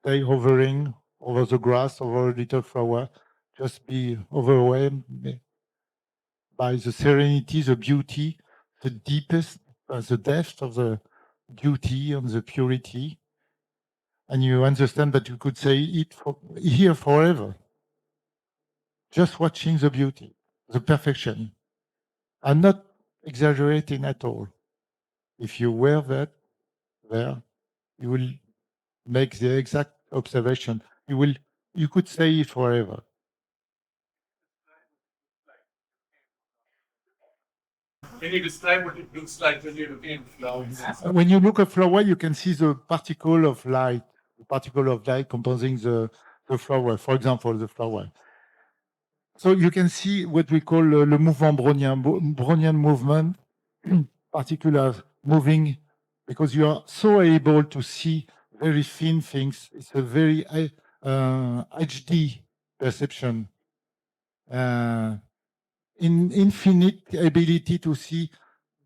stay hovering over the grass, over a little flower, just be overwhelmed by the serenity, the beauty, the deepest, the depth of the beauty and the purity. And you understand that you could say it here forever. Just watching the beauty, the perfection. I'm not exaggerating at all. If you were there, you will make the exact observation. You could say it forever. Can you describe what it looks like when you're looking at flowers? When you look at flower, you can see the particle of light composing the flower. For example, the flower. So you can see what we call le mouvement brownien, Brownian movement, particular moving, because you are so able to see very thin things. It's a very HD perception. Infinite ability to see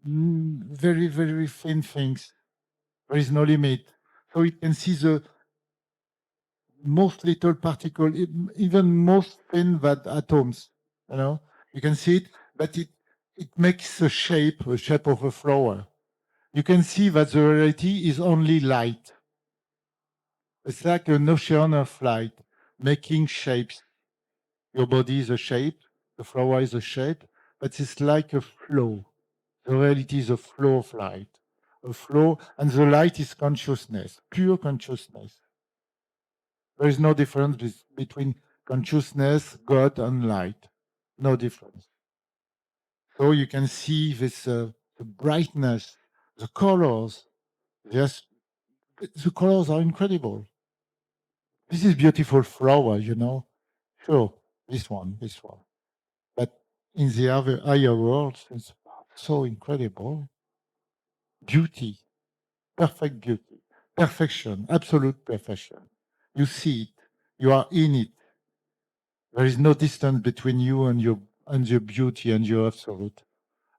very, very thin things. There is no limit. So you can see the most little particle, even most thin than atoms. You can see it, but it makes a shape of a flower. You can see that the reality is only light. It's like an ocean of light, making shapes. Your body is a shape, the flower is a shape, but it's like a flow. The reality is a flow of light, a flow, and the light is consciousness, pure consciousness. There is no difference between consciousness, God, and light. No difference. So you can see this the brightness, the colors. Yes, the colors are incredible. This is beautiful flower, Sure, this one. But in the other higher worlds, it's so incredible. Beauty, perfect beauty, perfection, absolute perfection. You see it, you are in it. There is no distance between you and your beauty and your absolute.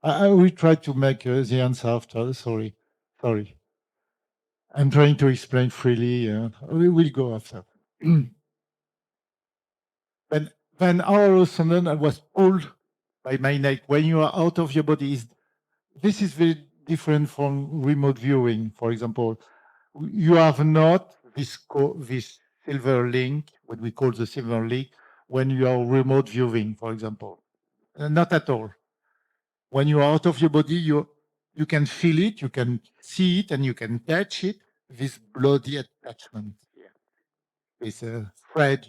I will try to make the answer after. Sorry. I'm trying to explain freely. We will go after. When all of a sudden I was pulled by my neck. When you are out of your body, this is very different from remote viewing, for example. You have not this silver link, what we call the silver link, when you are remote viewing, for example. Not at all. When you are out of your body, you can feel it, you can see it, and you can touch it. This bloody attachment here, this thread,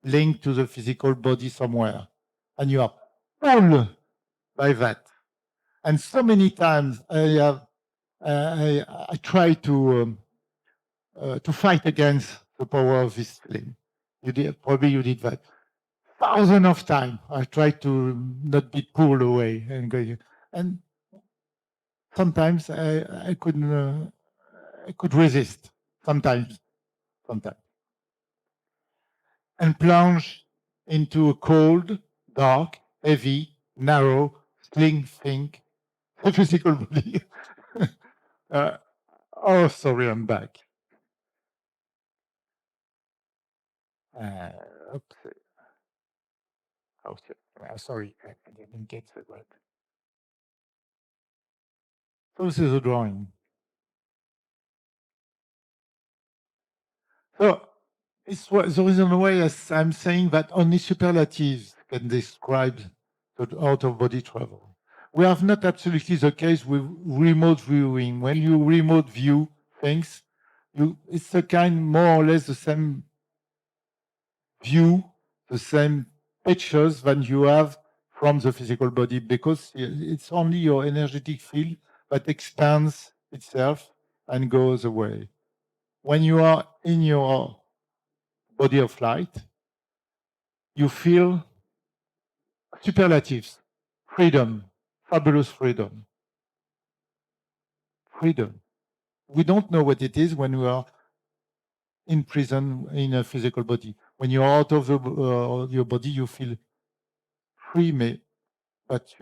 linked to the physical body somewhere, and you are pulled by that. And so many times I try to fight against the power of this feeling. You did that thousands of times. I tried to not be pulled away and go. And sometimes I could resist. Sometimes, and plunge into a cold, dark, heavy, narrow, sling think, physical body. Oh, sorry, I'm back. Oops. Oh, sorry, I didn't get the word. So this is a drawing. So It's the reason why I'm saying that only superlatives can describe the out-of-body travel. We have not absolutely the case with remote viewing. When you remote view things, it's a kind more or less the same view, the same pictures than you have from the physical body, because it's only your energetic field that expands itself and goes away. When you are in your body of light, you feel superlatives, freedom, fabulous freedom. Freedom. We don't know what it is when we are in prison in a physical body. When you're out of your body, you feel free, but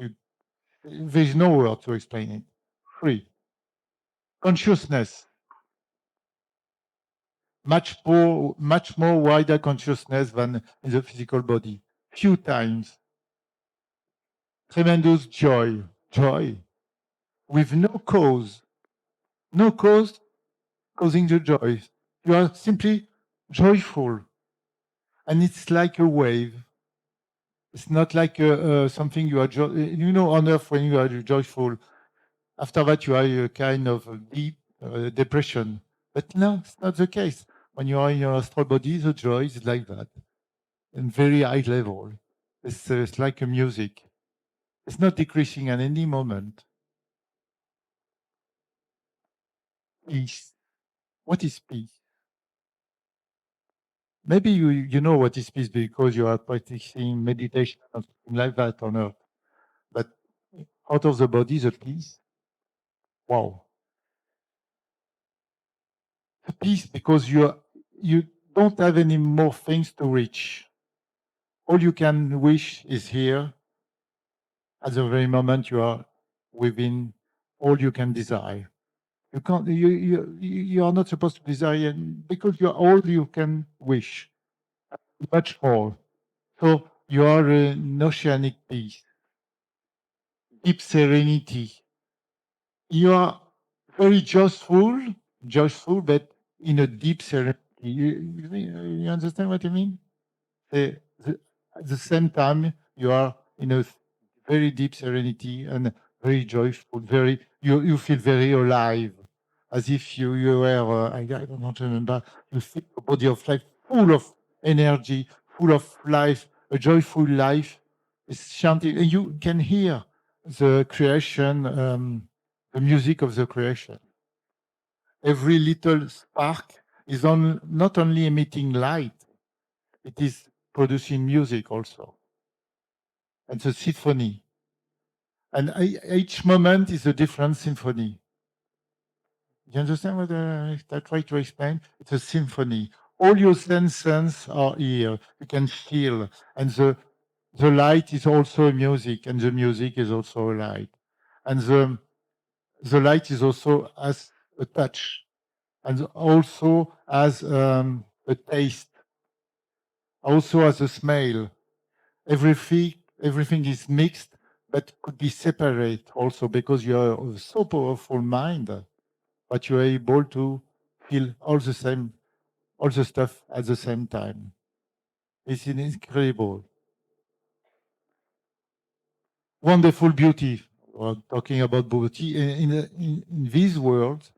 there's no word to explain it. Free. Consciousness. Much more wider consciousness than in the physical body. Few times. Tremendous joy. Joy. With no cause. No cause causing the joy. You are simply joyful. And it's like a wave. It's not like something you are, on earth when you are joyful. After that, you are a kind of deep depression. But no, it's not the case. When you are in your astral body, the joy is like that, in very high level. It's like a music. It's not decreasing at any moment. Peace. What is peace? Maybe you know what is peace because you are practicing meditation or something like that on earth. But out of the body, the peace, wow. The peace because you don't have any more things to reach. All you can wish is here. At the very moment you are within all you can desire. You can't. You are not supposed to desire because you are all you can wish. Much more. So you are an oceanic peace, deep serenity. You are very joyful, but in a deep serenity. You understand what I mean? At the same time, you are in a very deep serenity and very joyful. You feel very alive, as if you were. I don't want to remember. You feel a body of life full of energy, full of life, a joyful life. It's chanting, and you can hear the creation, the music of the creation. Every little spark is not only emitting light, it is producing music also. And the symphony. And each moment is a different symphony. You understand what I try to explain? It's a symphony. All your senses are here. You can feel. And the light is also a music, and the music is also a light. And the light is also as a touch, and also as a taste, also as a smell. Everything is mixed, but could be separate also because you are so powerful mind that you are able to feel all the stuff at the same time. It's incredible. Wonderful beauty. We're talking about beauty. In this world,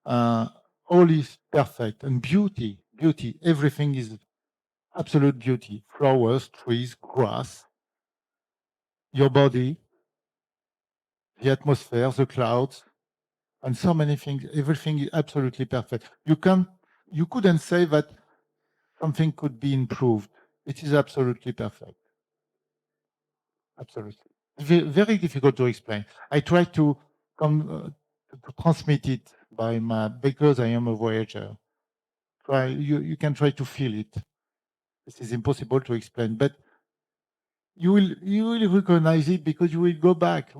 all is perfect. And beauty, everything is absolute beauty. Flowers, trees, grass, your body, the atmosphere, the clouds, and so many things. Everything is absolutely perfect. You couldn't say that something could be improved. It is absolutely perfect. Absolutely. Very difficult to explain. I try to transmit it because I am a voyager. You can try to feel it. This is impossible to explain, but you will recognize it because you will go back.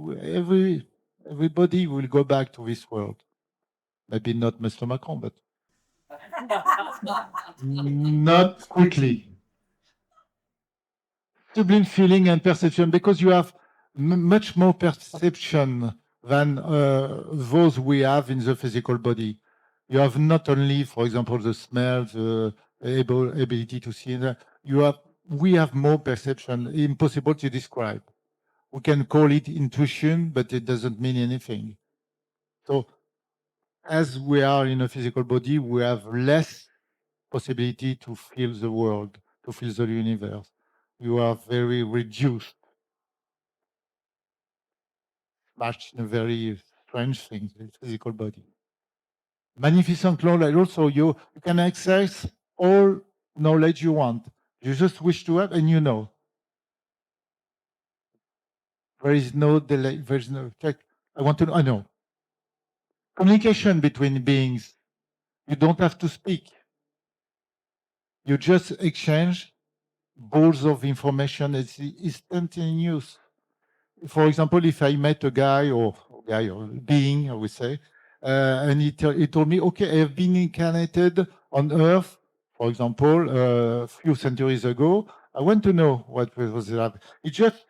Everybody will go back to this world. Maybe not Mr. Macron, but not quickly. Sublime feeling and perception, because you have much more perception than those we have in the physical body. You have not only, for example, the smell, ability to see. We have more perception, impossible to describe. We can call it intuition, but it doesn't mean anything. So as we are in a physical body, we have less possibility to feel the world, to feel the universe. You are very reduced, much in a very strange thing, the physical body. Magnificent knowledge. Also, you can access all knowledge you want. You just wish to have, and you know. There is no delay. There's no check. I want to know. I know. Communication between beings. You don't have to speak. You just exchange balls of information. It's instantaneous. For example, if I met a guy or being, I would say, and he told me, okay, I have been incarnated on Earth, for example, a few centuries ago. I want to know what was that. He just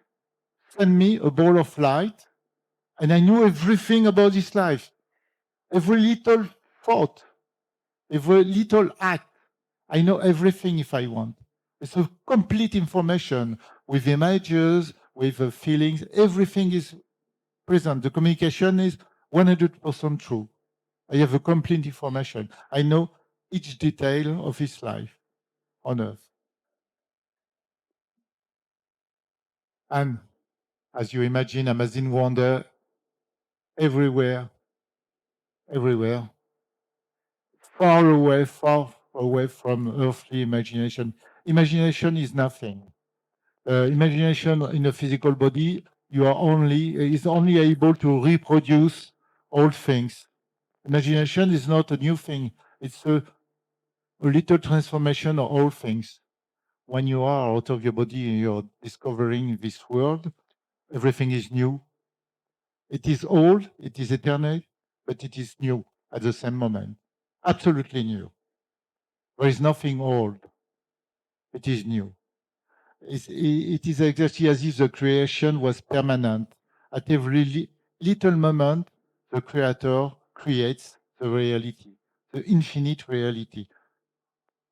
sent me a ball of light, and I knew everything about his life, every little thought, every little act. I know everything if I want. It's a complete information with images, with feelings. Everything is present. The communication is 100% true. I have a complete information. I know each detail of his life on Earth. And as you imagine, Amazon wander everywhere, everywhere, far away from earthly imagination. Imagination is nothing. Imagination in a physical body, is only able to reproduce old things. Imagination is not a new thing. It's a little transformation of all things. When you are out of your body and you're discovering this world, everything is new. It is old, it is eternal, but it is new at the same moment. Absolutely new. There is nothing old. It is new. It is exactly as if the creation was permanent. At every little moment, the creator creates the reality, the infinite reality.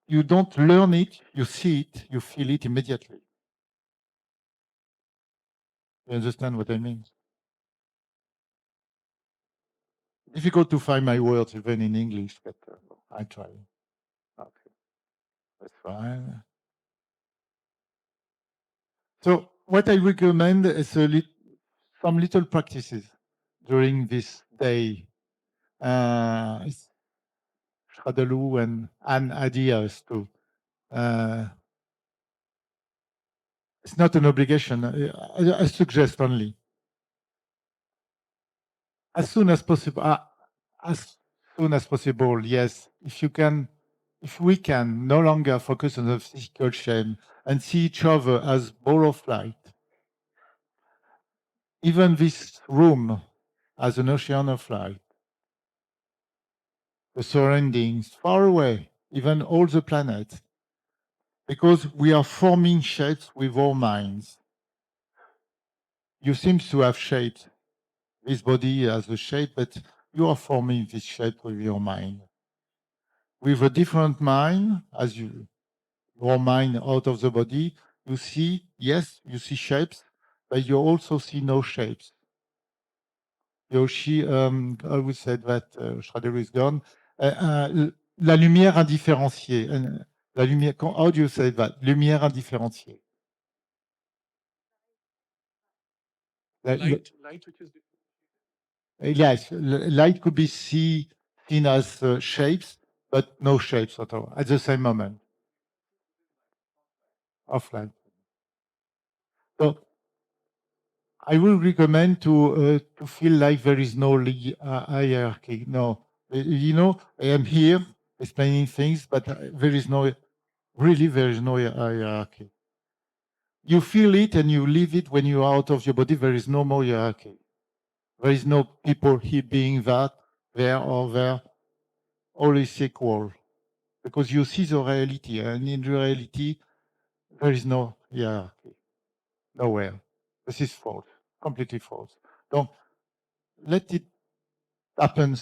You don't learn it, you see it, you feel it immediately. You understand what I mean? Difficult to find my words even in English, but I try. Okay, that's fine. So what I recommend is some little practices during this day. Shradaloo and ideas too. It's not an obligation. I suggest only. As soon as possible. As soon as possible, yes. If we can no longer focus on the physical shame and see each other as ball of light, even this room as an ocean of light, the surroundings far away, even all the planets, because we are forming shapes with our minds. You seem to have shaped this body as a shape, but you are forming this shape with your mind. With a different mind, as your mind out of the body, you see, yes, you see shapes, but you also see no shapes. Yoshi always said that Schrader is gone. La lumière indifférenciée. La lumière, how do you say that? Lumière indifférenciée. Light which is Yes, light could be seen as shapes, but no shapes at all at the same moment. Offline. So I will recommend to feel like there is no hierarchy. No, you know, I am here explaining things, but there is no hierarchy. You feel it and you live it when you are out of your body. There is no more hierarchy. There is no people here being that, there or there. All is equal. Because you see the reality, and in reality, there is no hierarchy. Nowhere. This is false, completely false. Don't let it happen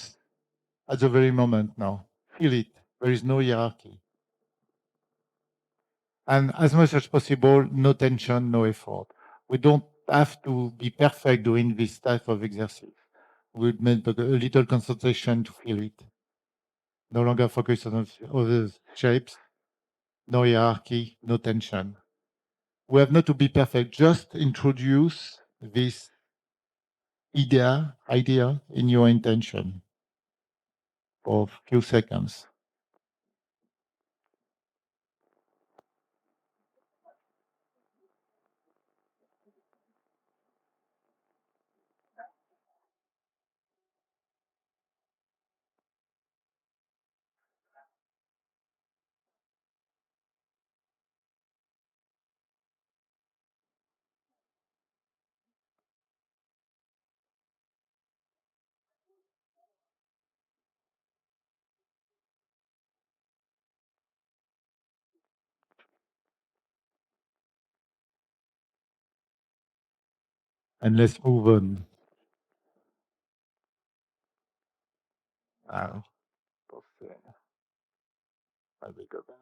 at the very moment now. Feel it. There is no hierarchy. And as much as possible, no tension, no effort. We don't have to be perfect doing this type of exercise. We make a little concentration to feel it. No longer focus on other shapes, no hierarchy, no tension. We have not to be perfect, just introduce this idea in your intention for a few seconds. And let's move on. Now, I will go back.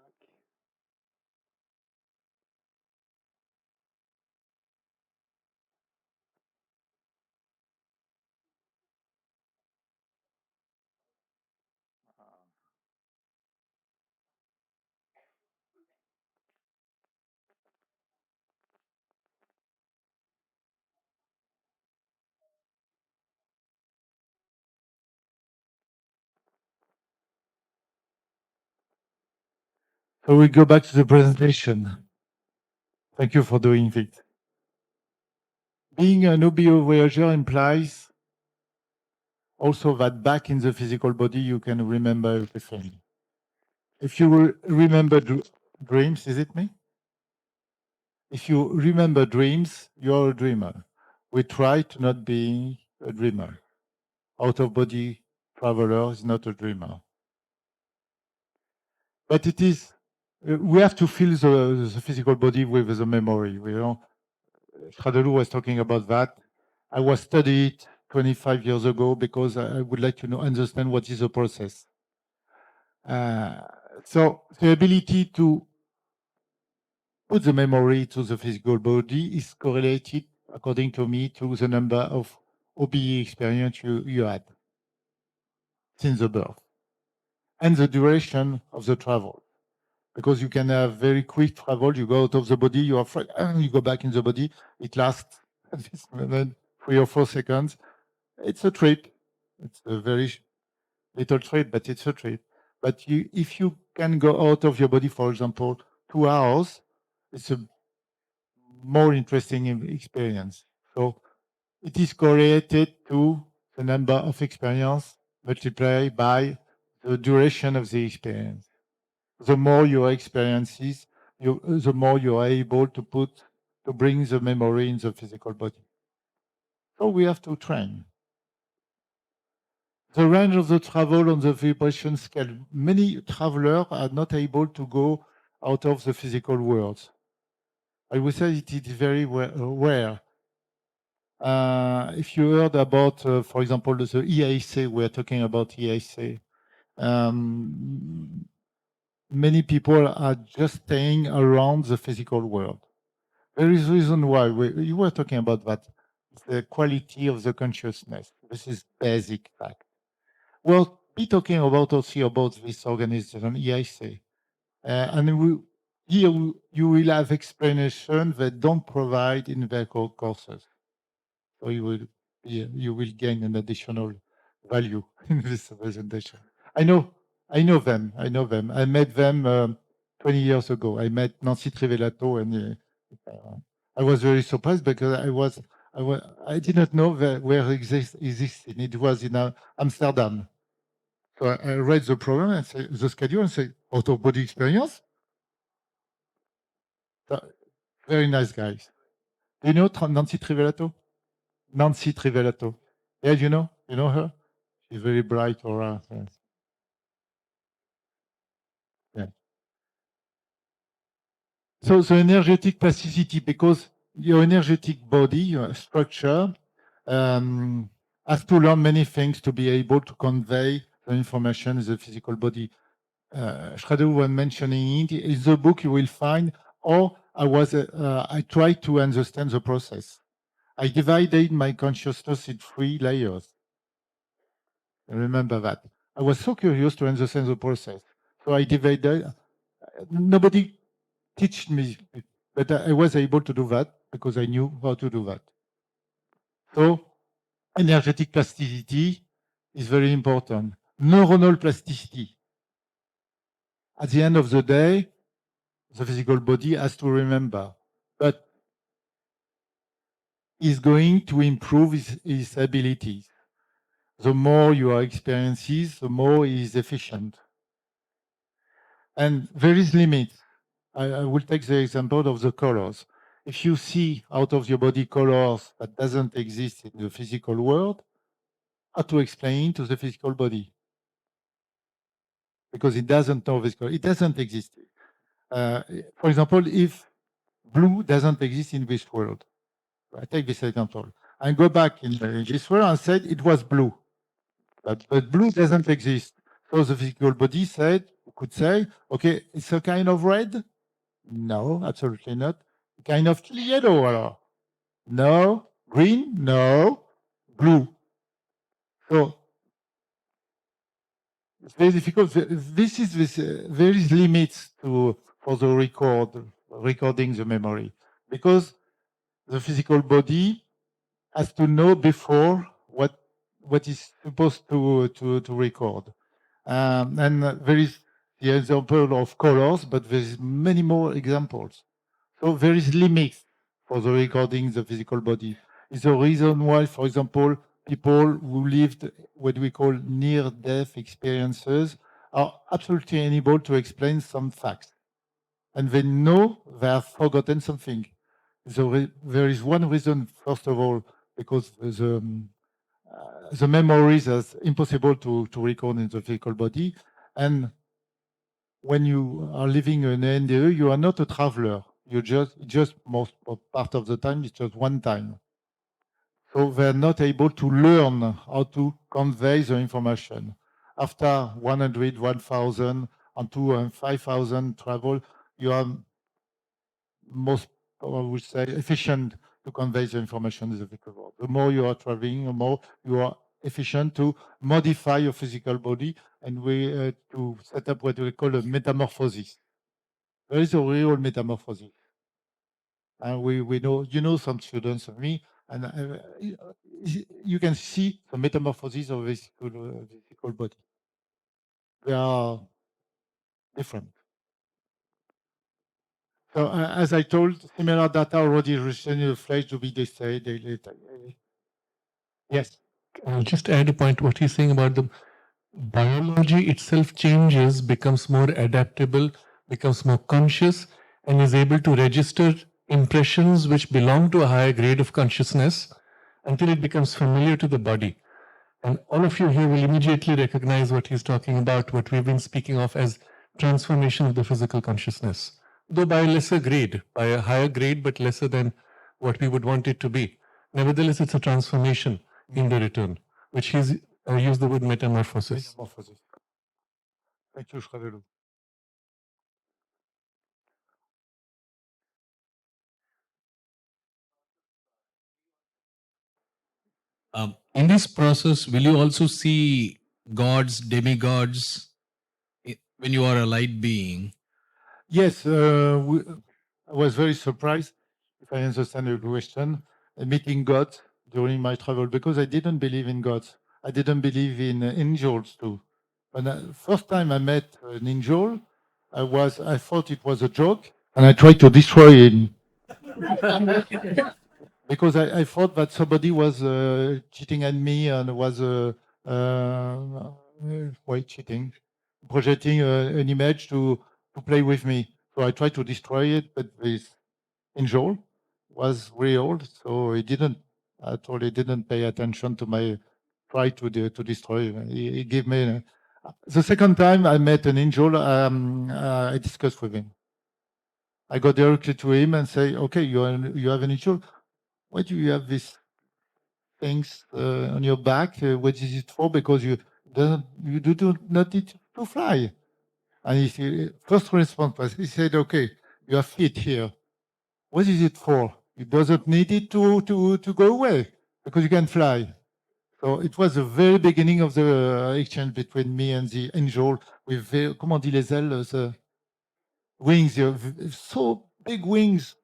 So we go back to the presentation. Thank you for doing it. Being an OBO voyager implies also that back in the physical body, you can remember everything. If you remember dreams, is it me? If you remember dreams, you're a dreamer. We try to not be a dreamer. Out-of-body traveler is not a dreamer. But it is, we have to fill the physical body with the memory. You know, Shradelu was talking about that. I was studied 25 years ago because I would like to understand what is the process. So the ability to put the memory to the physical body is correlated, according to me, to the number of OBE experience you had since the birth and the duration of the travel. Because you can have very quick travel, you go out of the body, you are afraid, you go back in the body, it lasts at this moment 3 or 4 seconds. It's a trip. It's a very little trip, but it's a trip. But if you can go out of your body, for example, 2 hours, it's a more interesting experience. So it is correlated to the number of experience multiplied by the duration of the experience. The more your experiences, the more you are able to bring the memory in the physical body. So we have to train. The range of the travel on the vibration scale. Many travelers are not able to go out of the physical world. I would say it is very rare. If you heard about, for example, the EIC, we're talking about EIC. Many people are just staying around the physical world. There is a reason why. You were talking about that. It's the quality of the consciousness. This is basic fact. We'll be talking about also about this organization, EIC. And here you will have explanation that don't provide in their courses. So you will gain an additional value in this presentation. I know them. I met them 20 years ago. I met Nancy Trivelato, and I was very surprised because I did not know where it existed. It was in Amsterdam. So I read the program and the schedule and say, out of body experience. So, very nice guys. Do you know Nancy Trivelato? Nancy Trivelato. Yeah, you know her? She's very bright aura. Yes. Yeah. So the energetic plasticity, because your energetic body, your structure, has to learn many things to be able to convey the information in the physical body. Shradeu was mentioning it. In the book, you will find or I tried to understand the process. I divided my consciousness in 3 layers. I remember that. I was so curious to understand the process. So I divided. Nobody taught me, but I was able to do that because I knew how to do that. So energetic plasticity is very important. Neuronal plasticity. At the end of the day, the physical body has to remember, but is going to improve his abilities. The more you are experiences, the more he is efficient. And there is limits. I will take the example of the colors. If you see out of your body colors that doesn't exist in the physical world, how to explain to the physical body? Because it doesn't know this color. It doesn't exist. For example, if blue doesn't exist in this world, I take this example. I go back in this world and said it was blue, but blue doesn't exist. So the physical body could say, okay, it's a kind of red. No, absolutely not. Kind of yellow, alors. No. Green? No. Blue. So it's very difficult. There is limits for the recording the memory, because the physical body has to know before what is supposed to record. And there is the example of colors, but there is many more examples. So there is limits for the recording the physical body. It's the reason why, for example, people who lived what we call near-death experiences are absolutely unable to explain some facts. And they know they have forgotten something. So there is one reason, first of all, because the memories are impossible to record in the physical body. And when you are living in an NDE, you are not a traveler. You just most part of the time, it's just one time. So they're not able to learn how to convey the information. After 100, 1,000, and 2,000 and 5,000 travel, you are most, I would say, efficient to convey the information in the physical world. The more you are traveling, the more you are efficient to modify your physical body and to set up what we call a metamorphosis. There is a real metamorphosis. And we know, you know, some students of me, and you can see the metamorphosis of this physical body. They are different. So as I told, similar data already reached in the flesh to be displayed later. Yes. I'll just add a point what he's saying about the biology itself changes, becomes more adaptable, becomes more conscious, and is able to register impressions which belong to a higher grade of consciousness until it becomes familiar to the body. And all of you here will immediately recognize what he's talking about, what we've been speaking of as transformation of the physical consciousness, though by a lesser grade, by a higher grade, but lesser than what we would want it to be. Nevertheless, it's a transformation in the return, which he's used the word metamorphosis. Metamorphosis. Thank you, Shravelu. In this process, will you also see gods, demigods, when you are a light being? Yes, I was very surprised, if I understand your question, meeting God during my travel, because I didn't believe in gods. I didn't believe in angels too. When first time I met an angel, I thought it was a joke, and I tried to destroy him. Because I thought that somebody was cheating at me and was cheating, projecting an image to play with me. So I tried to destroy it, but this angel was real, so he didn't. I told he didn't pay attention to my try to destroy. He gave me. The second time I met an angel, I discussed with him. I go directly to him and say, "Okay, you have an angel. Why do you have these things on your back? What is it for? Because you do not need to fly." And first response was, he said, "Okay, You have feet here. What is it for? It doesn't need it to go away because you can fly. So it was the very beginning of the exchange between me and the angel with, comment on dit les ailes, the wings, so big wings.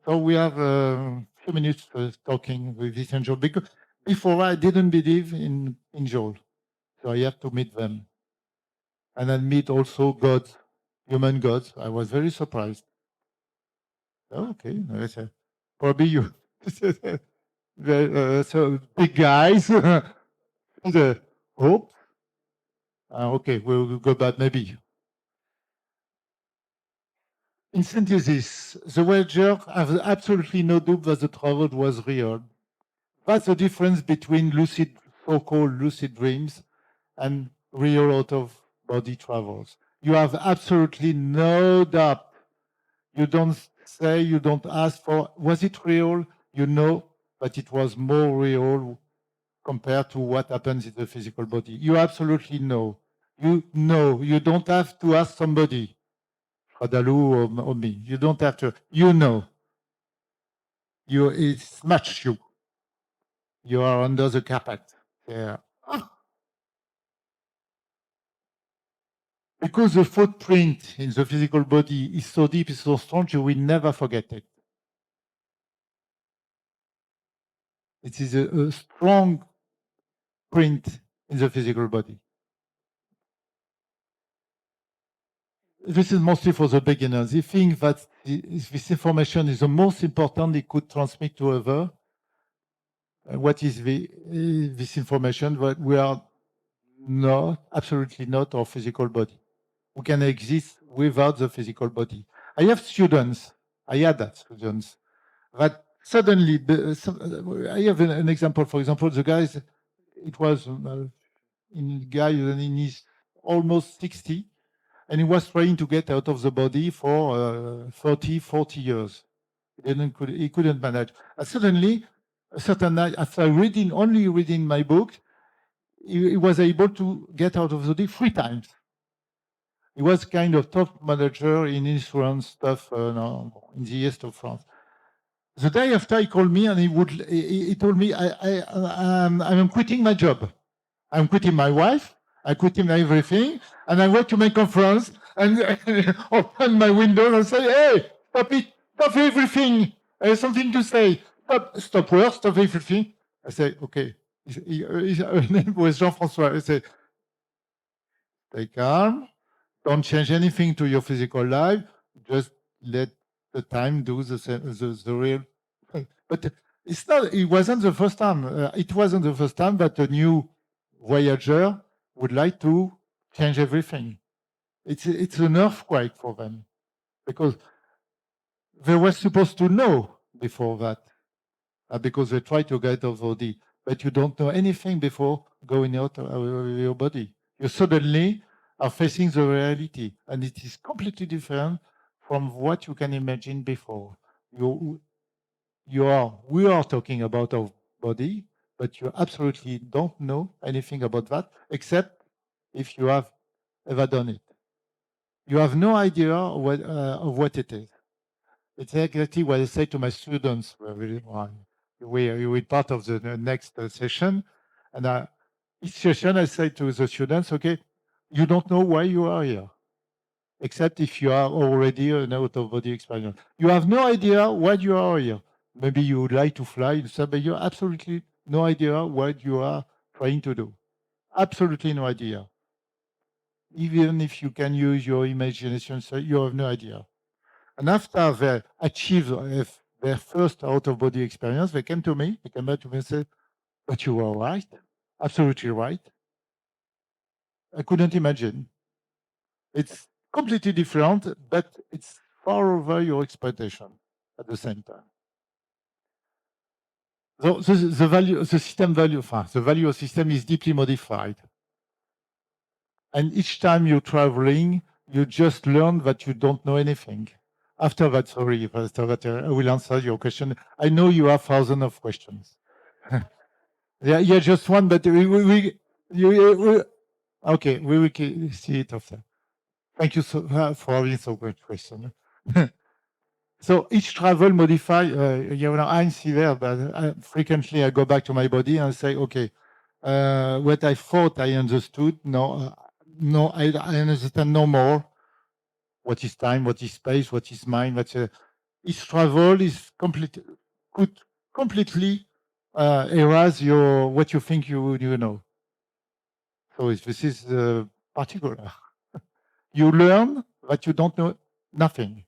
So we have a few minutes talking with this angel because before I didn't believe in angel. So I have to meet them. And then meet also gods, human gods. I was very surprised. Oh, okay, probably you, so big guys, the hope. Okay, we'll go back maybe. In synthesis, the Voyager has absolutely no doubt that the travel was real. That's the difference between lucid, so-called lucid dreams and real out-of-body travels. You have absolutely no doubt. You don't say, you don't ask for, was it real? You know that it was more real compared to what happens in the physical body. You absolutely know. You know. You don't have to ask somebody, Fradalu or me. You don't have to. You know. It's much you. You are under the carpet. Yeah. Because the footprint in the physical body is so deep, is so strong, you will never forget it. It is a strong print in the physical body. This is mostly for the beginners. They think that this information is the most important they could transmit to others. What is this information? That we are not, absolutely not our physical body. We can exist without the physical body. I have students, I had students, that suddenly, I have an example, for example, the guys, it was in guy in his almost 60, and he was trying to get out of the body for 30, 40 years. He couldn't manage. And suddenly, a certain night, after only reading my book, he was able to get out of the body 3 times. He was kind of top manager in insurance stuff in the east of France. The day after, he called me and he told me, I'm quitting my job. I'm quitting my wife. I quitting everything. And I went to my conference and open my window and say, hey, stop it. Stop everything. I have something to say. Stop work. Stop everything. I say, okay. His name was Jean-François. I say, stay calm. Don't change anything to your physical life. Just let the time do the real. But it's not. It wasn't the first time. It wasn't the first time that a new Voyager would like to change everything. It's an earthquake for them because they were supposed to know before that because they tried to get out of the body, but you don't know anything before going out of your body. You suddenly are facing the reality, and it is completely different from what you can imagine before. We are talking about our body, but you absolutely don't know anything about that, except if you have ever done it. You have no idea of what it is. It's exactly what I say to my students. You will part of the next session, and each session I say to the students, okay, you don't know why you are here, except if you are already an out-of-body experience. You have no idea why you are here. Maybe you would like to fly, but you have absolutely no idea what you are trying to do. Absolutely no idea. Even if you can use your imagination, so you have no idea. And after they achieved their first out-of-body experience, they came to me, they came back to me and said, but you were right, absolutely right. I couldn't imagine. It's completely different, but it's far over your expectation at the same time. So the value, the system value, the value of system is deeply modified. And each time you're traveling, you just learn that you don't know anything. After that, sorry, after that, I will answer your question. I know you have thousands of questions. yeah, just one, but okay, we will see it after. Thank you for having so much question. So each travel modify, I'm still there, but frequently I go back to my body and say, okay, what I thought I understood, no, I understand no more. What is time? What is space? What is mind? Each travel is could completely erase what you think you know. So this is particular. You learn that you don't know nothing.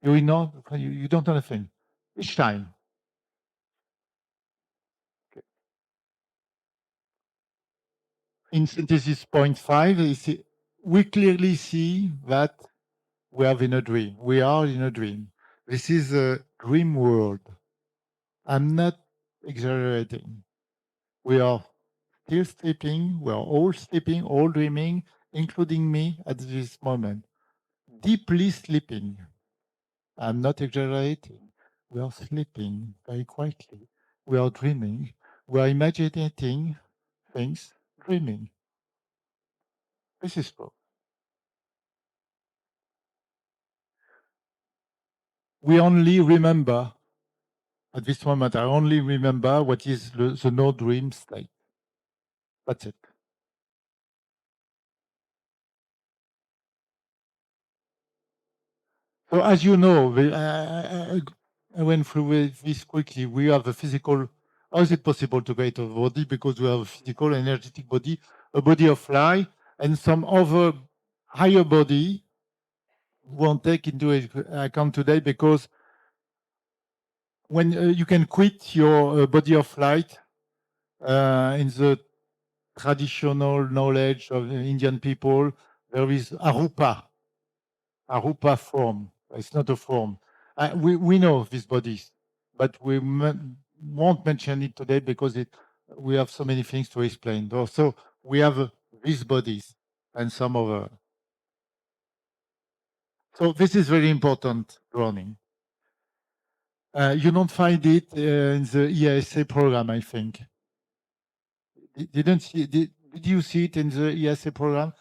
You don't know nothing each time. Okay. In synthesis point 5, we clearly see that we are in a dream. We are in a dream. This is a dream world. I'm not exaggerating. We are still sleeping. We are all sleeping, all dreaming, including me at this moment. Deeply sleeping. I'm not exaggerating. We are sleeping very quietly. We are dreaming. We are imagining things, dreaming. This is true. We only remember, at this moment, I only remember what is the no dream state. That's it. So as you know, I went through this quickly. We have a physical, how is it possible to create a body? Because we have a physical, energetic body, a body of light, and some other higher body won't take into account today because when you can quit your body of light in the traditional knowledge of Indian people, there is arupa form. It's not a form. We know these bodies, but we won't mention it today because we have so many things to explain. So we have these bodies and some other. So this is very important learning. You don't find it in the ESA program, I think. Did you see it in the ESA program?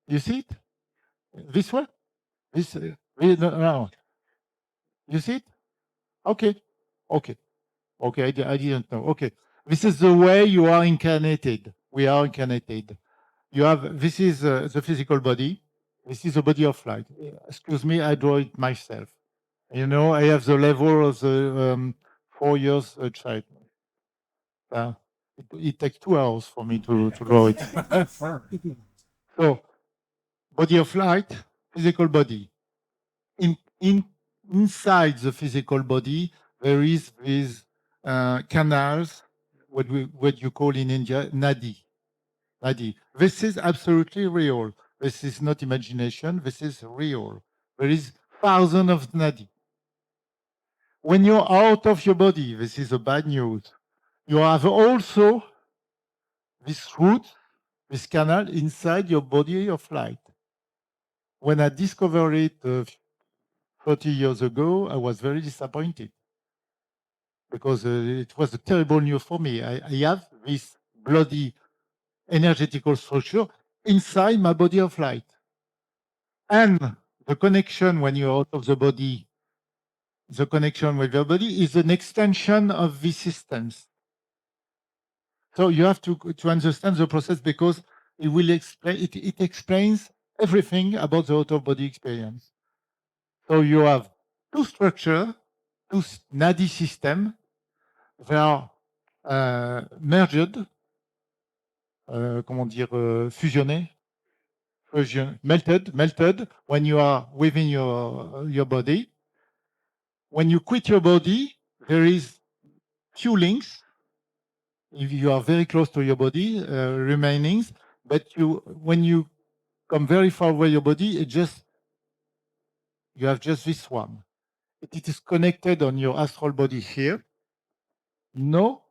You see it? This one? No. You see it? Okay. I didn't know. Okay. This is the way you are incarnated. We are incarnated. This is the physical body. This is the body of light. Excuse me, I draw it myself. I have the level of the 4 years child. It takes 2 hours for me to draw it. So, body of light, physical body. Inside the physical body, there is these canals, what you call in India, nadi. This is absolutely real. This is not imagination. This is real. There is thousands of nadi. When you're out of your body, this is a bad news. You have also this root, this canal inside your body of light. When I discovered it 30 years ago, I was very disappointed because it was a terrible news for me. I have this bloody energetical structure inside my body of light. And the connection when you're out of the body, the connection with your body is an extension of these systems. So you have to understand the process because it explains everything about the out-of-body experience. So you have two structures, two nadi systems. They are merged, fusionnés, melted when you are within your body. When you quit your body, there is few links. If you are very close to your body, remainings, but when you come very far away your body, you have just this one. It is connected on your astral body here. No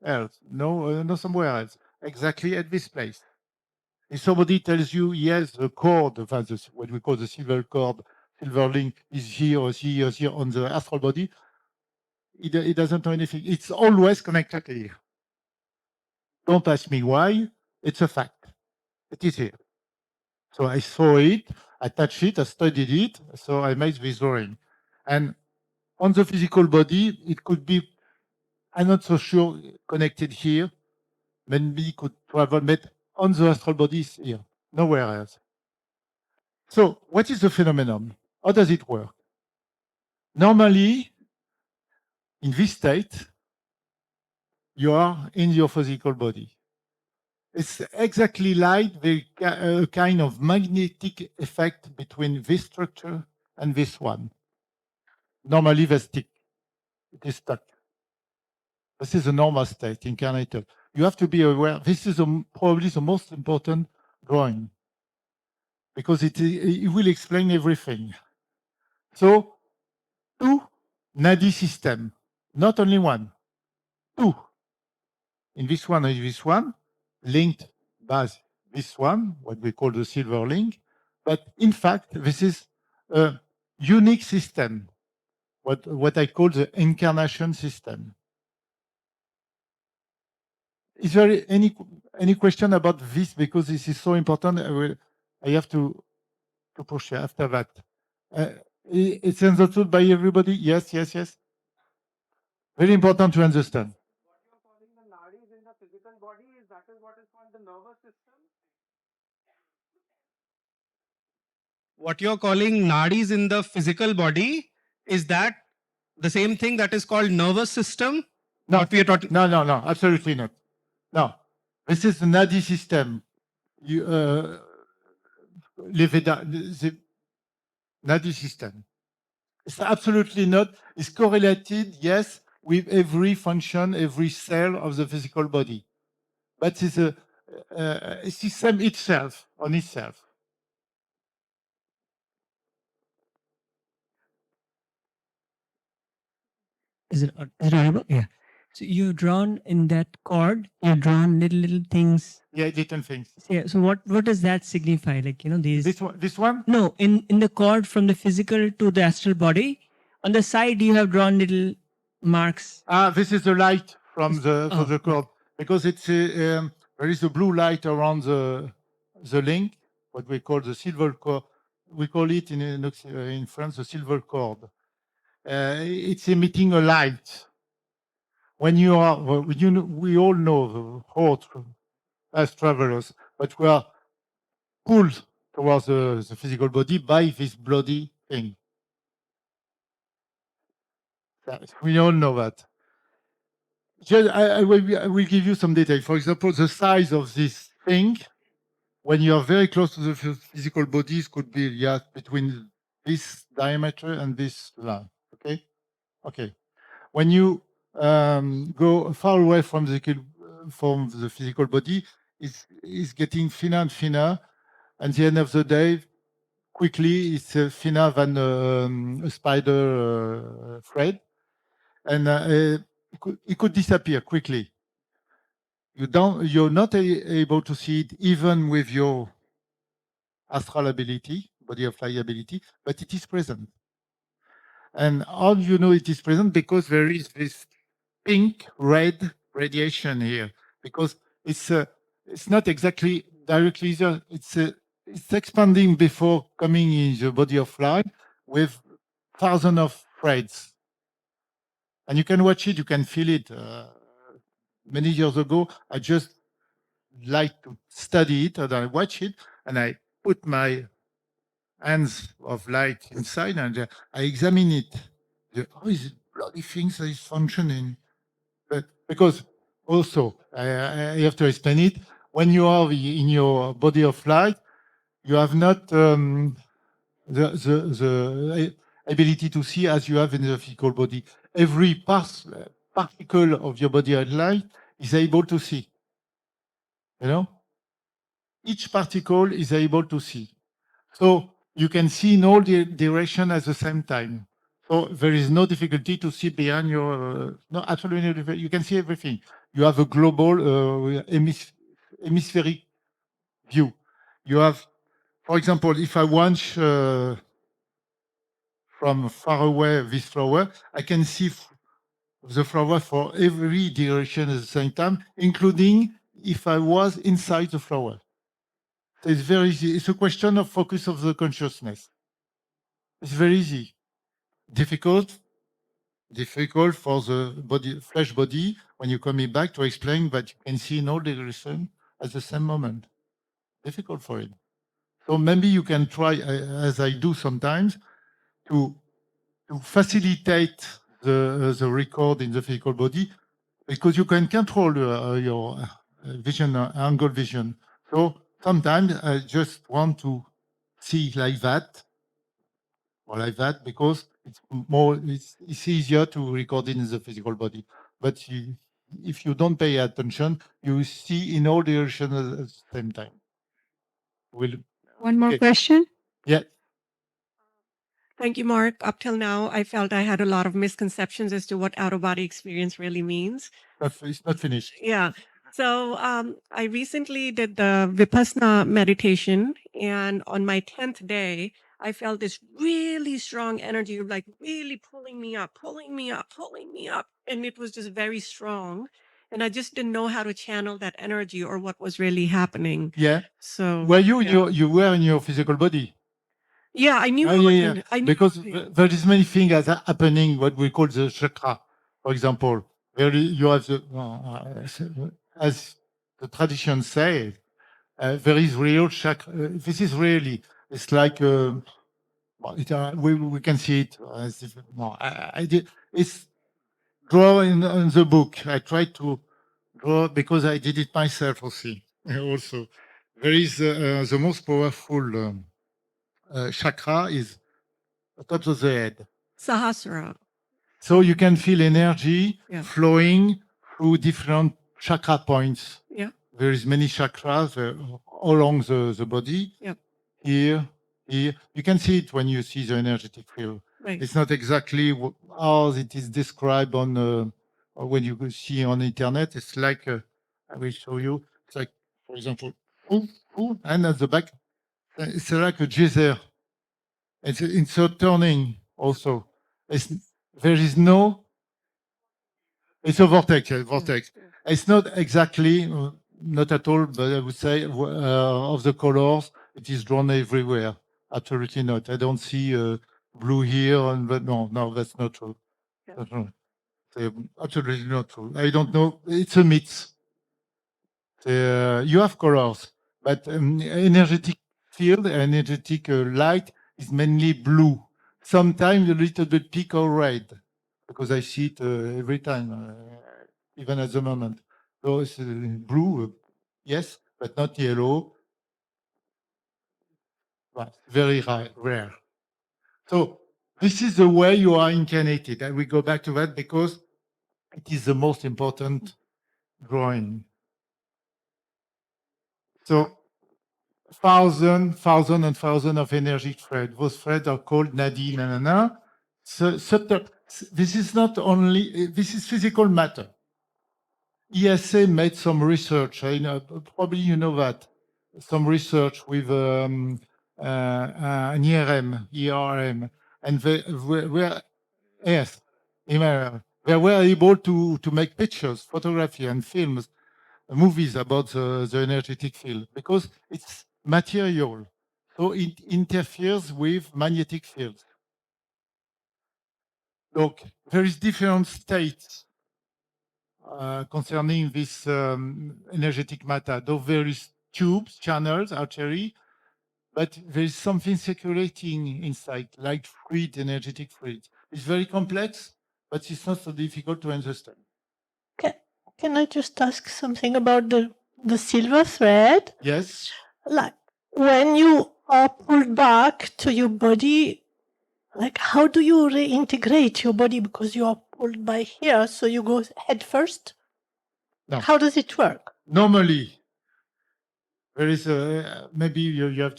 else, no somewhere else. Exactly at this place. If somebody tells you, yes, the cord, what we call the silver cord, silver link is here or here on the astral body, it doesn't know anything. It's always connected here. Don't ask me why. It's a fact. It is here. So I saw it, I touched it, I studied it, so I made this drawing. And on the physical body, it could be, I'm not so sure, connected here. Maybe could travel, but on the astral body is here, nowhere else. So what is the phenomenon? How does it work? Normally, in this state, you are in your physical body. It's exactly like the kind of magnetic effect between this structure and this one. Normally, they stick. It is stuck. This is a normal state, incarnated. You have to be aware. This is probably the most important drawing because it will explain everything. So, two Nadi system, not only one, two. In this one and this one, linked by this one, what we call the silver link. But in fact, this is a unique system, what I call the incarnation system. Is there any question about this? Because this is so important. I have to push after that. It's understood by everybody? Yes, yes, yes. Very important to understand. What you're calling nadis in the physical body, is that the same thing that is called nervous system? No, What we are talking. no, absolutely not. No, this is the Nadi system. You, the Nadi system. It's absolutely not. It's correlated, yes, with every function, every cell of the physical body. But it's a system itself, on itself. Is it audible? Yeah. So you've drawn in that chord, you've drawn little things. Yeah, different things. Yeah. So what does that signify? Like, you know, these. This one? No, in the chord from the physical to the astral body, on the side you have drawn little marks. This is the light from the cord, because it's there is a blue light around the link, what we call the silver cord. We call it in France the silver cord. It's emitting a light. When you are, we all know the heart as travelers, but we are pulled towards the physical body by this bloody thing. We all know that. I will give you some detail. For example, the size of this thing, when you are very close to the physical bodies, could be between this diameter and this line. Okay? Okay. When you go far away from the physical body, it's getting thinner and thinner. At the end of the day, quickly, it's thinner than a spider thread. And it could disappear quickly. You're not able to see it even with your astral ability, body of light ability, but it is present. And how do you know it is present? Because there is this pink red radiation here, because it's not exactly directly there. It's expanding before coming in the body of light with thousands of threads. And you can watch it, you can feel it. Many years ago, I just like to study it, and I watch it, and I put my hands of light inside, and I examine it. How is it bloody things that is functioning? But because also, I have to explain it, when you are in your body of light, you have not the ability to see as you have in the physical body. Every particle of your body of light is able to see. You know? Each particle is able to see. So you can see in all the direction at the same time. So there is no difficulty to see behind your, no, absolutely no difficulty. You can see everything. You have a global hemispheric view. You have, for example, if I watch from far away this flower, I can see the flower for every direction at the same time, including if I was inside the flower. So it's very easy. It's a question of focus of the consciousness. It's very easy. difficult for the body, flesh body, when you coming back to explain that you can see in all directions at the same moment. Difficult for it. So maybe you can try, as I do sometimes, to facilitate the record in the physical body, because you can control your vision, angle vision. So sometimes I just want to see like that, or like that, because it's easier to record it in the physical body. But if you don't pay attention, you see in all directions at the same time. One more Okay. question. Yeah. Thank you, Mark. Up till now, I felt I had a lot of misconceptions as to what out-of-body experience really means. It's not finished. Yeah. So I recently did the Vipassana meditation, and on my 10th day, I felt this really strong energy, like really pulling me up, pulling me up, pulling me up. And it was just very strong. And I just didn't know how to channel that energy or what was really happening. Yeah. So Were you in yeah. you were in your physical body? Yeah, I knew Oh, I was yeah, in. yeah. I knew, Because yeah. there is many things that are happening, what we call the chakra. For example, you have the, as the tradition says, there is real chakra. This is really, it's like, we can see it. As if, no, I did, it's drawn in the book. I tried to draw because I did it myself also. There is the most powerful chakra is the top of the head. Sahasrara. So you can feel energy Yeah. flowing through different chakra points. Yeah. There is many chakras all along the body. Yep. Here. You can see it when you see the energetic field. Right. It's not exactly how it is described on or when you see on internet. It's like I will show you. It's like, for example, and at the back, it's like a geyser. It's a turning also. There is no. It's a vortex. It's not exactly, not at all, but I would say of the colors, it is drawn everywhere. Absolutely not. I don't see blue here, but no, that's not true. That's not true. Absolutely not true. I don't know. It's a myth. You have colors, but energetic field, energetic light is mainly blue. Sometimes a little bit pink or red, because I see it every time, even at the moment. So it's blue, yes, but not yellow. But very rare. So this is the way you are incarnated. And we go back to that because it is the most important drawing. So thousand and thousand of energy threads. Those threads are called nadi, So, this is not only, this is physical matter. ESA made some research, probably you know that, some research with an ERM, and they were, yes, they were able to make pictures, photography, and films, movies about the energetic field because it's material. So it interferes with magnetic fields. Look, there is different states concerning this energetic matter. Though there is tubes, channels, artery, but there is something circulating inside, like fluid, energetic fluid. It's very complex, but it's not so difficult to understand. Can I just ask something about the silver thread? Yes. Like when you are pulled back to your body, like how do you reintegrate your body because you are pulled by here, so you go head first? No. How does it work? Normally, there is maybe you have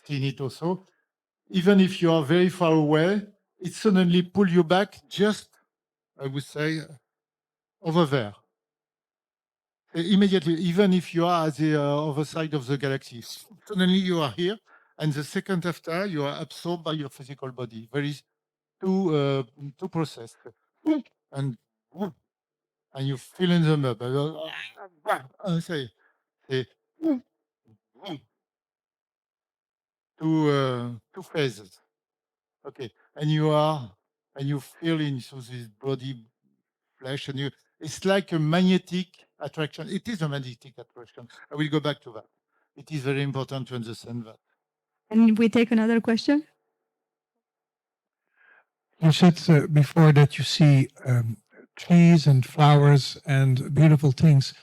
seen it also. Even if you are very far away, it suddenly pull you back just, I would say, over there. Immediately, even if you are at the other side of the galaxy, suddenly you are here, and the second after you are absorbed by your physical body. There is two processes, and you fill in them up. Say, two phases. Okay, and you are and you feel into this body, flesh, and it's like a magnetic attraction. It is a magnetic attraction. I will go back to that. It is very important to understand that. And we take another question. You said before that you see trees and flowers and beautiful things.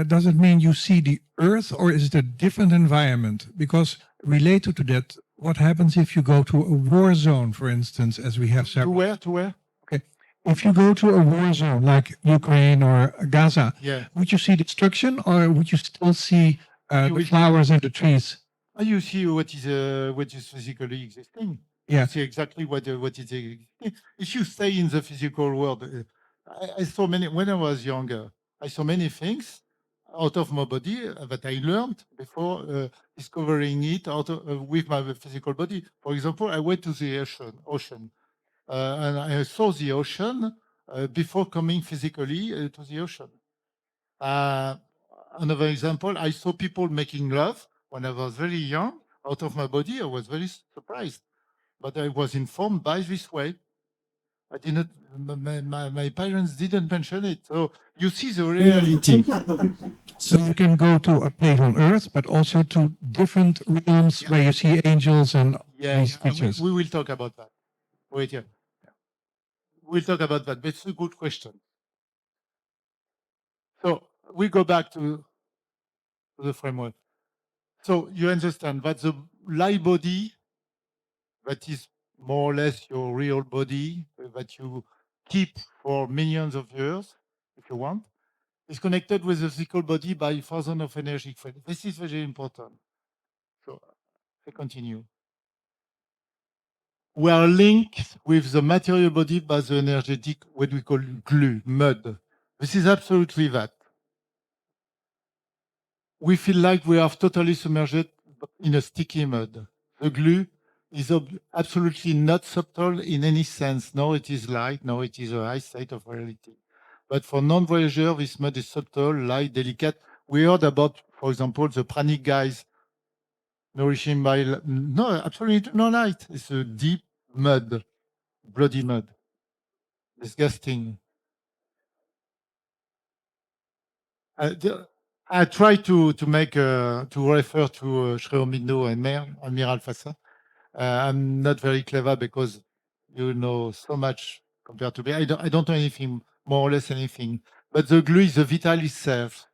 Does it mean you see the earth, or is it a different environment? Because related to that, what happens if you go to a war zone, for instance, as we have several? To where? Okay. If you go to a war zone like Ukraine or Gaza, Yeah. would you see destruction, or would you still see the flowers and the trees? You see what is physically existing. Yeah. You see exactly what is existing. If you stay in the physical world, I saw many when I was younger. I saw many things out of my body that I learned before discovering it with my physical body. For example, I went to the ocean, and I saw the ocean before coming physically to the ocean. Another example, I saw people making love when I was very young out of my body. I was very surprised, but I was informed by this way. I didn't. My parents didn't mention it. So you see the reality. So you can go to a place on earth, but also to different realms where you see angels and these creatures. We will talk about that. Wait here. We'll talk about that. But it's a good question. So we go back to the framework. So you understand that the light body, that is more or less your real body that you keep for millions of years, if you want, is connected with the physical body by thousands of energetic fields. This is very important. So I continue. We are linked with the material body by the energetic, what we call glue, mud. This is absolutely that. We feel like we are totally submerged in a sticky mud. The glue is absolutely not subtle in any sense. No, it is light. No, it is a high state of reality. But for non-voyagers, this mud is subtle, light, delicate. We heard about, for example, the pranic guys nourishing by... No, absolutely no light. It's a deep mud, bloody mud. Disgusting. I try to refer to Shreomindo and Admiral Fassa. I'm not very clever because you know so much compared to me. I don't know anything, more or less anything. But the glue is the vital itself.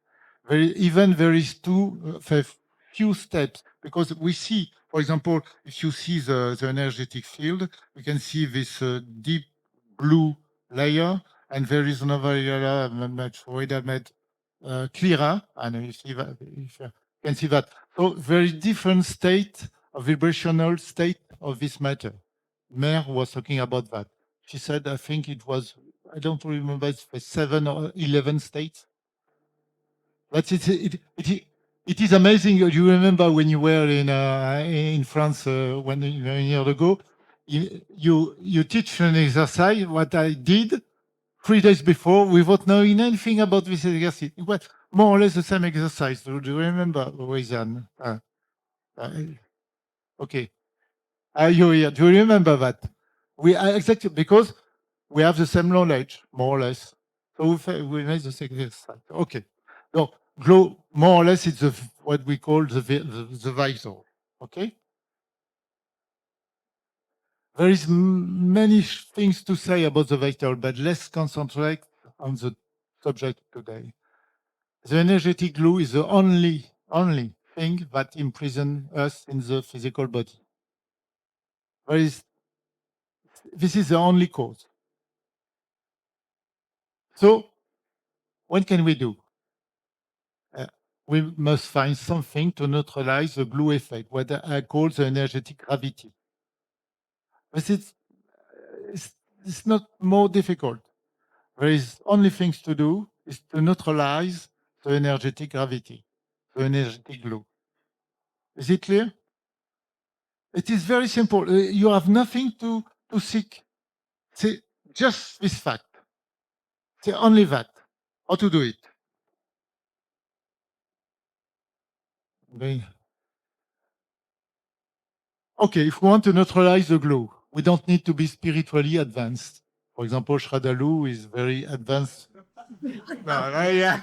There is few steps because we see, for example, if you see the energetic field, we can see this deep blue layer, and there is another layer much wider, clearer, and you see that, if you can see that. So very different state of vibrational state of this matter. Mer was talking about that. She said, I think it was, I don't remember, it's 7 or 11 states. But it is amazing. You remember when you were in France 1 year ago, you teach an exercise, what I did 3 days before without knowing anything about this exercise. It was more or less the same exercise. Do you remember, Roisan? Okay. Are you here? Do you remember that? We are exactly because we have the same knowledge, more or less. So we made the same exercise. Okay. So glow, more or less, it's what we call the vital. Okay. There is many things to say about the vital, but let's concentrate on the subject today. The energetic glue is the only thing that imprisons us in the physical body. This is the only cause. So, what can we do? We must find something to neutralize the glue effect, what I call the energetic gravity. But it's not more difficult. There is only things to do is to neutralize the energetic gravity, the energetic glue. Is it clear? It is very simple. You have nothing to seek. C'est just this fact. C'est only that. How to do it? Okay, if we want to neutralize the glue, We don't need to be spiritually advanced. For example, Shraddhalu is very advanced. Yeah.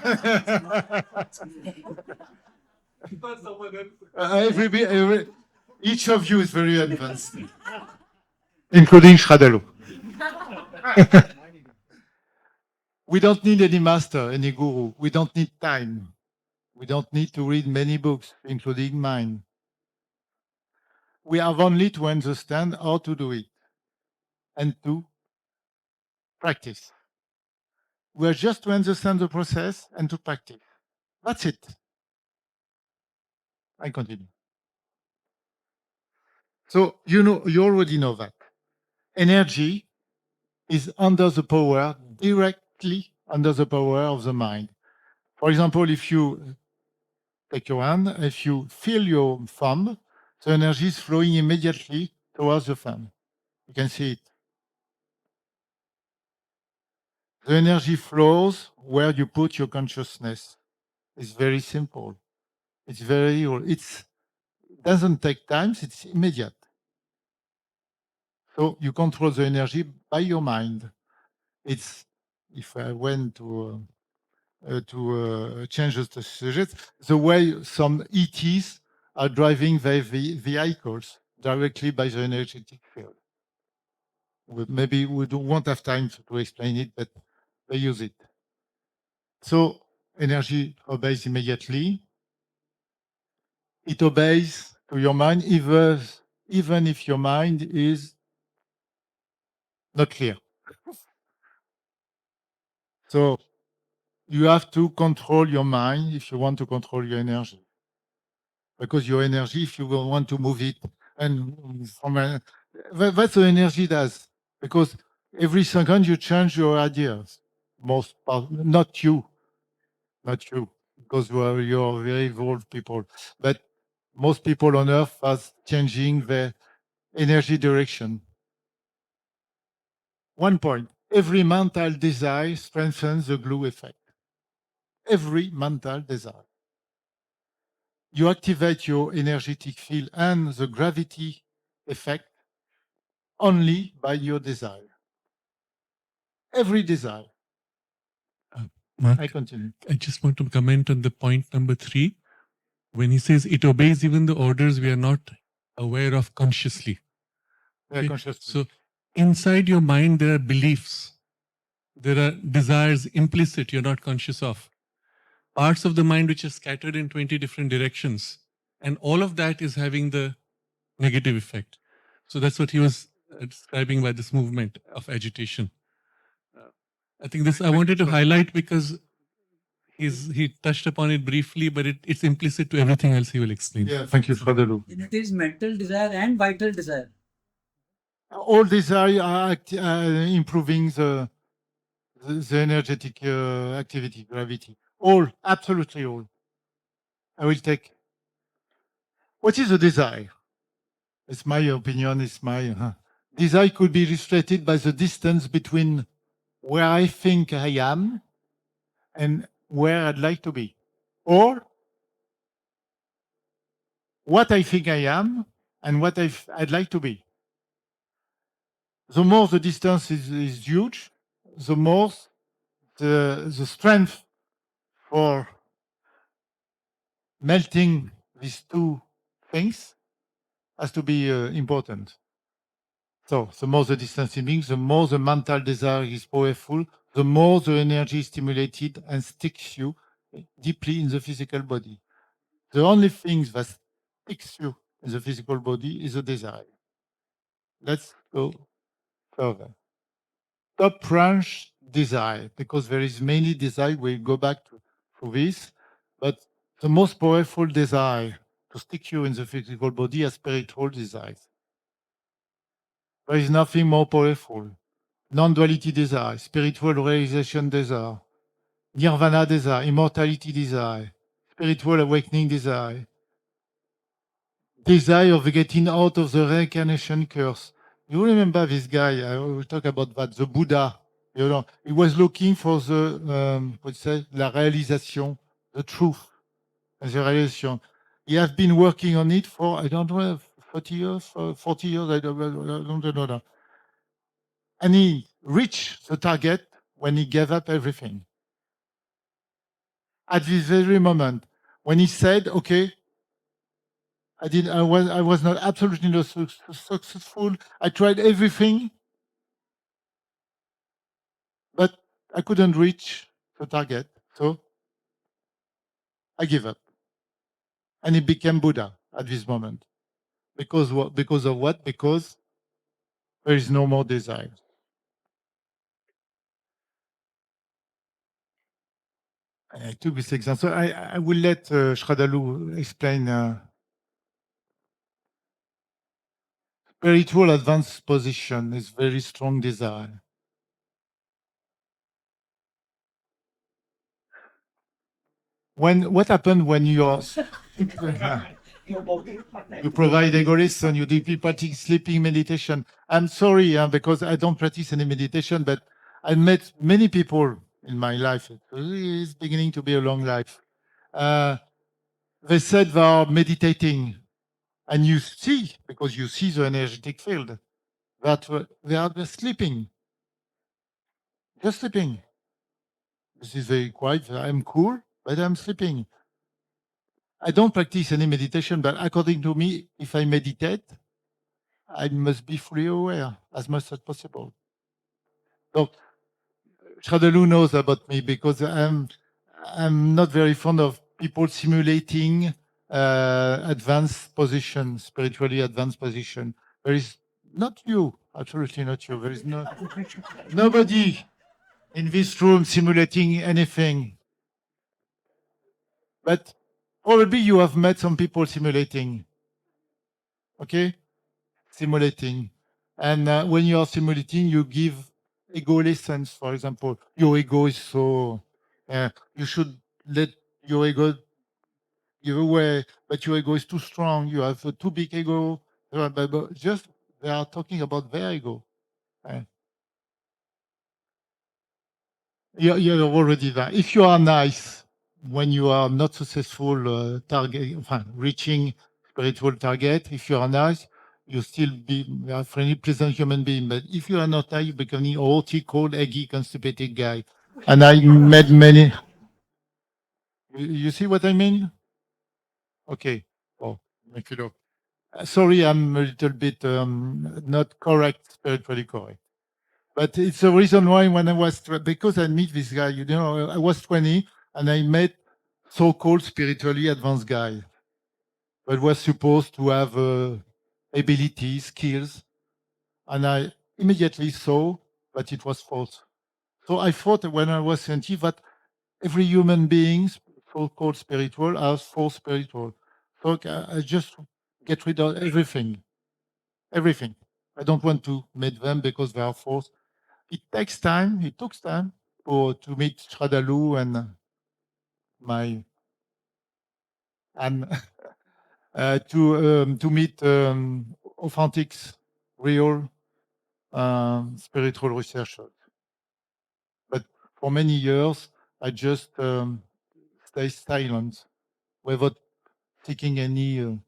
Each of you is very advanced, including Shraddhalu. We don't need any master, any guru. We don't need time. We don't need to read many books, including mine. We have only to understand how to do it and to practice. We are just to understand the process and to practice. That's it. I continue. So you already know that. Energy is under the power, directly under the power of the mind. For example, if you take your hand, if you feel your thumb, the energy is flowing immediately towards the thumb. You can see it. The energy flows where you put your consciousness. It's very simple. It doesn't take time, it's immediate. So you control the energy by your mind. If I went to change the subject, the way some ETs are driving their vehicles directly by the energetic field. Maybe we won't have time to explain it, but they use it. So energy obeys immediately. It obeys to your mind, even if your mind is not clear. So you have to control your mind if you want to control your energy. Because your energy, if you want to move it, and that's what energy does. Because every second you change your ideas. Not you, because you're very evolved people. But most people on Earth are changing their energy direction. One point, every mental desire strengthens the glue effect. Every mental desire. You activate your energetic field and the gravity effect only by your desire. Every desire. Marc, I continue. I just want to comment on the point number 3. When he says it obeys even the orders we are not aware of consciously. Yeah, Okay? consciously. So inside your mind, there are beliefs. There are desires implicit you're not conscious of. Parts of the mind which are scattered in 20 different directions. And all of that is having the negative effect. So that's what he was describing by this movement of agitation. I think this I wanted to highlight because he touched upon it briefly, but it's implicit to everything else he will explain. Yeah, thank you, Shraddhalu. It is mental desire and vital desire. All desire are improving the energetic activity, gravity. All, absolutely all. I will take. What is a desire? It's my opinion, it's my... Desire could be illustrated by the distance between where I think I am and where I'd like to be. Or what I think I am and what I'd like to be. The more the distance is huge, the more the strength for melting these two things has to be important. So the more the distance is big, the more the mental desire is powerful, the more the energy is stimulated and sticks you deeply in the physical body. The only thing that sticks you in the physical body is a desire. Let's go further. Top branch desire, because there is many desire. We'll go back to this, but the most powerful desire to stick you in the physical body are spiritual desires. There is nothing more powerful. Non-duality desire, spiritual realization desire, nirvana desire, immortality desire, spiritual awakening desire, desire of getting out of the reincarnation curse. You remember this guy, I will talk about that, the Buddha. You know, he was looking for the, la réalisation, the truth, the realization. He has been working on it for, I don't know, 30 years, 40 years, I don't know now. And he reached the target when he gave up everything. At this very moment, when he said, okay, I was not absolutely not successful. I tried everything, but I couldn't reach the target. So I give up. And he became Buddha at this moment. Because what? Because of what? Because there is no more desire. I took this example. So I will let Shradalu explain spiritual advanced position is very strong desire. What happened when you are you provide egoism, you do practice sleeping meditation. I'm sorry because I don't practice any meditation, but I met many people in my life. It's beginning to be a long life. They said they are meditating, and you see, because you see the energetic field, that they are just sleeping. Just sleeping. This is very quiet. I'm cool, but I'm sleeping. I don't practice any meditation, but according to me, if I meditate, I must be fully aware as much as possible. So Shradalu knows about me because I'm not very fond of people simulating advanced position, spiritually advanced position. There is not you, absolutely not you. There is nobody in this room simulating anything. But probably you have met some people simulating. Okay? Simulating. And when you are simulating, you give ego lessons, for example. Your ego is so, you should let your ego give away, but your ego is too strong. You have a too big ego. But just, they are talking about their ego. You're already there. If you are nice, when you are not successful reaching spiritual target, if you are nice, you still be a friendly, pleasant human being. But if you are not nice, you become a haughty, cold, eggy, constipated guy. And I met many. You see what I mean? Okay. Oh, make it up. Sorry, I'm a little bit not correct, spiritually correct. But it's the reason why when I was, because I meet this guy, I was 20 and I met so-called spiritually advanced guy that was supposed to have abilities, skills. And I immediately saw that it was false. So I thought when I was 20 that every human being, so-called spiritual, has false spiritual. So I just get rid of everything. Everything. I don't want to meet them because they are false. It takes time. It took time to meet Shradalu and to meet authentic, real spiritual researchers. But for many years, I just stay silent without taking any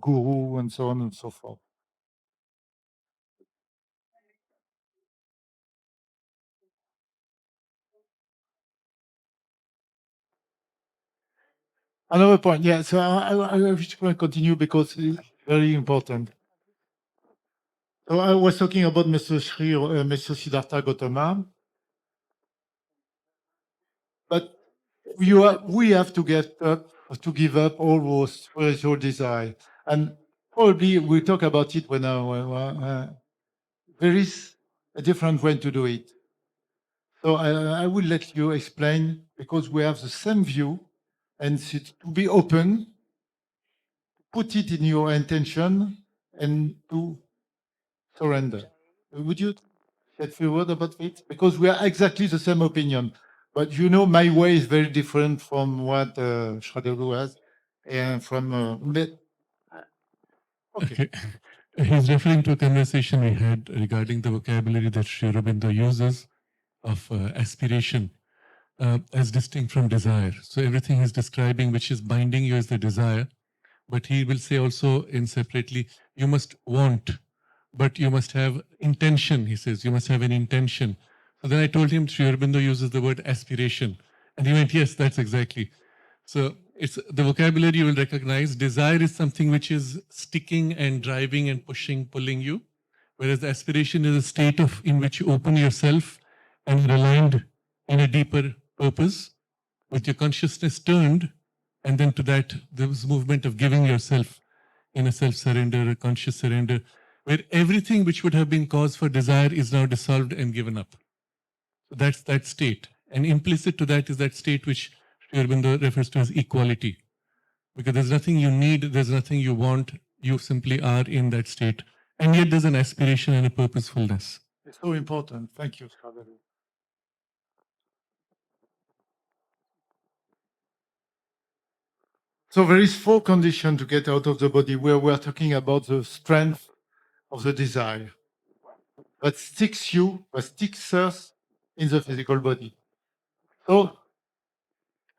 guru and so on and so forth. Another point, yeah. So I wish to continue because it's very important. So I was talking about Mr. Siddhartha Gautama, but we have to give up all those spiritual desire, and probably we talk about it when there is a different way to do it. So I will let you explain because we have the same view, and to be open, put it in your intention, and to surrender. Would you say a few words about it? Because we are exactly the same opinion. But my way is very different from what Shradalu has, and from. Okay. He's referring to a conversation we had regarding the vocabulary that Sri Aurobindo uses of aspiration as distinct from desire. So everything he's describing which is binding you is the desire, But he will say also in separately, you must want, but you must have intention, he says, you must have an intention. So then I told him, Sri Aurobindo uses the word aspiration. And he went, yes, that's exactly. So it's the vocabulary you will recognize. Desire is something which is sticking and driving and pushing, pulling you. Whereas aspiration is a state of in which you open yourself and are aligned in a deeper purpose with your consciousness turned, and then to that there was movement of giving yourself in a self-surrender, a conscious surrender, where everything which would have been cause for desire is now dissolved and given up. So that's that state. And implicit to that is that state which Sri Aurobindo refers to as equality. Because there's nothing you need, there's nothing you want, you simply are in that state. And yet there's an aspiration and a purposefulness. It's so important. Thank you, Scott. So there is 4 conditions to get out of the body where we are talking about the strength of the desire that sticks us in the physical body. So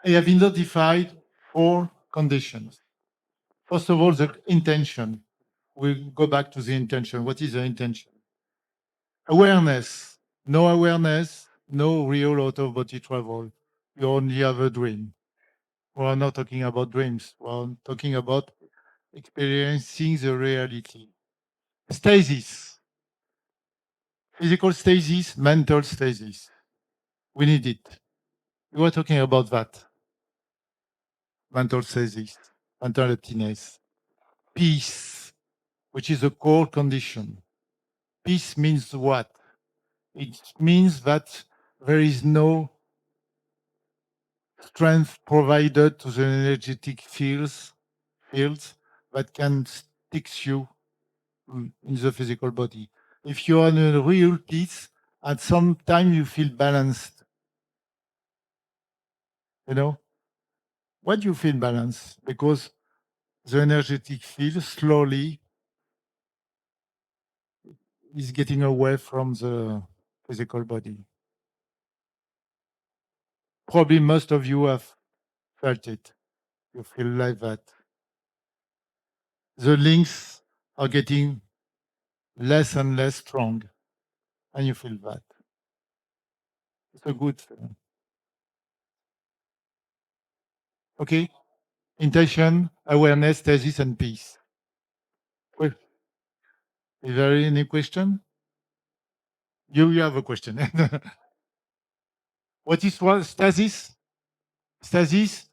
I have identified 4 conditions. First of all, the intention. We'll go back to the intention. What is the intention? Awareness. No awareness, no real out-of-body travel. You only have a dream. We are not talking about dreams. We are talking about experiencing the reality. Stasis. Physical stasis, mental stasis. We need it. We were talking about that. Mental stasis, mental emptiness. Peace, which is a core condition. Peace means what? It means that there is no strength provided to the energetic fields that can stick you in the physical body. If you are in a real peace, at some time you feel balanced. You know? Why do you feel balanced? Because the energetic field slowly is getting away from the physical body. Probably most of you have felt it. You feel like that. The links are getting less and less strong, and you feel that. It's a good thing. Okay? Intention, awareness, stasis, and peace. Well, is there any question? You have a question. What is stasis? Stasis,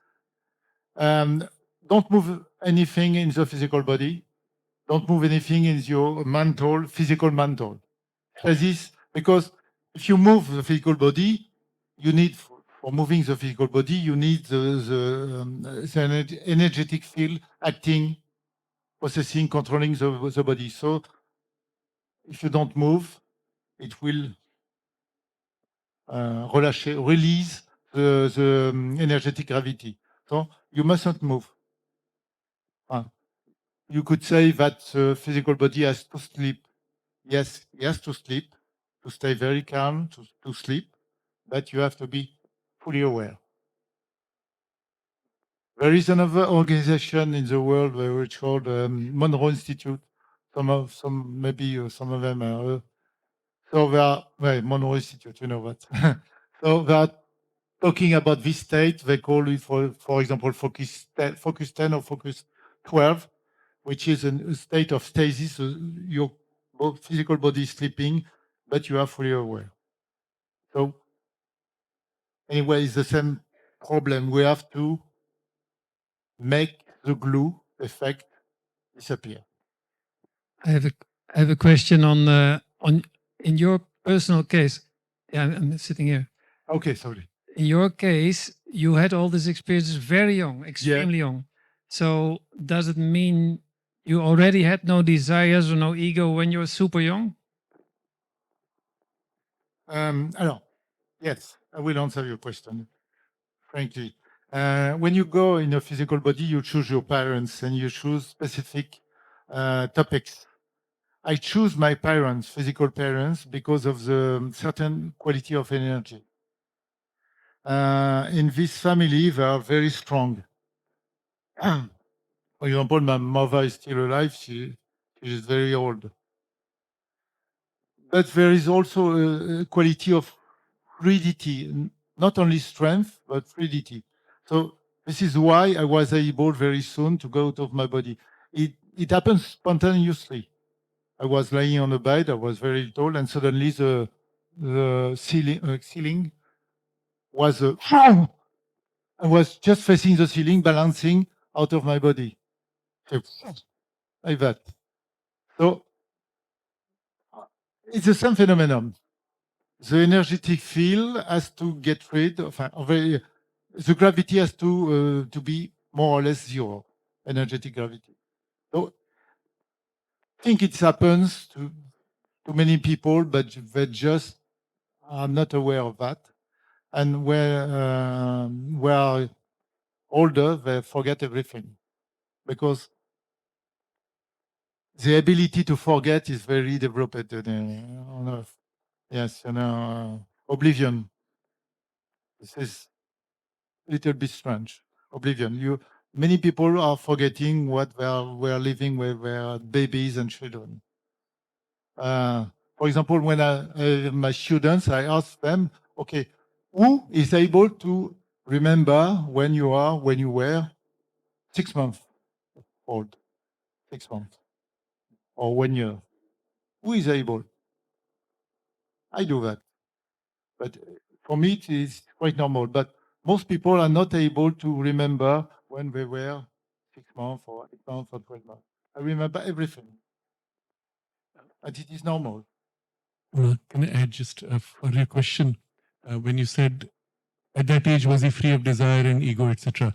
don't move anything in the physical body. Don't move anything in your mental, physical mental. Stasis, because if you move the physical body, you need, for moving the physical body, you need the energetic field acting, processing, controlling the body. So if you don't move, it will release the energetic gravity. So you mustn't move. You could say that the physical body has to sleep. Yes, he has to sleep, to stay very calm, to sleep, but you have to be fully aware. There is another organization in the world which called Monroe Institute. Maybe some of them are. So they are, well, Monroe Institute, you know what. So they are talking about this state. They call it, for example, focus 10 or focus 12, which is a state of stasis. So your physical body is sleeping, but you are fully aware. So anyway, it's the same problem. We have to make the glue effect disappear. I have a question on in your personal case. Yeah, I'm sitting here. Okay, sorry. In your case, you had all these experiences very young, extremely young. So does it mean you already had no desires or no ego when you were super young? Alors, yes, I will answer your question, frankly. When you go in a physical body, you choose your parents and you choose specific topics. I choose my parents, physical parents, because of the certain quality of energy. In this family, they are very strong. For example, my mother is still alive. She is very old. But there is also a quality of fluidity, not only strength, but fluidity. So this is why I was able very soon to go out of my body. It happens spontaneously. I was lying on the bed, I was very tall, and suddenly the ceiling was I was just facing the ceiling, balancing out of my body. Like that. So it's the same phenomenon. The energetic field has to get rid of the gravity has to be more or less zero, energetic gravity. So I think it happens to many people, but they just are not aware of that. And when we are older, they forget everything because the ability to forget is very developed on Earth. Yes, oblivion. This is a little bit strange. Oblivion. Many people are forgetting what were living with their babies and children. For example, when my students, I ask them, okay, who is able to remember when you were 6 months old, 6 months, or 1 year? Who is able? I do that. But for me, it is quite normal. But most people are not able to remember when they were 6 months or 8 months or 12 months. I remember everything. And it is normal. Can I add just for your question? When you said at that age, was he free of desire and ego, etc.?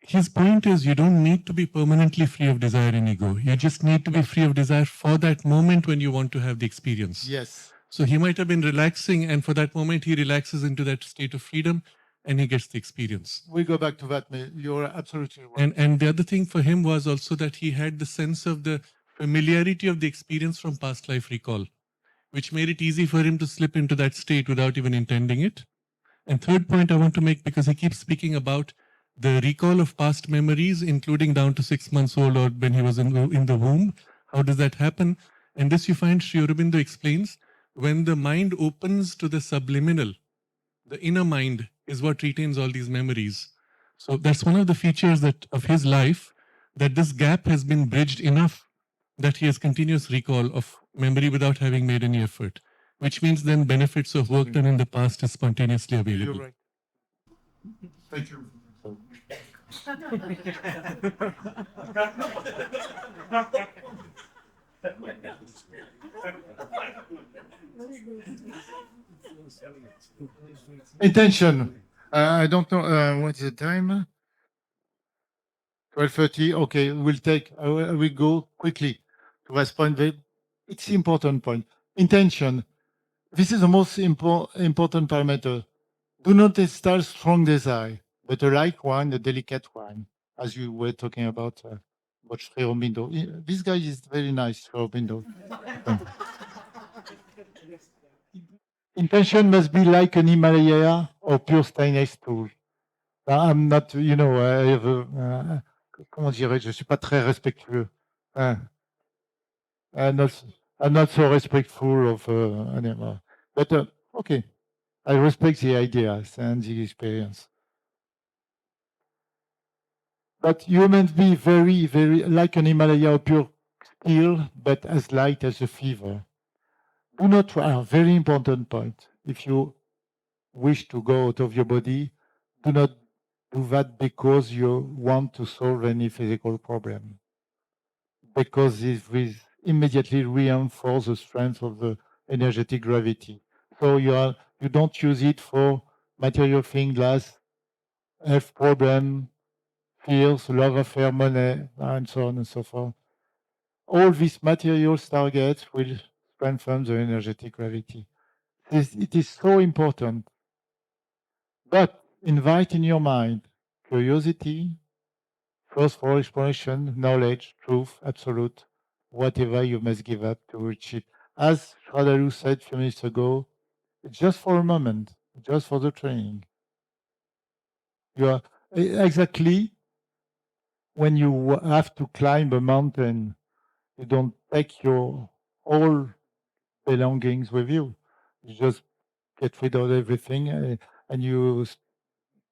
His point is you don't need to be permanently free of desire and ego. You just need to be free of desire for that moment when you want to have the experience. Yes. So he might have been relaxing, and for that moment, he relaxes into that state of freedom and he gets the experience. We go back to that. You're absolutely right. And the other thing for him was also that he had the sense of the familiarity of the experience from past life recall, which made it easy for him to slip into that state without even intending it. And third point I want to make, because he keeps speaking about the recall of past memories, including down to 6 months old or when he was in the womb. How does that happen? And this you find Sri Aurobindo explains, when the mind opens to the subliminal, the inner mind is what retains all these memories. So that's one of the features of his life, that this gap has been bridged enough that he has continuous recall of memory without having made any effort, which means then benefits of work done in the past is spontaneously available. You're right. Thank you. Intention. I don't know what's the time. 12:30. Okay, I will go quickly to respond. It's the important point. Intention. This is the most important parameter. Do not install strong desire, but a light one, a delicate one, as you were talking about Sri Aurobindo. This guy is very nice, Sri Aurobindo. Intention must be like an Himalaya or pure stainless tool. I'm not, I have comment dirais-je, je suis pas très respectueux. I'm not so respectful of animal. But okay, I respect the ideas and the experience. But you must be very, very like an Himalaya pure steel, but as light as a fever. Do not try, very important point. If you wish to go out of your body, do not do that because you want to solve any physical problem. Because this will immediately reinforce the strength of the energetic gravity. So you don't use it for material things, glass, health problem, fears, love affair, money, and so on and so forth. All these materials targets will strengthen the energetic gravity. It is so important. But invite in your mind curiosity, thirst for exploration, knowledge, truth, absolute, whatever you must give up to reach it. As Shradalu said a few minutes ago, it's just for a moment, just for the training. You are exactly when you have to climb a mountain, you don't take your all belongings with you. You just get rid of everything and you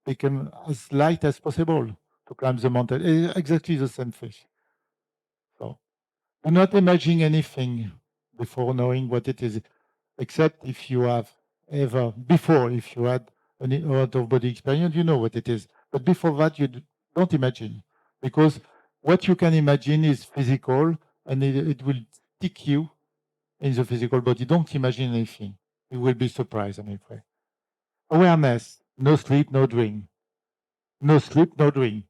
become as light as possible to climb the mountain. Exactly the same thing. So do not imagine anything before knowing what it is, except if you have ever, before, if you had an out-of-body experience, you know what it is. But before that, you don't imagine, because what you can imagine is physical, and it will stick you in the physical body. Don't imagine anything. You will be surprised, I'm afraid. Awareness, no sleep, no dream. No sleep, no dream.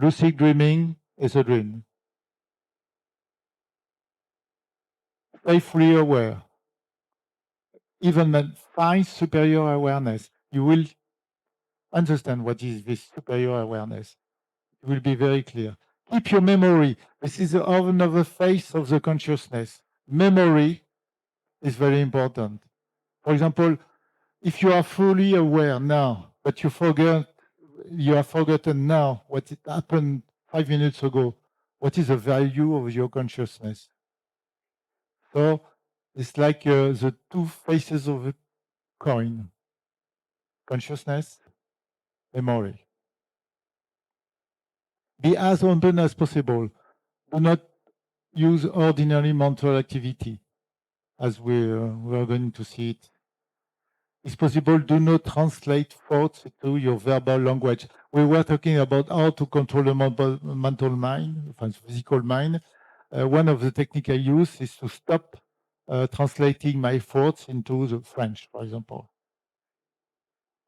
Lucid dreaming is a dream. Stay fully aware. Even when find superior awareness, you will understand what is this superior awareness. It will be very clear. Keep your memory. This is another face of the consciousness. Memory is very important. For example, if you are fully aware now, but you have forgotten now what happened 5 minutes ago, what is the value of your consciousness? So it's like the two faces of a coin: consciousness, memory. Be as open as possible. Do not use ordinary mental activity, as we are going to see it. It's possible, do not translate thoughts to your verbal language. We were talking about how to control the mental mind, physical mind. One of the techniques I use is to stop translating my thoughts into the French, for example.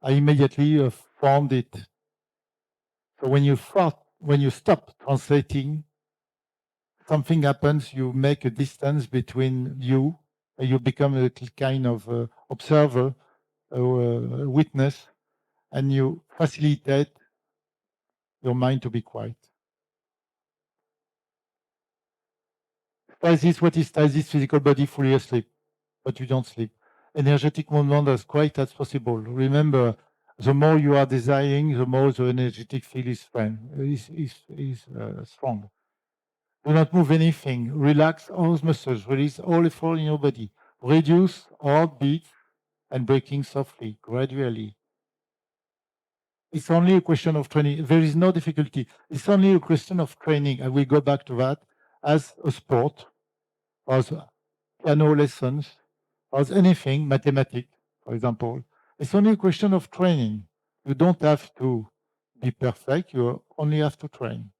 I immediately found it. So when you stop translating, something happens, you make a distance between you, you become a kind of observer, a witness, and you facilitate your mind to be quiet. Stasis, what is stasis? Physical body fully asleep, but you don't sleep. Energetic movement as quiet as possible. Remember, the more you are desiring, the more the energetic field is strong. Do not move anything. Relax all muscles. Release all effort in your body. Reduce heartbeat and breathing softly, gradually. It's only a question of training. There is no difficulty. It's only a question of training. I will go back to that as a sport, as piano lessons, as anything, mathematics, for example. It's only a question of training. You don't have to be perfect. You only have to train.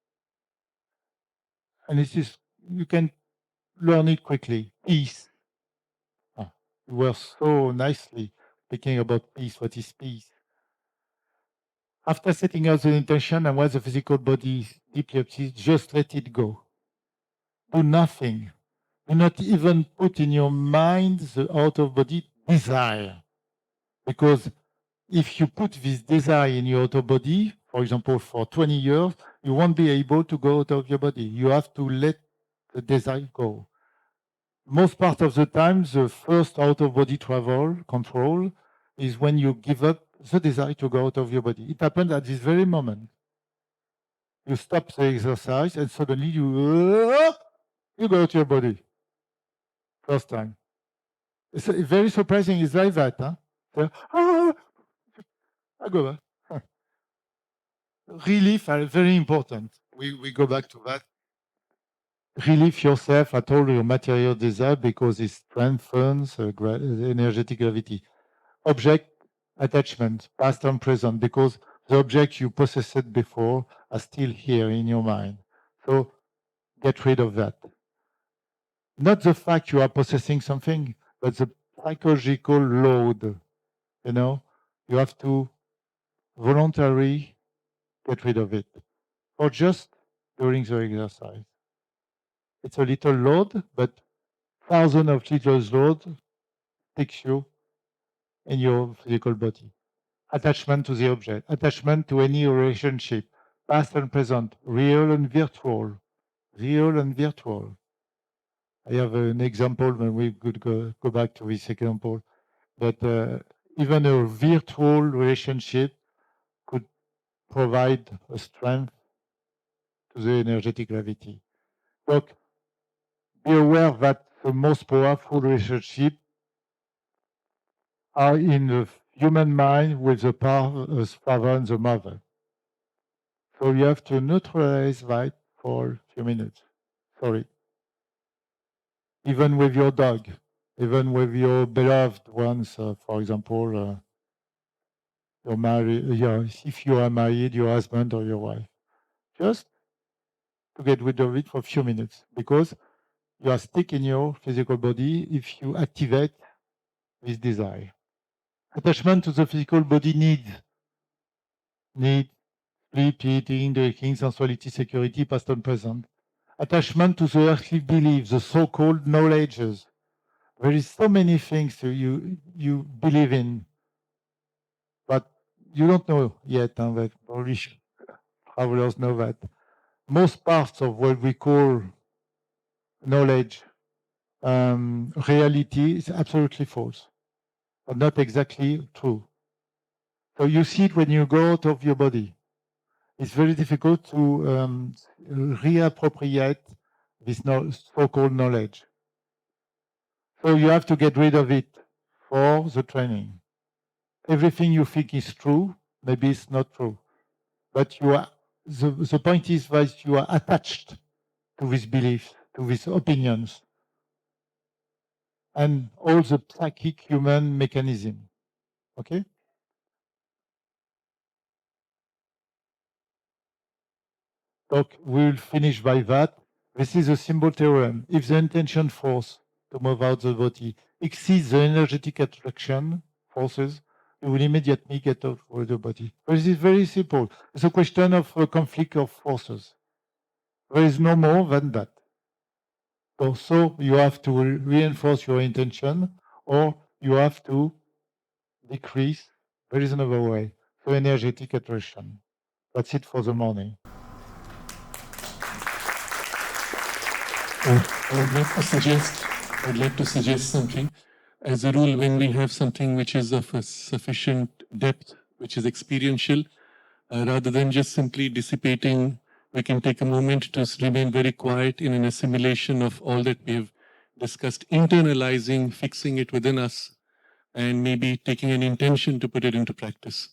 And you can learn it quickly. Peace. You were so nicely speaking about peace. What is peace? After setting out the intention and once the physical body is deeply upset, just let it go. Do nothing. Do not even put in your mind the out-of-body desire. Because if you put this desire in your out-of-body, for example, for 20 years, you won't be able to go out of your body. You have to let the desire go. Most part of the time, the first out-of-body travel control is when you give up the desire to go out of your body. It happened at this very moment. You stop the exercise and suddenly you go out your body. First time. It's very surprising. It's like that. Huh? So, I go back. Relief are very important. We go back to that. Relieve yourself at all your material desire because it strengthens energetic gravity. Object attachment, past and present, because the object you possessed before are still here in your mind. So get rid of that. Not the fact you are possessing something, but the psychological load. You know, you have to voluntarily get rid of it, or just during the exercise. It's a little load, but thousands of little load takes you in your physical body. Attachment to the object, attachment to any relationship, past and present, real and virtual, real and virtual. I have an example when we could go back to this example, but even a virtual relationship could provide a strength to the energetic gravity. Look, be aware that the most powerful relationships are in the human mind with the father and the mother. So you have to neutralize that for a few minutes. Sorry. Even with your dog, even with your beloved ones, for example, if you are married, your husband or your wife. Just to get rid of it for a few minutes, because you are stuck in your physical body if you activate this desire. Attachment to the physical body needs sleep, eating, drinking, sensuality, security, past and present. Attachment to the earthly beliefs, the so-called knowledges. There is so many things you believe in, but you don't know yet, that probably travelers know that. Most parts of what we call knowledge, reality is absolutely false, or not exactly true. So you see it when you go out of your body. It's very difficult to reappropriate this so-called knowledge. So you have to get rid of it for the training. Everything you think is true, maybe it's not true. But you are, the point is that you are attached to these beliefs, to these opinions, and all the psychic human mechanism. Okay? Look, we'll finish by that. This is a symbol theorem. If the intention force to move out the body exceeds the energetic attraction forces, you will immediately get out of the body. This is very simple. It's a question of a conflict of forces. There is no more than that. So you have to reinforce your intention, or you have to decrease. There is another way. So energetic attraction. That's it for the morning. I'd like to suggest something. As a rule, when we have something which is of a sufficient depth, which is experiential, rather than just simply dissipating, we can take a moment to remain very quiet in an assimilation of all that we have discussed, internalizing, fixing it within us, and maybe taking an intention to put it into practice.